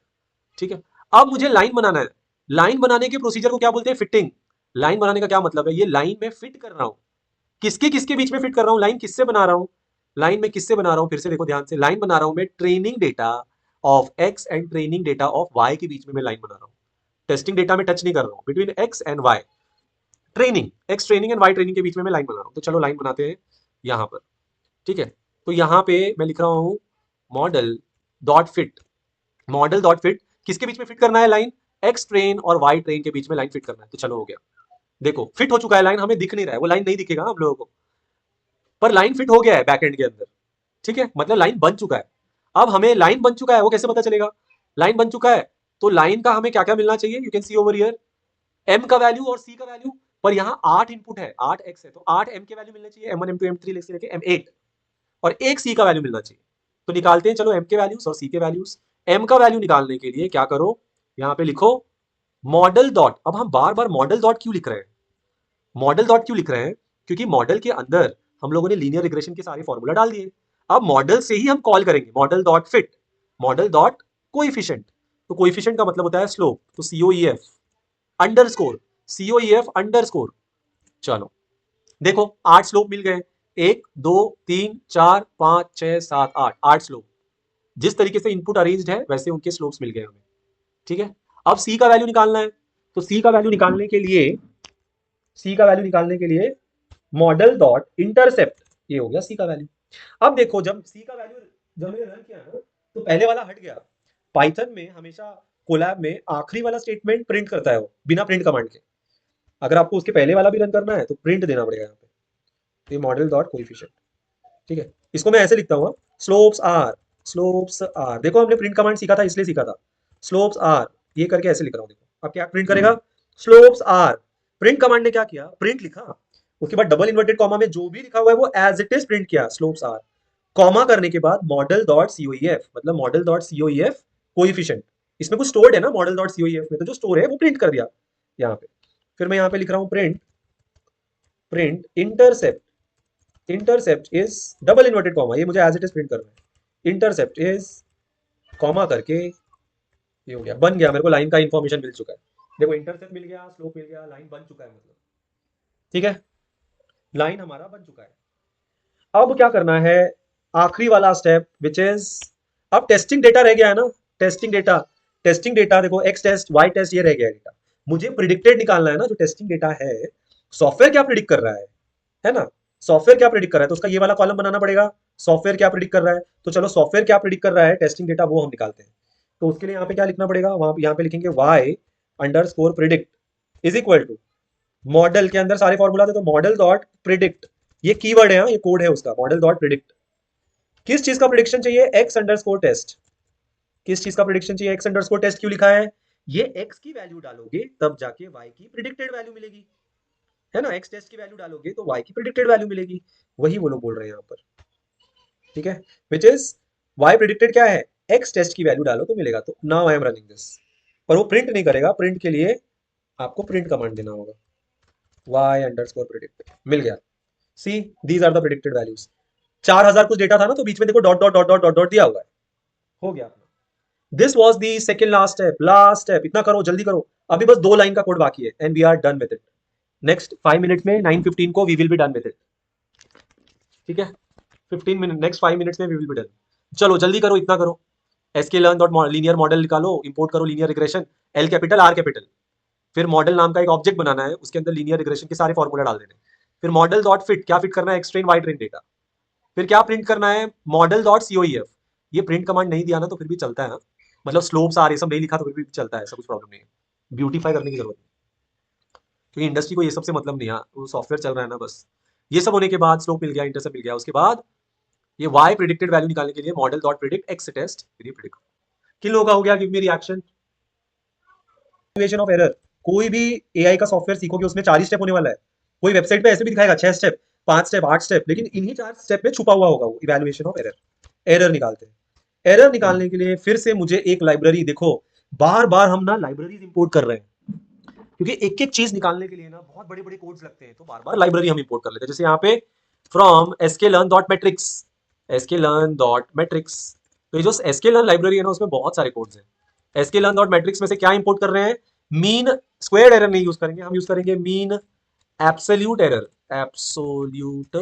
ठीक है, अब मुझे लाइन बनाना है। लाइन बनाने के प्रोसीजर को क्या बोलते हैं, फिटिंग। लाइन बनाने का क्या मतलब है, ये लाइन में फिट कर रहा हूं, किसके किसके बीच में फिट कर रहा हूं, लाइन किससे बना रहा हूं, लाइन में किससे बना रहा हूं, फिर से देखो ध्यान से, लाइन बना रहा हूं मैं training data of x and training data of y के बीच में मैं लाइन बना रहा हूं। टेस्टिंग डेटा में टच नहीं कर रहा हूं, between x and y, training, x training and y training के बीच में मैं लाइन बना रहा हूं। तो चलो लाइन बनाते हैं यहां पर। ठीक है, तो यहां पे मैं लिख रहा हूं model dot fit, model dot fit, किसके बीच में फिट करना है लाइन, एक्स ट्रेन और वाई ट्रेन के बीच में लाइन फिट करना है। तो चलो हो गया, देखो फिट हो चुका है लाइन, हमें दिख नहीं रहा है, वो लाइन नहीं दिखेगा हम लोगों को, पर लाइन फिट हो गया है बैकएंड के अंदर। ठीक है, मतलब लाइन बन चुका है। अब हमें लाइन बन चुका है, वो कैसे पता चलेगा? लाइन बन चुका है तो लाइन का हमें क्या क्या मिलना चाहिए? You can see over here M का वैल्यू और सी का वैल्यू, पर यहाँ 8 इनपुट है, 8 एक्स है, तो 8 एम के वैल्यू मिलने चाहिए, M1 M2 M3 से लेके M8, और एक सी का वैल्यू मिलना चाहिए। तो निकालते हैं चलो एम के वैल्यूज और सी के वैल्यूज। एम का वैल्यू निकालने के लिए क्या करो, यहाँ पे लिखो मॉडल डॉट। अब हम बार बार मॉडल डॉट क्यों लिख रहे हैं? मॉडल डॉट क्यों लिख रहे हैं? क्योंकि मॉडल के अंदर हम लोगों ने लीनियर रिग्रेशन के सारे फॉर्मूला डाल दिए। अब मॉडल से ही हम कॉल करेंगे model dot fit, model dot coefficient. तो कोइफिशिएंट का मतलब होता है स्लोप, तो COEF अंडरस्कोर, COEF अंडरस्कोर। चलो देखो 8 स्लोप मिल गए, 1 2 3 4 5 6 7 8, 8 स्लोप। जिस तरीके से इनपुट अरेंज्ड है वैसे उनके स्लोप्स मिल गए हमें। ठीक है, अब सी का वैल्यू निकालना है, तो सी का वैल्यू निकालने के लिए, सी का वैल्यू निकालने के लिए मॉडल डॉट इंटरसेप्ट, ये हो गया सी का वैल्यू। अब देखो जब सी का वैल्यू, जब मैंने रन किया ना तो पहले वाला हट गया। पाइथन में हमेशा कोलैब में आखिरी वाला स्टेटमेंट प्रिंट करता है वो, बिना प्रिंट कमांड के। अगर आपको उसके पहले वाला भी रन करना है तो प्रिंट देना पड़ेगा यहाँ पे, तो ये मॉडल डॉट कोइफिशिएंट। ठीक है, इसको मैं ऐसे लिखता हूँ, स्लोप्स आर, स्लोप्स आर। देखो हमने प्रिंट कमांड सीखा था इसलिए सीखा था, स्लोप्स आर, ये करके ऐसे लिख रहा हूँ। देखो अब क्या प्रिंट करेगा, स्लोप्स आर। प्रिंट कमांड ने क्या किया, प्रिंट लिखा, उसके बाद डबल इन्वर्टेड कॉमा में जो भी लिखा हुआ है वो एज इट इज प्रिंट किया, स्लोप्स आर। कॉमा करने के बाद मॉडल डॉट सीओईएफ, मतलब मॉडल डॉट सीओईएफ कोइफिशिएंट। इसमें कुछ स्टोर्ड है ना मॉडल डॉट सीओईएफ में, तो जो स्टोर है वो प्रिंट कर दिया यहाँ पे। फिर मैं यहाँ पे लिख रहा हूँ print, print intercept, intercept is double inverted comma, ये मुझे एज इट इज प्रिंट करना है, इंटरसेप्ट इज कॉमा करके, ये हो गया, बन गया, मेरे को लाइन का इंफॉर्मेशन मिल चुका है। देखो इंटरसेप्ट मिल गया, स्लोप मिल गया, लाइन बन चुका है मतलब। ठीक है, लाइन हमारा बन चुका है। अब क्या करना है, आखिरी वाला स्टेप विच इज, अब टेस्टिंग डेटा रह गया है ना, टेस्टिंग डेटा। टेस्टिंग डेटा देखो एक्स टेस्ट वाई टेस्ट ये रह गया डेटा, मुझे प्रिडिक्टेड निकालना है ना, जो टेस्टिंग डेटा है सॉफ्टवेयर क्या प्रिडिक्ट कर रहा है ना, सॉफ्टवेयर क्या प्रिडिक्ट कर रहा है, तो उसका ये वाला कॉलम बनाना पड़ेगा, सॉफ्टवेयर क्या प्रिडिक्ट कर रहा है। तो चलो सॉफ्टवेयर क्या प्रिडिक्ट कर रहा है टेस्टिंग डेटा, वो हम निकालते हैं। तो उसके लिए यहाँ पे क्या लिखना पड़ेगा, वहां यहाँ पे लिखेंगे y underscore predict is equal to, model के अंदर सारे फॉर्मूला थे तो मॉडल डॉट प्रिडिक्ट, ये कीवर्ड है, ये कोड है उसका, मॉडल डॉट प्रिडिक्ट। किस चीज का प्रिडिक्शन चाहिए, एक्स अंडर स्कोर टेस्ट। किस चीज का प्रिडिक्शन चाहिए, एक्स अंडर स्कोर टेस्ट क्यों लिखा है, ये एक्स की वैल्यू डालोगे तब जाके वाई की प्रिडिक्टेड वैल्यू मिलेगी, है ना, एक्स टेस्ट की वैल्यू डालोगे तो वाई की प्रिडिक्टेड वैल्यू मिलेगी, वही वो लोग बोल रहे हैं यहाँ पर। ठीक है, विच इज वाई प्रिडिक्टेड क्या है, एक्स टेस्ट की वैल्यू डालो तो मिलेगा, तो now I am running this. पर वो प्रिंट नहीं करेगा, प्रिंट के लिए आपको प्रिंट कमांड देना होगा, y अंडरस्कोर प्रिडिक्ट, मिल गया। See these are the predicted values. 4000 कुछ डेटा था ना, तो बीच में देखो dot dot dot dot dot dot दिया हुआ है, हो गया अपना। This was the second last step, last step, इतना करो जल्दी करो, अभी बस 2 लाइन का कोड बाकी है and we are done with it. Next 5 minute में 9:15 को we will be done with it. ठीक है, 15 मिनट, नेक्स्ट 5 मिनट्स में वी विल बी डन। चलो जल्दी करो, इतना करो। SK learn dot linear model निकालो, इंपोर्ट करो linear regression, L capital R capital. फिर मॉडल नाम का एक ऑब्जेक्ट बनाना है, उसके अंदर लीनियर रिग्रेशन के सारे फॉर्मूला डाल देने। फिर मॉडल डॉट फिट, क्या फिट करना है, x train y train data. फिर क्या प्रिंट करना है, मॉडल डॉट सीओईएफ। ये प्रिंट कमांड नहीं दिया ना तो फिर भी चलता है ना, मतलब स्लोप्स आ रहे सब नहीं लिखा तो फिर भी चलता है, ऐसा कुछ प्रॉब्लम नहीं है, ब्यूटीफाई करने की जरूरत नहीं, क्योंकि इंडस्ट्री को ये सबसे मतलब नहीं है, वो सॉफ्टवेयर चल रहा है ना बस। ये सब होने के बाद स्लोप मिल गया, इंटरसेप्ट मिल गया, उसके बाद ये वाई प्रिडिक्टेड वैल्यू निकालने के लिए model dot predict x test, फिर ये प्रिडिक्ट। किन लोगों का हो गया, give me reaction. Evaluation of error, कोई भी एआई का सॉफ्टवेयर सीखोगे उसमें 4 ही स्टेप होने वाला है। कोई वेबसाइट पे ऐसे भी दिखाएगा 6 स्टेप, 5 स्टेप, 8 स्टेप, लेकिन इन्हीं 4 स्टेप में छुपा हुआ होगा वो इवैल्यूएशन ऑफ एरर। एरर निकालते हैं, एरर निकालने के लिए फिर से मुझे एक लाइब्रेरी, देखो बार बार हम ना लाइब्रेरीज इंपोर्ट कर रहे हैं, क्योंकि एक एक चीज निकालने के लिए ना बहुत बड़े बड़े कोड्स लगते हैं, तो बार बार लाइब्रेरी हम इंपोर्ट कर लेते हैं। जैसे यहाँ पे फ्रॉम sklearn.metrics, sklearn.metrics, तो ये जो sklearn लाइब्रेरी है ना उसमें बहुत सारे कोड्स हैं। sklearn.metrics में से क्या इंपोर्ट कर रहे हैं, मीन स्क्वायर्ड एरर नहीं यूज करेंगे, हम यूज करेंगे mean absolute error. Absolute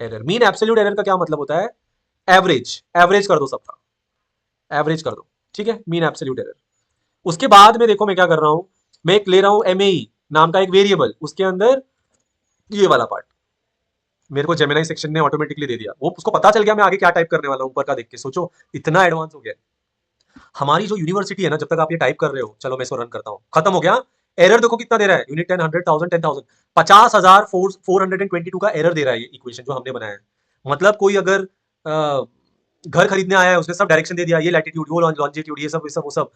error, mean absolute error का क्या मतलब होता है, एवरेज, एवरेज कर दो सबका, एवरेज कर दो। ठीक है, मीन एब्सोल्यूट एरर। उसके बाद में देखो मैं क्या कर रहा हूं, मैं एक ले रहा हूं एमएई नाम का एक वेरिएबल, उसके अंदर ये वाला पार्ट मेरे को जेमिनाई सेक्शन ने ऑटोमेटिकली दे दिया, वो उसको पता चल गया मैं आगे क्या टाइप करने वाला हूं, ऊपर का देख के सोचो इतना एडवांस हो गया। हमारी जो यूनिवर्सिटी है ना, जब तक आप ये टाइप कर रहे हो, चलो मैं इसको रन करता हूँ, खत्म हो गया। एरर देखो कितना दे रहा है, यूनिट 10, 100,000, 10,000, 50,422 का एरर दे रहा है ये इक्वेशन जो हमने बनाया है। मतलब कोई अगर घर खरीदने आया है, उसने सब डायरेक्शन दे दिया, ये लैटिट्यूड, वो लॉन्जिट्यूड, ये सब वो सब।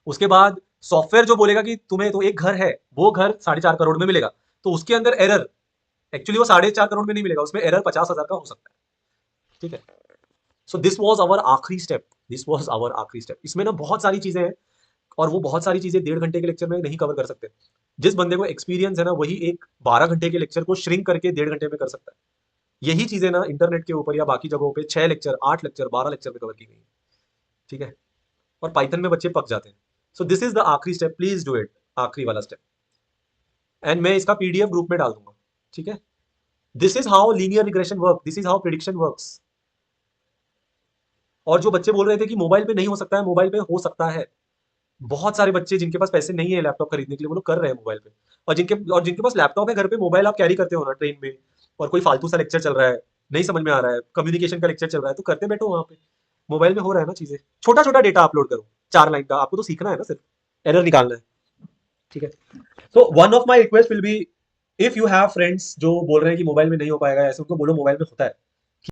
उसके बाद सॉफ्टवेयर जो बोलेगा कि तुम्हें तो एक घर है, वो घर 4.5 करोड़ में मिलेगा, तो उसके अंदर एरर, एक्चुअली वो 4.5 करोड़ में नहीं मिलेगा, उसमें एरर 50,000 का हो सकता है। ठीक है। सो दिस वॉज आवर आखिरी स्टेप, दिस वॉज आवर आखिरी स्टेप। इसमें ना बहुत सारी चीजें हैं, और वो बहुत सारी चीजें 1.5 घंटे के लेक्चर में नहीं कवर कर सकते। जिस बंदे को एक्सपीरियंस है ना, वही एक 12 घंटे के लेक्चर को श्रिंक करके 1.5 घंटे में कर सकता है। यही चीजें ना इंटरनेट के ऊपर या बाकी जगहों पे 6 लेक्चर, 8 लेक्चर, 12 लेक्चर में कवर की गई है। ठीक है। और पाइथन में बच्चे पक जाते हैं। सो दिस इज द आखिरी स्टेप, प्लीज डू इट, आखिरी वाला स्टेप। एंड मैं इसका पीडीएफ ग्रुप में डाल दूंगा। ठीक है। This is how linear regression work, this is how prediction works. और जो बच्चे बोल रहे थे कि मोबाइल पे नहीं हो सकता है, मोबाइल पे हो सकता है। बहुत सारे बच्चे जिनके पास पैसे नहीं है लैपटॉप खरीदने के लिए, वो लोग कर रहे हैं मोबाइल पे। और जिनके पास लैपटॉप है घर पे, मोबाइल आप कैरी करते हो ना ट्रेन में, और कोई फालतू सा लेक्चर चल रहा है, नहीं समझ में आ रहा है, कम्युनिकेशन का लेक्चर चल रहा है, तो करते बैठो वहां पे। मोबाइल में हो रहा है ना चीजें। छोटा छोटा डेटा अपलोड करो, 4 लाइन का, आपको तो सीखना है ना, सिर्फ एरर निकालना है। ठीक है। तो one of my request will be, if you have friends जो बोल रहे हैं कि मोबाइल में नहीं हो पाएगा, ऐसे उनको बोलो मोबाइल में होता है।